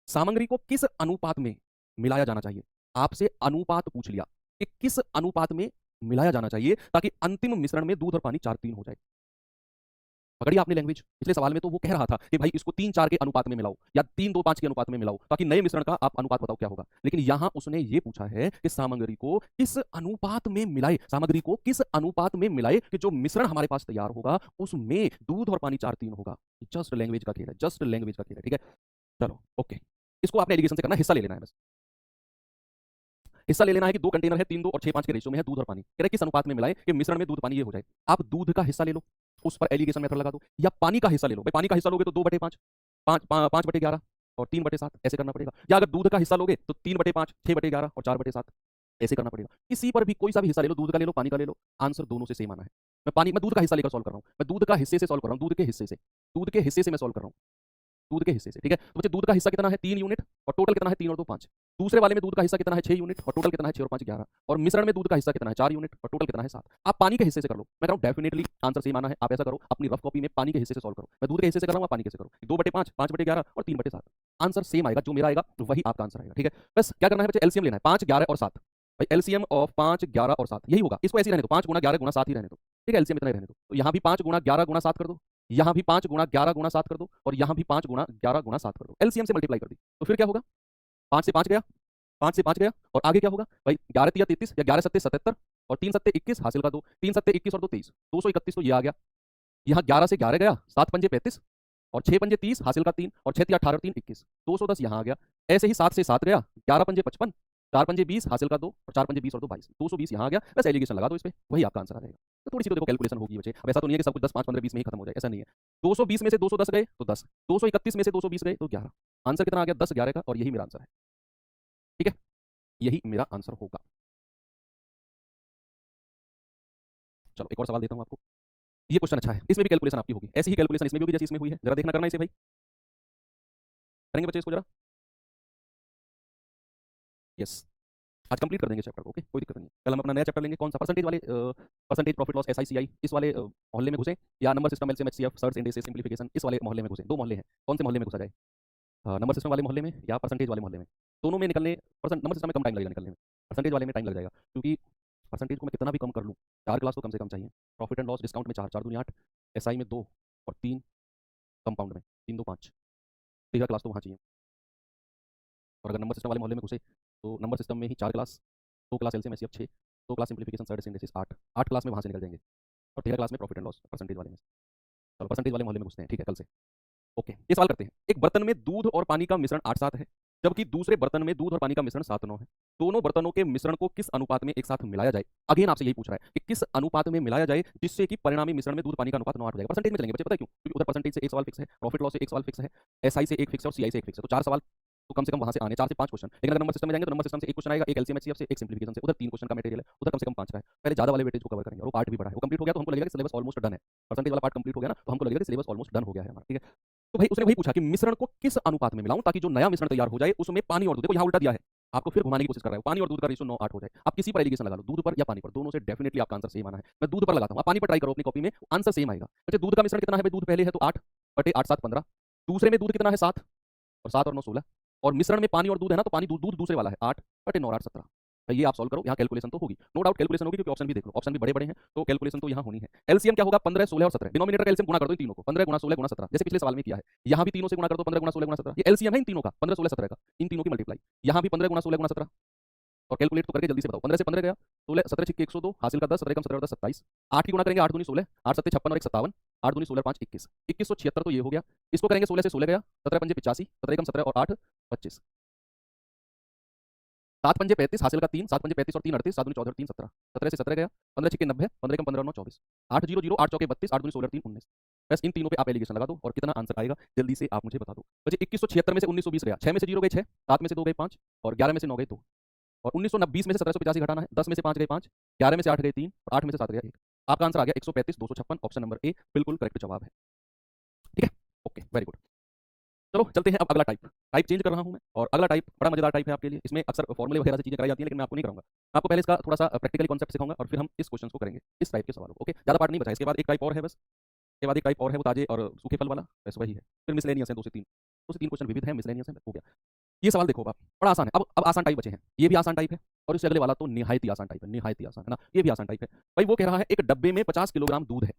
सामग्री को किस अनुपात में मिलाया जाना चाहिए? आपसे अनुपात पूछ लिया कि किस अनुपात में मिलाया जाना चाहिए ताकि अंतिम मिश्रण में दूध और पानी 4:3 हो जाए। पकड़िए आपने लैंग्वेज। पिछले सवाल में तो वो कह रहा था कि भाई इसको 3:4 के अनुपात में मिलाओ या 3:2:5 के अनुपात में मिलाओ ताकि नए मिश्रण का आप अनुपात बताओ क्या होगा। लेकिन यहां उसने ये पूछा है कि सामग्री को किस अनुपात में मिलाए, सामग्री को किस अनुपात में मिलाए कि जो मिश्रण हमारे पास तैयार होगा उसमें दूध और पानी 4:3 होगा। जस्ट लैंग्वेज का खेल है, जस्ट लैंग्वेज का खेल है, ठीक है। चलो ओके, इसको आपने एलिगेशन से करना, हिस्सा ले लेना है बस। हिस्सा ले लेना है कि दो कंटेनर है 3:2 और 6:5 के रेशियो में है दूध और पानी, कह रहे किस अनुपात में मिलाए कि मिश्रण में दूध पानी ये हो जाए। आप दूध का हिस्सा ले लो, उस पर एलिगेशन मेथड लगा दो, या पानी का हिस्सा ले लो। भाई पानी का हिस्सा लोगे तो 2/5, 5/11 और 3/7 ऐसे करना पड़ेगा। या अगर दूध का हिस्सा लोगे तो 3/5, 6/11 और 4/7 ऐसे करना पड़ेगा। किसी पर भी कोई सा भी हिस्सा ले लो, दूध का ले लो, पानी का ले लो, आंसर दोनों से सेम आना है। मैं दूध का हिस्सा लेकर सॉल्व कर रहा हूँ, मैं दूध का हिस्से से सॉल्व कर रहा हूँ, दूध के हिस्से से मैं सॉल्व कर रहा हूँ, दूध के हिस्से से, ठीक है। तो बच्चे दूध का हिस्सा कितना है 3 यूनिट और टोटल कितना है 3 और 2 5। दूसरे वाले में दूध का हिस्सा कितना है 6 यूनिट और टोटल कितना है 6 और 5 11। और मिश्रण में दूध का हिस्सा कितना है 4 यूनिट और टोटल कितना है 7। आप पानी के हिस्से से कर लो, मैं कह रहा हूँ डेफिनेटली आंसर सेम आना है। आप ऐसा करो अपनी रफ कॉपी में पानी के हिस्से से सॉल्व करो, मैं दूध के हिस्से से कर रहा हूँ, आप पानी के हिस्से करो। 2/5, 5/11 और 3/7 आंसर सेम आएगा, जो मेरा आएगा वही आपका आंसर आएगा, ठीक है। बस क्या करना है बच्चे, एलसीएम लेना है 5 11 और 7। भाई एलसीएम ऑफ 5 11 और 7 यही होगा, इसको ऐसे ही रहने दो, 5 गुणा 11 गुणा 7 ही रहने दो, ठीक है। एलसीएम इतना ही रहने दो, तो यहाँ भी 5 गुणा 11 गुणा 7 कर दो, यहाँ भी 5 गुणा 11 गुणा 7 कर दो और यहाँ भी 5 गुणा 11 गुणा 7 कर दो। एलसीएम से मल्टीप्लाई कर दी तो फिर क्या होगा, 5 से 5 गया, 5 से 5 गया और आगे क्या होगा भाई 11 तिया 33 या 11 सत्ते 77 और 3 सत्ते 21 हासिल का 2, 3 सत्ते 21 और 2 23, 231 तो ये आ गया। यहाँ 11 से 11 गया, 7 पंजे 35 और 6 पंजे 30 हासिल का 3 और 6 तिया 18 3 21, 210 यहाँ आ गया। ऐसे ही 7 से 7 गया, 11 पंजे 55, 4 पंजे 20 हासिल का 2 और 4 पंजे 20 और 2 22, 220 यहाँ आ गया। बस एलिगेशन लगा दो इस पे, वही आपका आंसर आ जाएगा। तो थोड़ी सी तो देखो कैलकुलेशन होगी बच्चे, अब ऐसा तो नहीं है कि सब कुछ 10 5 15 20 में ही खत्म हो जाए, ऐसा नहीं है। 220 में से 210 गए तो 10, 231 में से 220 गए तो 11, आंसर कितना आ गया 10 11 का, और यही मेरा आंसर है, ठीक है, यही मेरा आंसर होगा। चलो एक और सवाल देता हूँ आपको, ये क्वेश्चन अच्छा है, इसमें भी कैलकुलेशन आपकी होगी, ऐसी ही कैलकुलेशन इसमें भी होगी जैसी इसमें हुई है। जरा देखना, करना इसे भाई, करेंगे बच्चे इसको जरा, यस आज कंप्लीट कर देंगे चैप्टर को, ओके कोई दिक्कत नहीं है। कल हम अपना नया चैप्टर लेंगे, कौन सा, परसेंटेज वाले, परसेंटेज प्रॉफिट लॉस एसआईसीआई, इस वाले मोहल्ले में घुसे, या number system LCM HCF search index simplification, इस वाले मोहल्ले में घुसे। दो मोहल्ले हैं, कौन से मोहल्ले में घुसा जाए, नंबर सिस्टम वाले मोहल्ले में या परसेंटेज वाले मोहल्ले में। दोनों में निकलने, परसेंट नंबर सिस्टम में कम टाइम लगेगा निकलने में, परसेंटेज वाले में टाइम लग जाएगा, क्योंकि परसेंटेज को मैं कितना भी कम कर लूँ 4 क्लास तो कम से कम चाहिए। प्रॉफिट एंड लॉस डिस्काउंट में 4 4 दूनी 8, एसआई में 2 और 3 कंपाउंड में 3 2 5, 13 क्लास तो वहाँ चाहिए। और अगर नंबर सिस्टम वाले मोहल्ले में घुसे तो नंबर सिस्टम में ही 4 class, 2 class LCM HCF 6, 2 class simplification search synthesis 8, 8 class में वहाँ से निकल जाएंगे, और 13 क्लास में प्रॉफिट एंड लॉस परसेंटेज वाले में। चलो परसेंटेज वाले मोहल्ले में घुसते हैं, ठीक है, कल से। ओके, ये सवाल करते हैं, एक बर्तन में दूध और पानी का मिश्रण 8:7 है, जबकि दूसरे बर्तन में दूध और पानी का मिश्रण 7:9 है। दोनों बर्तनों के मिश्रण को किस अनुपात में एक साथ मिलाया जाए। अगेन आपसे यही पूछ रहा है कि किस अनुपात में मिलाया जाए जिससे कि परिणामी मिश्रण में दूध पानी का अनुपात 9:8 हो जाएगा। परसेंटेज में चलेंगे बच्चे, पता है क्यों, क्योंकि उधर परसेंटेज से एक सवाल फिक्स है, प्रॉफिट लॉस से एक सवाल फिक्स है, एसआई से एक फिक्स है और सीआई से एक फिक्स है, तो 4 सवाल तो कम से कम वहां से आने, 4 से 5 क्वेश्चन। लेकिन अगर नंबर सिस्टम में जाएंगे तो नंबर सिस्टम से एक क्वेश्चन आएगा, एक एलसीएम एचसीएफ से, एक सिंप्लीफिकेशन से, उधर 3 क्वेश्चन का मटेरियल है, उधर कम से कम 5 का है। पहले ज्यादा वाले वेटेज को कवर करेंगे और वो पार्ट भी बड़ा है, वो कंप्लीट हो गया तो हमको लगेगा कि सिलेबस ऑलमोस्ट डन है। परसेंटेज वाला पार्ट कंप्लीट हो गया ना तो हमको लगेगा कि सिलेबस ऑलमोस्ट डन हो गया है हमारा, ठीक है। तो भाई उसने वही पूछा कि मिश्रण को किस अनुपात में मिलाऊं ताकि जो नया मिश्रण तैयार हो जाए उसमें पानी और दूध, देखो यहाँ उल्टा दिया है, आपको फिर घुमाने की कोशिश कर रहा है, पानी और दूध का रेशियो 9:8 हो जाए। आप किसी पर एलिगेशन लगा लो, दूध पर या पानी पर, दोनों से डेफिनेटली आपका आंसर सेम आना है। मैं दूध पर लगाता हूँ, आप पानी पर ट्राई करो अपनी कॉपी में, आंसर सेम आएगा। अच्छा दूध का मिश्रण कितना है भाई, दूध पहले है तो 8/8 7 15, दूसरे में दूध कितना है 7 और 7 और 9 16, और मिश्रण में पानी और दूध है ना, तो पानी दूध दूध दूसरे वाला है 8/9 8 17। ये आप सॉल्व करो, यहाँ कैलकुलेशन तो होगी, नो डाउट कैलकुलेशन होगी, क्योंकि ऑप्शन भी देख लो, ऑप्शन भी बड़े बड़े हैं तो कैलकुलेशन तो यहाँ होनी है। एलसीएम क्या होगा 15 16 और 17, डिनोमिनेटर का एलसीएम गुणा कर दो इन तीनों को, 15 गुणा 16 गुणा 17, जैसे पिछले सवाल में किया है। यहाँ भी तीनों से गुणा कर दो, 15 गुणा 16 गुणा 17, ये एलसीएम है इन तीनों का 15 16 17 का, इन तीनों की मल्टीप्लाई। यहाँ भी 15 गुणा 16 गुणा 17, और कैलकुलेट तो करके जल्दी से बताओ, 15 से 15 गया 16, 17 छिक्के 102 हासिल का 10, 17 कम 17 10 27, 8 की गुणा करेंगे 8 दूनी 16, 8 सत्ते 56 और 1 57, 8 दूनी 16 5 21, 2176 तो ये हो गया। इसको करेंगे 16 से 16 गया, 17 पंजे 85, 17 कम 17 और 8 25, 7 पंजे 35 हासिल का 3, 7 पंजे 35 और 3 38, 7 दूनी 14 3 17, 17 से 17 गया, 15 छिक्के 90, 15 कम 15 और 9 24, 8 0 0 8 चौके 32, 8 दूनी 16 3 19। बस इन तीनों पे आप एलिगेशन लगा दो और कितना आंसर आएगा जल्दी से आप मुझे बता दो। बच्चे 2176 में से 1920 गया, 6 में से 0 गए 6, 7 में से 2 गए 5 और 11 में से 9 गए 2, और 1920 में से 1785 घटाना है, 10 में से 5 गए 5, 11 में से 8 गए 3 और 8 में से 7 गया 1। आपका आंसर आ गया 135 256, ऑप्शन नंबर ए बिल्कुल करेक्ट जवाब है, ठीक है। Okay very good. चलो चलते हैं अब अगला टाइप। टाइप चेंज कर रहा हूं मैं, और अगला टाइप बड़ा मजेदार टाइप है आपके लिए। इसमें अक्सर फॉर्मूले वगैरह से चीजें कराई जाती हैं, लेकिन मैं आपको नहीं कराऊंगा। मैं आपको पहले इसका थोड़ा सा प्रैक्टिकली कॉन्सेप्ट सिखाऊंगा, और फिर हम इस क्वेश्चन को करेंगे, इस टाइप के सवालों को। ओके, ज्यादा पार्ट नहीं बचा है। इसके बाद एक टाइप और है बस, इसके बाद एक टाइप और है, वो ताजे और सूखे फल वाला, बस वही है। फिर मिसलेनियस है, दो से तीन क्वेश्चन विविध है, मिसलेनियस है, हो गया। ये सवाल देखो आप, बड़ा आसान है। अब आसान टाइप बचे हैं। ये भी आसान टाइप है, और इससे अगले वाला तो निहायत ही आसान टाइप है, निहायत ही आसान है ना। ये भी आसान टाइप है भाई। वो कह रहा है एक डब्बे में 50 किलोग्राम दूध है।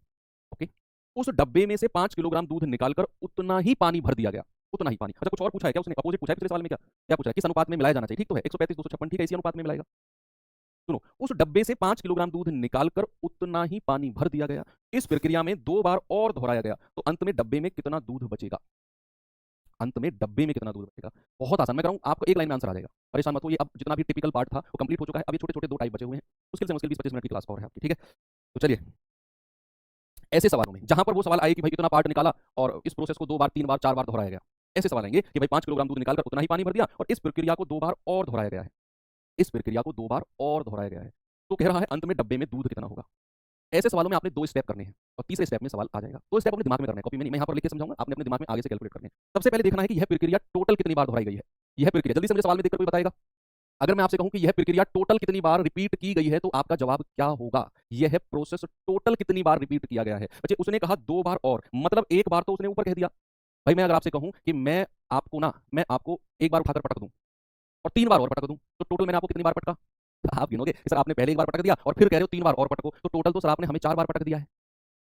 ओके, उस डब्बे में से 5 किलोग्राम दूध निकालकर उतना ही पानी भर दिया गया। उतना ही पानी। अच्छा, कुछ और पूछा है क्या उसने? अपोजिट पूछा है पिछले सवाल में? क्या क्या पूछा है? किस अनुपात में मिलाया जाना चाहिए? ठीक तो है, 135 256, ठीक है, इसी अनुपात में मिलाएगा। सुनो, उस डब्बे से 5 किलोग्राम दूध निकालकर उतना ही पानी भर दिया गया। इस प्रक्रिया में 2 बार और दोहराया गया, तो अंत में डब्बे में कितना दूध बचेगा? अंत में डब्बे में कितना दूध बचेगा? बहुत आसान, मैं कराऊं आपको, एक लाइन में आंसर आ जाएगा। परेशान मत हो, ये अब जितना भी टिपिकल पार्ट था वो कंप्लीट हो चुका है। अब ये छोटे छोटे दो टाइप बचे हुए हैं, मुश्किल से मुश्किल 20-25 मिनट की क्लास और है आपकी, ठीक है। तो चलिए, ऐसे सवालों में जहां पर वो सवाल आए कि भाई इतना पार्ट निकाला और इस प्रोसेस को 2 बार 3 बार 4 बार दोहराया गया, ऐसे सवाल आएंगे कि भाई 5 किलोग्राम दूध निकालकर उतना ही पानी भर दिया, और इस प्रक्रिया को 2 बार और दोहराया गया है। इस प्रक्रिया को 2 बार और दोहराया गया है, तो कह रहा है अंत में डब्बे में दूध कितना होगा। ऐसे सवालों में आपने 2 स्टेप करने हैं, और तीसरे स्टेप में सवाल आ जाएगा। 2 स्टेप अपने दिमाग में करने हैं, कॉपी में नहीं, मैं यहाँ पर लिख के समझाऊंगा, आपने अपने दिमाग में आगे से कैलकुलेट करने हैं। सबसे पहले देखना है कि यह प्रक्रिया टोटल कितनी बार दोहराई गई है। यह प्रक्रिया जल्दी से मुझे सवाल में देखकर कोई बताएगा। अगर मैं आपसे कहूं कि यह प्रक्रिया टोटल कितनी बार रिपीट की गई है, तो आपका जवाब क्या होगा? यह प्रोसेस टोटल कितनी बार रिपीट किया गया है। बच्चे, उसने कहा 2 बार और, मतलब एक बार तो उसने ऊपर कह दिया। भाई मैं अगर आपसे कहूं कि मैं आपको एक बार उठाकर पटक दूं और 3 बार और पटक दूं, तो टोटल मैंने आपको कितनी बार पटका? आप गिनोगे कि सर आपने पहले एक बार पटक दिया और फिर कह रहे हो 3 बार और पटको, तो टोटल तो सर आपने हमें 4 बार पटक दिया है।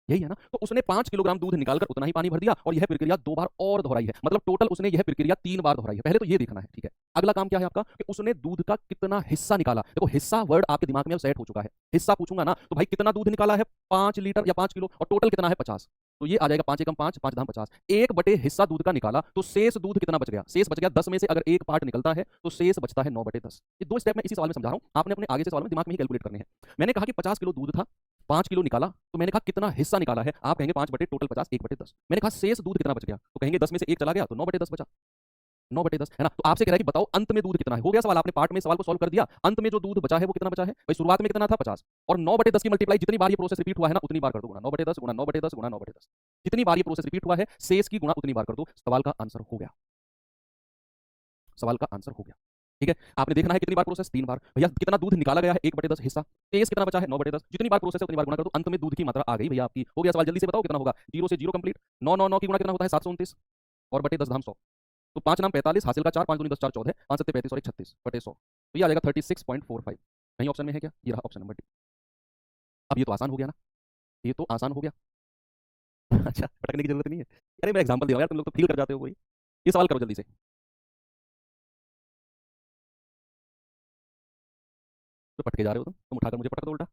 यही है ना। तो उसने 5 किलोग्राम दूध निकालकर उतना ही पानी भर दिया, और यह प्रक्रिया 2 बार और दोहराई है, मतलब टोटल उसने यह प्रक्रिया 3 बार दोहराई है। पहले तो ये देखना है, ठीक है। अगला काम क्या है आपका कि उसने दूध का कितना हिस्सा निकाला। देखो, हिस्सा वर्ड आपके दिमाग में अब सेट हो चुका है। हिस्सा पूछूंगा ना, तो भाई कितना दूध निकाला है? 5 लीटर या 5 किलो, और टोटल कितना है? 50। तो ये आ जाएगा 5 एकम 5, 5 धाम 50। 1 बटे हिस्सा दूध का निकाला, तो शेष दूध कितना बच गया? शेष बच गया 10 में से अगर एक पार्ट निकलता है तो शेष बचता है 9/10। ये 2 स्टेप में इसी सवाल में समझा रहा हूं, आपने अपने आगे से सवाल में दिमाग में ही कैलकुलेट करने हैं। मैंने कहा कि 50 किलो दूध था, 5 किलो निकाला, तो मैंने कहा कितना हिस्सा निकाला है? आप कहेंगे 5 बटे टोटल 50, 1/10। मैंने कहा शेष दूध कितना बच गया, तो कहेंगे 10 में से 1 चला गया, तो 9/10 बचा। 9/10 है ना। तो आपसे कह रहा है कि बताओ अंत में दूध कितना है। हो गया सवाल, आपने पार्ट में सवाल को सॉल्व कर दिया। अंत में जो दूध बचा है वो कितना बचा है? भाई शुरुआत में कितना था? 50, और 9/10 की मल्टीप्लाई जितनी बार ये प्रोसेस रिपीट हुआ है ना, उतनी बार कर दो, गुणा 9/10 गुणा 9/10 गुणा 9/10। जितनी बार ये प्रोसेस रिपीट हुआ है, शेष की गुणा उतनी बार कर दो। सवाल का आंसर हो गया। सवाल का आंसर हो गया, ठीक है। आपने देखना है कितनी बार प्रोसेस? 3 बार। भैया कितना दूध निकाला गया है? 1/10 हिस्सा। शेष कितना बचा है? 9/10। जितनी बार प्रोसेस है उतनी बार गुणा कर दो, अंत में दूध की मात्रा आ गई भैया आपकी। हो गया सवाल, जल्दी से बताओ कितना होगा। 0 से 0 कंप्लीट। 9 9 9 की गुणा कितना होता है? 729, और बटे 10 धाम 100। तो 5 नाम 45, हासिल का 4, 5 दूनी 10, 4 14, 5 7 35 और 1 36 बटे 100। तो ये आ जाएगा 36.45। कहीं ऑप्शन में है क्या? ये रहा ऑप्शन नंबर डी। अब ये तो आसान हो गया ना, ये तो आसान हो गया। अच्छा, पटकने की जरूरत नहीं है। अरे मैं एग्जांपल दे रहा हूं यार, तुम लोग तो फील कर जाते हो। वही, ये सवाल करो जल्दी से। तो पटके जा रहे हो तुम उठाकर मुझे पटक दो उल्टा।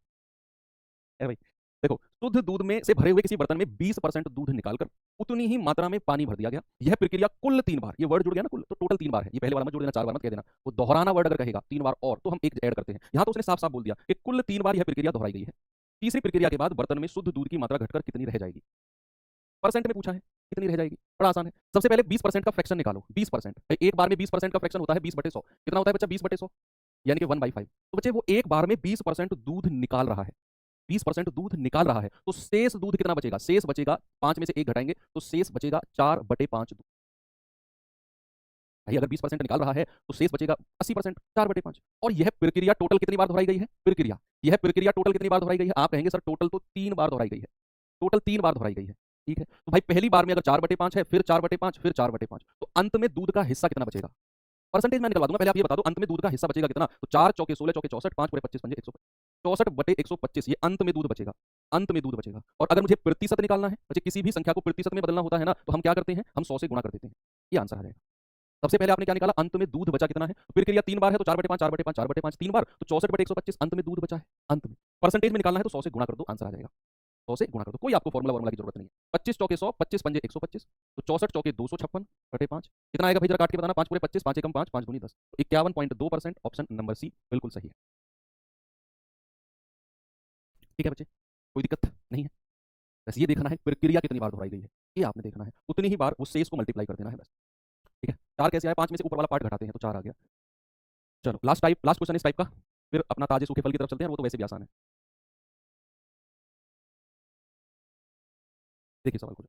है भाई। देखो, शुद्ध दूध में से भरे हुए किसी बर्तन में 20% दूध निकालकर उतनी ही मात्रा में पानी भर दिया गया। यह प्रक्रिया कुल 3 बार, ये वर्ड जुड़ गया ना, कुल तो टोटल 3 बार है। ये पहले वाला मत जोड़ देना, 4 बार मत कह देना। वो दोहराना वर्ड अगर कहेगा 3 बार और, तो हम एक ऐड करते हैं। यहां तो उसने साफ साफ बोल दिया कि कुल 3 बार यह प्रक्रिया दोहराई गई है। तीसरी प्रक्रिया के बाद बर्तन में शुद्ध दूध की मात्रा घटकर कितनी रह जाएगी? परसेंट में पूछा है, कितनी रह जाएगी? बड़ा आसान है। सबसे पहले 20% का फ्रैक्शन निकालो। 20%, एक बार में 20% का फ्रैक्शन होता है 20/100। कितना होता है बच्चा? 20/100, यानी कि 1/5। तो बच्चे वो एक बार में 20% दूध निकाल रहा है। 20% दूध निकाल रहा है, तो शेष दूध कितना बचेगा? शेष बचेगा, 5 में से 1 घटाएंगे तो शेष बचेगा 4/5 दूध। भाई अगर 20% निकाल रहा है तो शेष बचेगा 80%, 4/5। और यह प्रक्रिया टोटल कितनी बार दोहराई गई है? यह प्रक्रिया टोटल कितनी बार दोहराई गई है? आप कहेंगे सर टोटल तो 3 बार दोहराई गई है। टोटल 3 बार दोहराई गई है, ठीक है। तो भाई पहली बार में अगर 4/5 है, फिर 4/5, फिर 4/5, तो अंत में दूध का हिस्सा कितना बचेगा? परसेंटेज मैं निकलवा दूंगा, पहले आप ये बता दो अंत में दूध का हिस्सा बचेगा कितना। तो 4 चौके 16 चौके 64, 5 पूरे 25 पंजे 125, 64/125, ये अंत में दूध बचेगा। अंत में दूध बचेगा। और अगर मुझे प्रतिशत निकालना है, मुझे किसी भी संख्या को प्रतिशत में बदलना होता है ना, तो हम क्या करते हैं? हम 100 से गुणा कर देते हैं। ये आंसर आ जाएगा। सबसे पहले आपने क्या निकाला? अंत में दूध बचा कितना है। प्रक्रिया 3 बार है, तो 4/5 4/5 4/5 3 बार, तो 64/125 अंत में दूध बचा है। अंत में परसेंटेज में निकालना है, तो 100 से गुणा कर दो, आंसर आ जाएगा। 100 से गुणा कर दो, कोई आपको फॉर्मूला वॉर्मूला की जरूरत नहीं है। 25 चौके 100, 25 पंजे 125, तो 64 चौके 256/5। कितना आएगा भाई? जरा काट के बताना। 5 पूरे 25, 5 एकम 5, 5 दूनी 10, तो 51.2%। ऑप्शन नंबर सी बिल्कुल सही है। ठीक है बच्चे, कोई दिक्कत नहीं है। बस ये देखना है प्रक्रिया कितनी बार दोहराई गई है, ये आपने देखना है। उतनी ही बार उस शेष को मल्टीप्लाई कर देना है बस। ठीक है, 4 कैसे आया? 5 में से ऊपर वाला पार्ट घटाते हैं तो 4 आ गया। चलो लास्ट क्वेश्चन इस टाइप का, फिर अपना ताजे सूखे फल की तरफ चलते हैं। वो तो वैसे भी आसान है। देखिए सवाल को,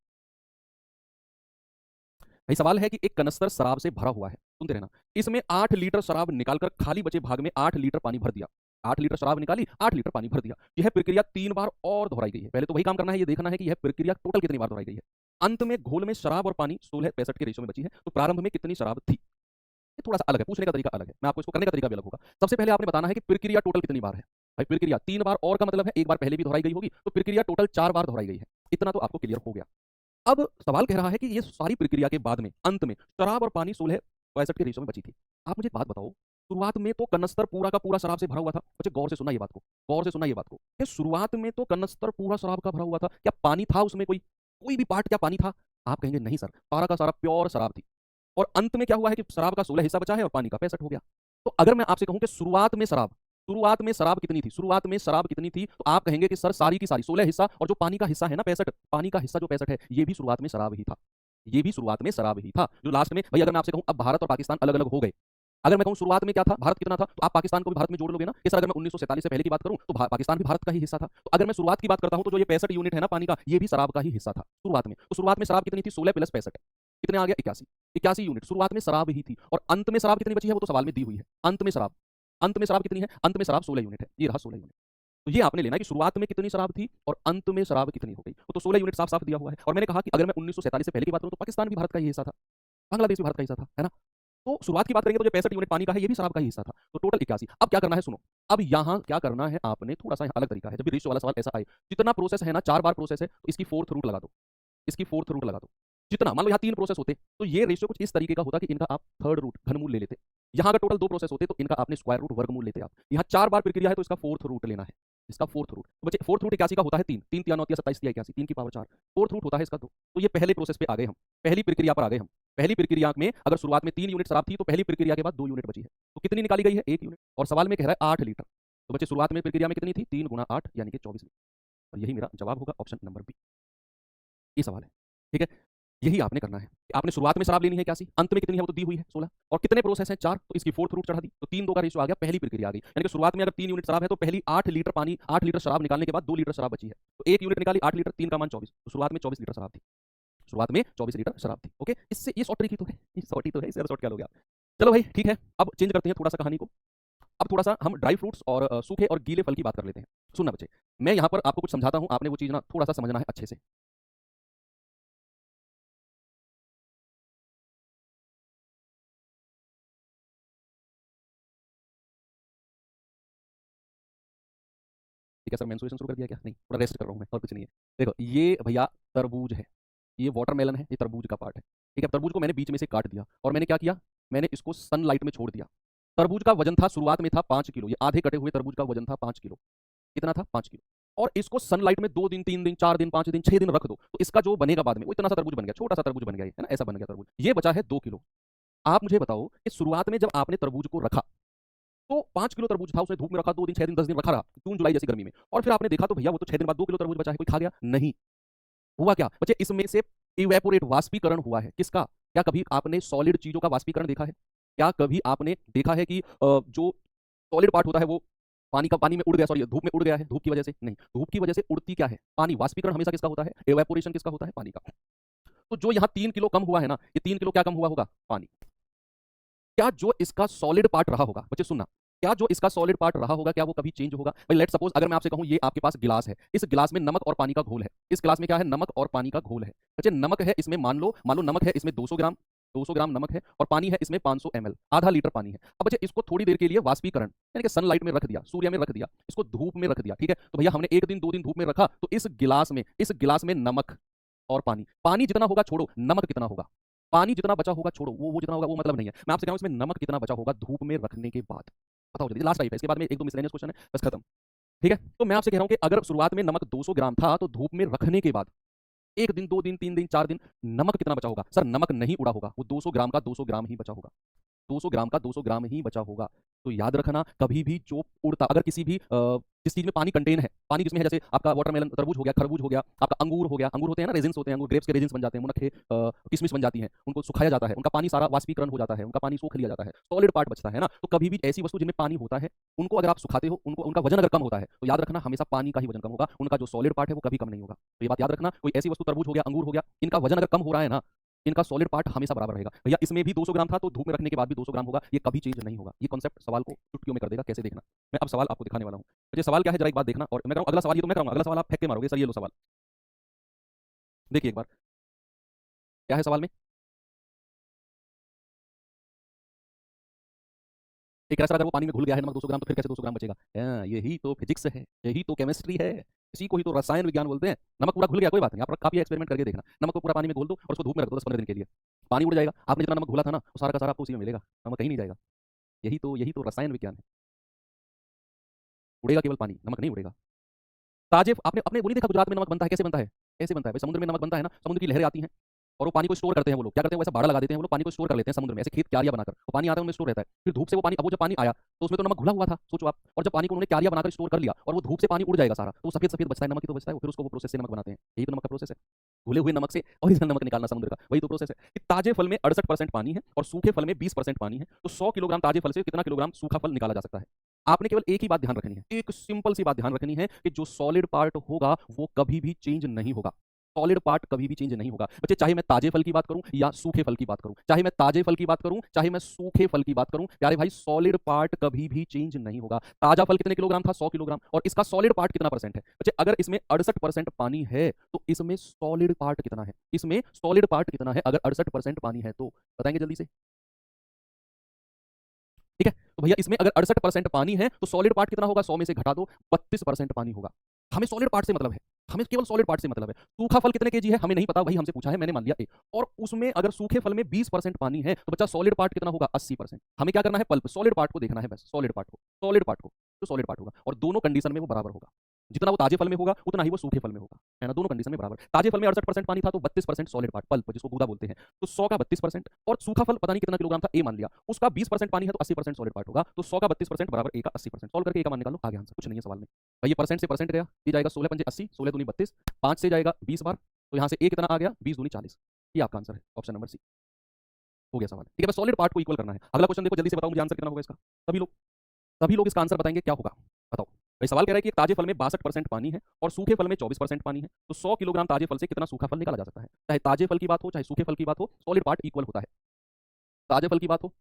भाई सवाल है कि एक कनस्तर शराब से भरा हुआ है, सुनते रहना। इसमें 8 लीटर शराब निकालकर खाली बचे भाग में 8 लीटर पानी भर दिया। 8 लीटर शराब निकाली, 8 लीटर पानी भर दिया। यह प्रक्रिया 3 बार और दोहराई गई है। पहले तो वही काम करना है, ये देखना है कि यह प्रक्रिया टोटल कितनी बार दोहराई गई है। अंत में घोल में शराब और पानी 16:65 के रेशो में बची है। तो प्रारंभ में कितनी शराब थी? ये थोड़ा सा अलग है, पूछने का तरीका अलग है, मैं आपको इसको करने का तरीका भी अलग होगा। सबसे पहले आपने बताना है कि प्रक्रिया टोटल कितनी बार है। भाई प्रक्रिया 3 बार और का मतलब है एक बार पहले भी दोहराई गई होगी, तो प्रक्रिया टोटल 4 बार दोहराई गई है। इतना तो आपको क्लियर हो गया। अब सवाल कह रहा है कि ये सारी प्रक्रिया के बाद में अंत में शराब और पानी 16:65 के रेशो में बची थी। आप मुझे एक बात बताओ, शुरुआत में तो कनस्तर पूरा का पूरा शराब से भरा हुआ था। बच्चे गौर से सुनना ये बात को, गौर से सुनना ये बात को कि शुरुआत में तो कनस्तर पूरा शराब का भरा हुआ था। क्या पानी था उसमें? कोई कोई भी पार्ट क्या पानी था? आप कहेंगे नहीं सर, सारा का सारा प्योर शराब थी। और अंत में क्या हुआ है कि शराब का 16 हिस्सा बचा है और पानी का 65 हो गया। तो अगर मैं आपसे कहूं कि शुरुआत में शराब कितनी थी, शुरुआत में शराब कितनी थी, तो आप कहेंगे कि सर सारी की सारी 16 हिस्सा, और जो पानी का हिस्सा है ना 65, पानी का हिस्सा जो 65 है, ये भी शुरुआत में शराब ही था। ये भी शुरुआत में शराब ही था। जो लास्ट में, भाई अगर मैं आपसे कहूं अब भारत और पाकिस्तान अलग अलग हो गए, अगर मैं कहूं शुरुआत में क्या था, भारत कितना था, तो आप पाकिस्तान को भी भारत में जोड़ लोगे ना कि सर अगर मैं 1947 से पहले की बात करूं तो पाकिस्तान भी भारत का ही हिस्सा था। तो अगर मैं शुरुआत की बात करता हूं तो जो ये 65 यूनिट है ना पानी का, ये भी शराब का ही हिस्सा था शुरुआत में। तो शुरुआत में शराब कितनी थी? 16 + 65 कितने आ गया? 81। 81 यूनिट शुरुआत में शराब ही थी। और अंत में शराब कितनी बची है वो तो सवाल में दी हुई है। अंत में शराब कितनी है? अंत में शराब 16 यूनिट है। ये रहा 16 यूनिट। तो ये आपने लेना कि शुरुआत में कितनी शराब थी और अंत में शराब कितनी हो गई। वो तो 16 यूनिट साफ साफ दिया हुआ है। और मैंने कहा कि अगर मैं 1947 से पहले की बात करूं तो पाकिस्तान भी भारत का ही हिस्सा था, बांग्लादेश भी भारत का हिस्सा था, है ना। तो शुरुआत की बात करेंगे तो जो 65 यूनिट पानी का है ये भी शराब का ही हिस्सा था। तो टोटल 81। अब क्या करना है सुनो, अब यहाँ क्या करना है आपने, थोड़ा सा अलग तरीका है। जब भी रेशियो वाला सवाल ऐसा आए, जितना प्रोसेस है ना 4 बार प्रोसेस है, तो इसकी 4th रूट लगा दो। इसकी 4th रूट लगा दो। जितना मान लो यहाँ 3 प्रोसेस होते तो ये रेशियो कुछ इस तरीके का होता कि इनका आप 3rd रूट घनमूल ले लेते। यहाँ अगर टोटल 2 प्रोसेस होते तो इनका आपने स्क्वायर रूट वर्गमूल लेते आप। यहाँ 4 बार प्रक्रिया है तो इसका 4th रूट लेना है। इसका 4th रूट तो बच्चे 4th रूट 81 का होता है 3, 3 × 9 = 27, 81, 3 की पावर 4। 4th रूट होता है इसका 2। तो ये पहले प्रोसेस पे आ गए हम, पहली प्रक्रिया पर आ गए हम। पहली प्रक्रिया में अगर शुरुआत में 3 यूनिट शराब थी तो पहली प्रक्रिया के बाद 2 यूनिट बची है। तो कितनी निकाली गई है? 1 यूनिट। और सवाल में कह रहा है 8 लीटर। तो बच्चे शुरुआत में प्रक्रिया में कितनी थी? 3 × 8 यानी कि 24 लीटर। और यही मेरा जवाब होगा, ऑप्शन नंबर बी। ये सवाल है, ठीक है। यही आपने करना है। आपने शुरुआत में शराब लेनी है 81, अंत में कितनी है वो तो दी हुई है 16, और कितने प्रोसेस हैं 4, तो इसकी 4th रूट चढ़ा दी। तो 3 2 का रेशियो आ गया, पहली प्रक्रिया आ गई। यानी कि शुरुआत में अगर 3 यूनिट शराब है तो पहली 8 लीटर पानी, 8 लीटर शराब निकालने के बाद 2 लीटर शराब बची है। तो 1 यूनिट निकाली 8 लीटर, 3 का मान 24, तो शुरुआत में 24 लीटर शराब थी। शुरुआत में 24 लीटर शराब थी। ओके, इससे ये शॉर्ट ट्रिक ही तो है, ये शॉर्ट ही तो है, इससे शॉर्ट क्या लोगे आप। चलो भाई ठीक है, अब चेंज करते हैं थोड़ा सा कहानी को। अब थोड़ा सा हम ड्राई फ्रूट्स और सूखे और गीले फल की बात कर लेते हैं। सुनना बच्चे, मैं यहाँ पर आपको कुछ समझाता हूँ, आपने वो चीज़ ना थोड़ा सा समझना है अच्छे से। ठीक है सर, मेंस्ट्रुएशन शुरू कर दिया क्या? नहीं, थोड़ा रेस्ट कर रहा हूँ मैं, और कुछ नहीं है। देखो ये भैया तरबूज है, ये वाटरमेलन है, ये तरबूज का पार्ट है। ठीक है, तरबूज को मैंने बीच में से काट दिया और मैंने क्या किया, मैंने इसको सनलाइट में छोड़ दिया। तरबूज का वजन था शुरुआत में था 5 किलो, ये आधे कटे हुए तरबूज का वजन था 5 किलो। कितना था? 5 किलो। और इसको सनलाइट में 2 दिन, 3 दिन, 4 दिन, 5 दिन, 6 दिन रख दो, तो इसका जो बनेगा बाद में वो इतना सा तरबूज बन गया, छोटा सा तरबूज बन गया, है ना, ऐसा बन गया तरबूज। ये बचा है 2 किलो। आप मुझे बताओ कि शुरुआत में जब आपने तरबूज को रखा तो 5 किलो तरबूज था, उसने धूप में रखा, 2 दिन, 6 दिन, 10 दिन रखा रहा, जून जुलाई जैसी गर्मी में, और फिर आपने देखा तो भैया वो तो 6 दिन बाद 2 किलो तरबूज बचा है, कोई खा गया? नहीं। हुआ क्या बच्चे, इसमें से इवेपोरेट, वाष्पीकरण हुआ है। किसका? क्या कभी आपने सॉलिड चीजों का वाष्पीकरण देखा है? क्या कभी आपने देखा है कि जो सॉलिड पार्ट होता है वो पानी में उड़ गया, सॉरी धूप में उड़ गया है धूप की वजह से? नहीं, धूप की वजह से उड़ती क्या है? पानी। वाष्पीकरण हमेशा किसका होता है? एवेपोरेशन किसका होता है? पानी का। तो जो यहाँ 3 किलो कम हुआ है ना, ये 3 किलो क्या कम हुआ होगा? पानी। क्या जो इसका सॉलिड पार्ट रहा होगा, बच्चे सुनना, क्या जो इसका सॉलिड पार्ट रहा होगा क्या वो कभी चेंज होगा? भाई लेट सपोज अगर मैं आपसे कहूं ये आपके पास गिलास है, इस गिलास में नमक और पानी का घोल है। इस गिलास में क्या है? नमक और पानी का घोल है। बच्चे नमक है इसमें, मान लो नमक है इसमें 200 ग्राम, 200 ग्राम नमक है, और पानी है इसमें 500 ml, आधा लीटर पानी है। अब बच्चे इसको थोड़ी देर के लिए वाष्पीकरण यानी कि सनलाइट में रख दिया, सूर्य में रख दिया, इसको धूप में रख दिया। ठीक है, तो भैया हमने 1 दिन 2 दिन धूप में रखा, तो इस गिलास में नमक और पानी जितना होगा छोड़ो, नमक कितना होगा? पानी जितना बचा होगा छोड़ो, वो जितना होगा वो मतलब नहीं है। मैं आपसे कह रहा हूं इसमें नमक कितना बचा होगा धूप में रखने के बाद। बताओ जल्दी, लास्ट टाइप है, इसके बाद में 1 2 मिसलेनियस क्वेश्चन है, बस खत्म। ठीक है, तो मैं आपसे कह रहा हूं कि अगर शुरुआत में नमक 200 ग्राम था तो धूप में रखने के बाद 1 दिन 2 दिन 3 दिन 4 दिन नमक कितना बचा होगा? सर नमक नहीं उड़ा होगा, वो 200 ग्राम का 200 ग्राम ही बचा होगा। 200 ग्राम का 200 ग्राम ही बचा होगा। तो याद रखना, कभी भी जो उड़ता, अगर किसी भी जिस चीज में पानी कंटेन है, पानी जिसमें है, जैसे आपका वाटरमेलन तरबूज हो गया, खरबूज हो गया, आपका अंगूर हो गया, अंगूर होते हैं ना, रेजिन्स होते हैं, अंगूर ग्रेप्स के रेजिन्स बन जाते हैं, मुनक्के किशमिश बन जाती हैं, उनको सुखाया जाता है, उनका पानी सारा वाष्पीकरण हो जाता है, उनका पानी सोख लिया जाता है, सॉलिड पार्ट बचता है ना। तो कभी भी ऐसी वस्तु जिनमें पानी होता है उनको अगर आप सुखाते हो, उनको उनका वजन अगर कम होता है तो याद रखना हमेशा पानी का ही वजन कम होगा, उनका जो सॉलिड पार्ट है वो कभी कम नहीं होगा। तो ये बात याद रखना, कोई ऐसी वस्तु तरबूज हो गया, अंगूर हो गया, इनका वजन अगर कम हो रहा है ना, इनका सॉलिड पार्ट हमेशा बराबर रहेगा। भैया इसमें भी 200 ग्राम था तो धूप में रखने के बाद भी 200 ग्राम होगा, ये कभी चेंज नहीं होगा। ये कॉन्सेप्ट सवाल को चुटकियों में कर देगा, कैसे देखना। मैं अब सवाल आपको दिखाने वाला हूँ। ये सवाल क्या है जरा एक बात देखना, और मैं कहूँ अगला सवाल, ये तो मैं कहूँगा अगला सवाल आप फेंक के मारोगे, सर ये लो सवाल देखिए एक बार क्या है सवाल में। एक तरह से अगर वो पानी में घुल गया है नमक 200 ग्राम तो फिर कैसे 200 ग्राम बचेगा। यही तो फिजिक्स है, यही तो केमिस्ट्री है, इसी को ही तो रसायन विज्ञान बोलते हैं। नमक पूरा घुल गया कोई बात नहीं, आप काफी एक्सपेरिमेंट करके देखना, नमक को पूरा पानी में घोल दो और उसको धूप में रख दो 10-15 दिन के लिए, पानी उड़ जाएगा। आपने जितना नमक घोला था ना वो सारा का सारा आपको उसी में मिलेगा, नमक कहीं नहीं जाएगा। यही तो रसायन विज्ञान है। उड़ेगा केवल पानी, नमक नहीं उड़ेगा। ताजे आपने अपने वो नहीं देखा गुजरात में नमक बनता है, कैसे बनता है, कैसे बनता है भाई, समुद्र में नमक बनता है ना, समुद्र की लहरें आती हैं और वो पानी को स्टोर करते हैं। वो लोग क्या करते हैं, वैसे बाड़ा लगा देते हैं, वो लोग पानी को स्टोर कर लेते हैं समुद्र में, ऐसे खेत क्यारियां बनाकर, वो पानी आता है उनमें स्टोर रहता है, फिर धूप से वो पानी, अब वो जब पानी आया तो उसमें तो नमक घुला हुआ था, सोचो आप, और जब पानी को उन्होंने क्यारियां बनाकर स्टोर कर लिया और वो धूप से पानी उड़ जाएगा सारा, तो सफेद सफेद बचता है, नमक ही तो बचता है, फिर उसको वो प्रोसेस से नमक बनाते हैं। यही तो नमक का प्रोसेस है, घुले हुए नमक से ओरिजिनल नमक निकालना समुद्र का, वही तो प्रोसेस है। कि ताजे फल में 68% पानी है और सूखे फल में 20% पानी है, तो 100 किलोग्राम ताजे फल से कितना किलोग्राम सूखा फल निकाला जा सकता है। आपने केवल एक ही बात ध्यान रखनी है, एक सिंपल सी बात ध्यान रखनी है कि जो सॉलिड पार्ट होगा वो कभी भी चेंज नहीं होगा, सॉलिड पार्ट कभी भी चेंज नहीं होगा बच्चे, चाहे मैं ताजे फल की बात करूं या सूखे फल की बात करूं, चाहे मैं ताजे फल की बात करूं चाहे मैं सूखे फल की बात करूं, प्यारे भाई सॉलिड पार्ट कभी भी चेंज नहीं होगा। ताजा फल कितने किलोग्राम था, 100 किलोग्राम, और इसका सॉलिड पार्ट कितना परसेंट है बच्चे, अगर इसमें 68% पानी है तो इसमें सॉलिड पार्ट कितना है, इसमें सॉलिड पार्ट कितना है अगर 68% पानी है तो बताएंगे जल्दी से। ठीक है, तो भैया इसमें अगर 68% पानी है तो सॉलिड पार्ट कितना होगा, 100 में से घटा दो, 32% पानी होगा। हमें सॉलिड पार्ट से मतलब है, हमें केवल सॉलिड पार्ट से मतलब है। सूखा फल कितने केजी है हमें नहीं पता, भाई हमसे पूछा है मैंने मान लिया ए, और उसमें अगर सूखे फल में 20% पानी है तो बच्चा सॉलिड पार्ट कितना होगा, 80%। हमें क्या करना है, पल्प सॉलिड पार्ट को देखना है बस, सॉलिड पार्ट को, सॉलिड पार्ट को, तो सॉलिड पार्ट होगा, और दोनों कंडीशन में वो बराबर होगा, जितना वो ताजे फल में होगा उतना ही वो सूखे फल में होगा, है ना, दोनों कंडीशन में बराबर। ताजे फल में 68% पानी था तो 32% सॉलिड पार्ट, पल्प जिसको गूदा बोलते हैं, तो 100 का 32%, और सूखा फल पता नहीं कितना किलोग्राम था, ए मान लिया, उसका 20% पानी है तो 80% सॉलिड पार्ट होगा, तो 100 का 32% बराबर ए का 80%। सॉल्व करके ए का मान निकालो, आगे आंसर, कुछ नहीं है सवाल में भाई। ये परसेंट से परसेंट गया, ये जाएगा 16 पंजे 80, 16 दूनी 32, 5 से जाएगा 20 बार, तो यहाँ से ए कितना आ गया, 20 दूनी 40, ये आपका आंसर है, ऑप्शन नंबर सी हो गया सवाल। ठीक है, बस सॉलिड पार्ट को इक्वल करना है। अगला क्वेश्चन देखो, जल्दी से बताओ मुझे आंसर कितना होगा इसका, सभी लोग इसका आंसर बताएंगे, क्या होगा बताओ भाई। सवाल कह रहा है कि एक ताजे फल में 62% पानी है और सूखे फल में 24% पानी है, तो 100 किलोग्राम ताजे फल से कितना सूखा फल निकाला जा सकता है। चाहे ताजे फल की बात हो चाहे सूखे फल की बात हो, सॉलिड पार्ट इक्वल होता है। ताजे फल की बात हो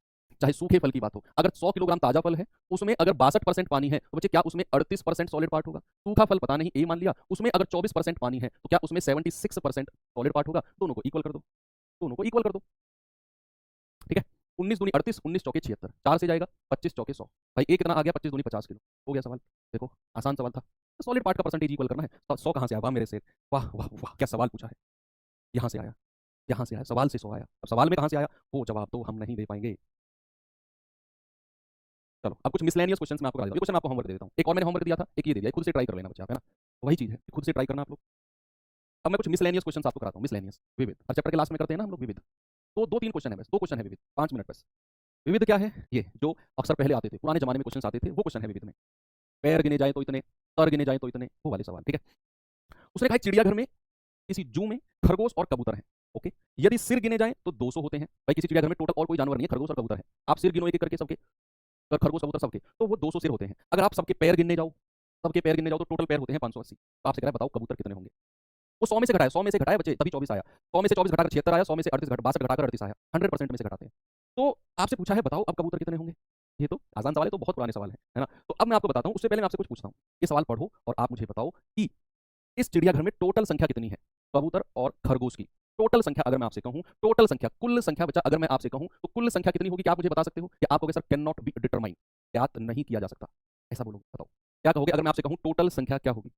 चाहे सूखे फल की बात हो, अगर 100 किलोग्राम ताजा फल है उसमें अगर 62% पानी है तो बच्चे क्या उसमें 38% सॉलिड पार्ट होगा। सूखा फल पता नहीं, ए मान लिया, उसमें अगर 24% पानी है तो क्या उसमें 76% सॉलिड पार्ट होगा। दोनों को इक्वल कर दो, दोनों को इक्वल कर दो। ठीक है, 19 दूनी 38, 19 चौके 76, 4 से जाएगा 25 चौके 100, भाई ए कितना आ गया, 25 दूनी 50 किलो, हो गया सवाल। देखो आसान सवाल था, सॉलिड पार्ट का परसेंटेज इक्वल करना है। तो 100 कहाँ से आया, वाह मेरे से, वाह वाह वाह क्या सवाल पूछा है, यहाँ से आया, यहाँ से आया, सवाल से 100 आया। अब सवाल में कहाँ से आया वो जवाब तो हम नहीं दे पाएंगे। चलो अब कुछ मिसलेनियस क्वेश्चन मैं आपको करा देता हूँ, ये क्वेश्चन आपको होमवर्क दे देता हूँ, एक और मैंने होमवर्क दिया था, एक ये दे दिया, खुद से ट्राई कर लेना बच्चे आप, है ना, वही चीज़ है, खुद से ट्राई करना आप लोग। अब मैं कुछ मिसलेनियस क्वेश्चन आपको कराता हूँ, मिसलेनियस विविध, हर चैप्टर के लास्ट में करते हैं ना हम लोग विविध, तो 2-3 क्वेश्चन है बस, 2 क्वेश्चन है विविध, 5 मिनट बस। विविध क्या है, ये जो अक्सर पहले आते थे, पुराने जमाने में क्वेश्चन आते थे, वो क्वेश्चन है विविध में। पैर गिने जाए तो इतने, सर गिने जाए तो इतने, वो वाले सवाल। ठीक है, उसने कहा चिड़ियाघर में किसी जू में खरगोश और कबूतर है, ओके, यदि सिर गिने जाए तो 200 होते हैं। भाई किसी चिड़ियाघर में टोटल और कोई जानवर नहीं है, खरगोश और कबूतर है, आप सिर गिनो एक एक करके सबके, अगर खरगोश कबूतर सबके तो वो 200 सिर होते हैं। अगर आप सबके पैर गिनने जाओ, सबके पैर गिनने जाओ तो टोटल पैर होते हैं 580। तो आपसे कह रहा है बताओ कबूतर कितने होंगे। वो 100 में से घटाया, 100 में से घटाया बच्चे, तभी 24 आया, 100 में से 24 घटाकर 76 आया, 100 में से 38 62 घटाकर 38 आया, 100% में से घटाते हैं। तो आपसे पूछा है बताओ अब कबूतर कितने होंगे। ये तो आसान सवाल है, तो बहुत पुराने सवाल है ना। तो अब मैं आपको बताता हूँ, उससे पहले मैं आपसे कुछ पूछता हूँ, ये सवाल पढ़ो और आप मुझे बताओ कि इस चिड़ियाघर में टोटल संख्या कितनी है कबूतर और खरगोश की। टोटल संख्या अगर मैं आपसे कहूं, टोटल संख्या, कुल संख्या बच्चा अगर मैं आपसे कहूं तो कुल संख्या कितनी होगी, क्या आप मुझे बता सकते हो। कि आप कहोगे sir can not be determine, ज्ञात नहीं किया जा सकता, ऐसा बोलोगे, बताओ क्या कहोगे अगर मैं आपसे कहूं टोटल संख्या क्या होगी।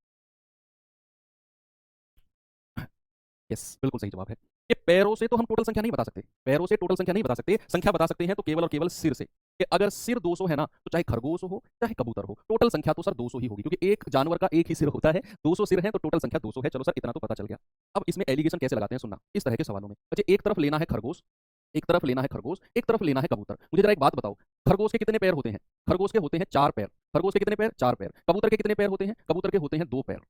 यस, बिल्कुल सही जवाब है। कि पैरों से तो हम टोटल संख्या नहीं बता सकते, पैरों से टोटल संख्या नहीं बता सकते, संख्या बता सकते हैं तो केवल और केवल सिर से। कि अगर सिर 200 है ना तो चाहे खरगोश हो चाहे कबूतर हो, टोटल संख्या तो सर 200 ही होगी, क्योंकि एक जानवर का एक ही सिर होता है, 200 सिर है तो टोटल संख्या 200 है। चलो सर इतना तो पता चल गया। अब इसमें एलिगेशन कैसे लगाते हैं सुनना, इस तरह के सवालों में बच्चे एक तरफ लेना है खरगोश, एक तरफ लेना है खरगोश, एक तरफ लेना है कबूतर। मुझे जरा एक बात बताओ, खरगोश के कितने पैर होते हैं, खरगोश के होते हैं 4 पैर, खरगोश के कितने पैर, 4 पैर। कबूतर के कितने पैर होते हैं, कबूतर के होते हैं 2 पैर।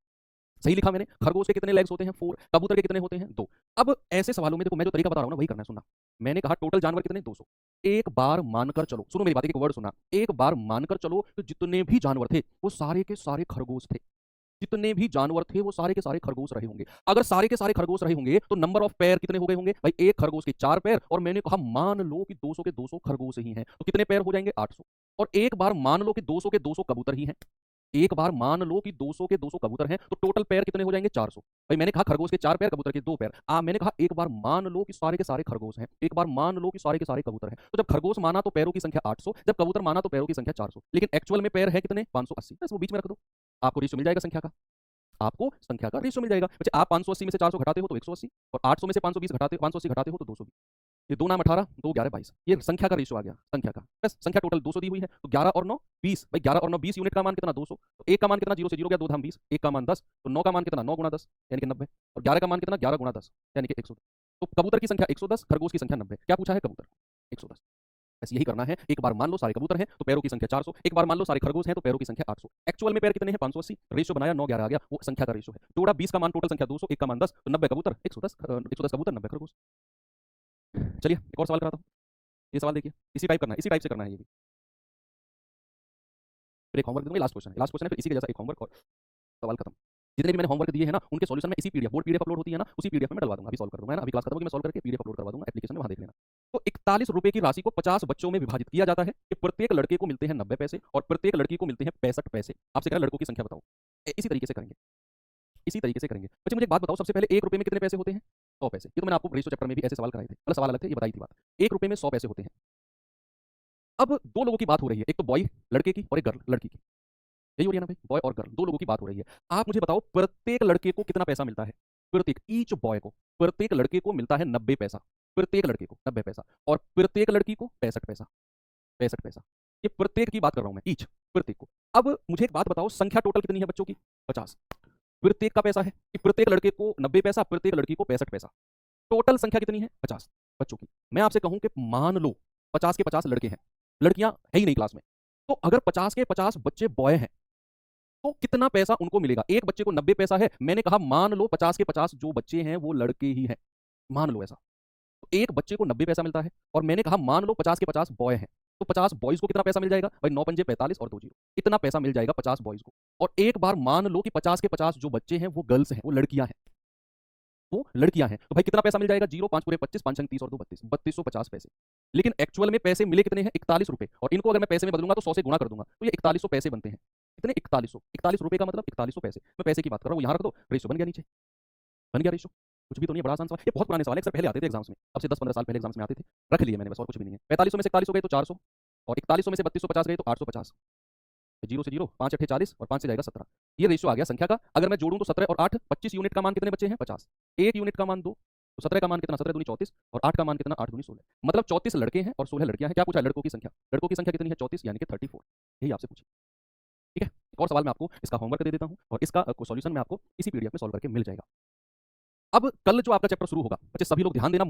सही लिखा मैंने, खरगोश के कितने लेग्स होते हैं 4, कबूतर के कितने होते हैं 2। अब ऐसे सवालों में देखो मैं जो तरीका बता रहा हूं ना वही करना है, सुनना। मैंने कहा टोटल जानवर कितने 200, एक बार मानकर चलो, सुनो मेरी बात, एक वर्ड सुना, एक बार मानकर चलो कि जितने भी जानवर थे वो सारे के सारे खरगोश थे। जितने भी जानवर थे वो सारे के सारे खरगोश रहे होंगे। अगर सारे के सारे खरगोश रहे होंगे तो नंबर ऑफ पैर कितने हो गए होंगे भाई? एक खरगोश के 4 पैर, और मैंने कहा मान लो कि 200 के 200 खरगोश ही हैं, तो कितने पैर हो जाएंगे? 800। और एक बार मान लो कि 200 के 200 कबूतर ही हैं, एक बार मान लो कि 200 के 200 कबूतर हैं, तो टोटल पैर कितने हो जाएंगे? 400। भाई मैंने कहा खरगोश के 4 पैर, कबूतर के 2 पैर। मैंने कहा एक बार मान लो कि सारे के सारे खरगोश हैं, एक बार मान लो कि सारे के सारे कबूतर हैं। तो जब खरगोश माना तो पैरों की संख्या 800, जब कबूतर माना तो पैरों की संख्या 400, लेकिन एक्चुअल में पैर है कितने? 580। बस वो बीच में रख दो, आपको रेशियो मिल जाएगा संख्या का, आपको संख्या का रेशियो मिल जाएगा। बच्चे आप 580 में से 400 घटाते हो तो 180, और 800 में से 520 घटाते 580 घटाते हो तो 220। ये 2 नाम 18, 2 11 22, ये संख्या का रेशियो आ गया, संख्या का। बस संख्या टोटल 200 दी हुई है, तो 11 और 9 20। भाई 11 और 9 20, यूनिट का मान कितना? 200। तो एक का मान कितना? 0 से 0 गया, 2 धाम 20, एक का मान 10, तो 9 का मान कितना? 9 गुणा 10 यानी कि 90, और 11 का मान कितना? 11 गुणा 10 यानी कि 110। तो कबूतर की संख्या 110, खरगोश की संख्या 90। क्या पूछा है? कबूतर 110। बस यही करना है। एक बार मान लो सारे कबूतर हैं तो पैरों की संख्या 400, एक बार मान लो सारे खरगोश हैं तो पैरों की संख्या 800। एक्चुअल में पैर कितने हैं? 580। रेशियो बनाया, 9 11 आ गया, वो संख्या का रेशियो है। जोड़ा 20 का मान, टोटल संख्या 200, एक का मान 10, तो 90 कबूतर 110, 110 कबूतर 90 खरगोश। चलिए एक और सवाल कराता हूँ। ये सवाल देखिए, इसी टाइप करना है, इसी टाइप से करना है ये भी। फिर एक होमवर्क दूंगा, लास्ट क्वेश्चन है, लास्ट क्वेश्चन है, फिर इसी के जैसा एक होमवर्क और सवाल खत्म। जितने भी मैंने होमवर्क दिए हैं ना, उनके सॉल्यूशन में इसी पीडीएफ, बोर्ड पीडीएफ अपलोड होती है ना, उसी पीडीएफ में मैं डलवा दूंगा, अभी सॉल्व कर दूंगा, है ना। अभी क्लास खत्म होगी, मैं सॉल्व करके पीडीएफ अपलोड करवा दूंगा एप्लीकेशन में, वहां देख लेना। तो 41 रुपए की राशि को 50 बच्चों में विभाजित किया जाता है कि प्रत्येक लड़के को मिलते हैं 90 पैसे और प्रत्येक लड़की को मिलते हैं 65 पैसे। आपसे कह रहा है लड़कों की संख्या बताओ। इसी तरीके से करेंगे, इसी तरीके से करेंगे। बच्चे मुझे एक बात बताओ, सबसे पहले 1 रुपए में कितने पैसे होते हैं? 100 पैसे। ये तो मैंने आपको रेशियो चैप्टर में भी ऐसे सवाल कराए थे, मतलब सवाल अलग थे, ये बताई थी बात। 1 रुपए में 100 पैसे होते हैं। अब दो लोगों की बात हो रही है, एक तो बॉय लड़के की और एक गर्ल लड़की की। यही हो रही है ना भाई, बॉय और गर्ल, दो लोगों की बात हो रही है। आप मुझे बताओ प्रत्येक लड़के को कितना पैसा मिलता है? प्रत्येक, ईच बॉय को, प्रत्येक लड़के को मिलता है 90 पैसा, प्रत्येक लड़के को 90 पैसा, और प्रत्येक लड़की को 65 पैसा, 65 पैसा। ये प्रत्येक की बात कर रहा हूं मैं, ईच, प्रत्येक को। अब मुझे एक बात बताओ, संख्या टोटल कितनी है बच्चों की? 50। प्रत्येक का पैसा है कि प्रत्येक लड़के को 90 पैसा, प्रत्येक लड़की को 65 पैसा। टोटल संख्या कितनी है? 50 बच्चों की। मैं आपसे कहूं कि मान लो 50 के 50 लड़के हैं, लड़कियां है ही नहीं क्लास में, तो अगर 50 के 50 बच्चे बॉय हैं तो कितना पैसा उनको मिलेगा? एक बच्चे को 90 पैसा है, मैंने कहा मान लो 50 के 50 जो बच्चे हैं वो लड़के ही हैं, मान लो ऐसा। तो एक बच्चे को 90 पैसा मिलता है, और मैंने कहा मान लो 50 के 50 बॉय हैं, तो 50 बॉयज को कितना पैसा मिल जाएगा भाई? 9 पंजे 45 और 2 जीरो, इतना पैसा मिल जाएगा 50 बॉयज को। और एक बार मान लो कि 50 के 50 जो बच्चे हैं वो गर्ल्स हैं, वो लड़कियां हैं, वो लड़कियां हैं, तो भाई कितना पैसा मिल जाएगा? 0 5 पूरे 25, 5 30 और 2 32, 3250 पैसे। लेकिन एक्चुअल में पैसे मिले कितने हैं? 41 रुपए, और इनको अगर मैं पैसे में बदलूंगा तो 100 से गुणा कर दूंगा, तो ये 4100 पैसे बनते हैं। कितने? 4100। 41 रुपए का मतलब 4100 पैसे। मैं पैसे की बात कर रहा हूँ, यहाँ रख दो, रेशियो बन गया नीचे, बन गया रेशियो। कुछ भी तो नहीं है, बड़ा आसान सवाल। ये बहुत पुराने सवाल है, सर पहले आते थे एग्जाम्स में, अब से 10-15 साल पहले एग्जाम्स में आते थे, रख लिए मैंने बस, और कुछ भी नहीं है। 4500 में से 4100 गए तो 400, और 4100 में से 3250 गए तो 850। 0 से 0, 5 8 40, और 5 से जाएगा 17। ये रेशियो आ गया संख्या का। अगर मैं जोड़ूं तो 17 और 8 25 यूनिट का मान कितने बच्चे हैं? 50। एक यूनिट का मान 2, तो 17 का मान कितना? 17 दूनी 34, और 8 का मान कितना? 8 दूनी 16। मतलब 34 लड़के हैं और 16 लड़कियां हैं। क्या पूछा? लड़कों की संख्या। लड़कों की संख्या कितनी है? 34 यानी कि 34। यही आपसे पूछी, ठीक है। एक और सवाल मैं आपको इसका होमवर्क दे देता हूं, और इसका सॉल्यूशन मैं आपको इसी पीडीएफ में सॉल्व करके मिल जाएगा। अब कल जो आपका चैप्टर शुरू होगा, बच्चे सभी लोग ध्यान देना,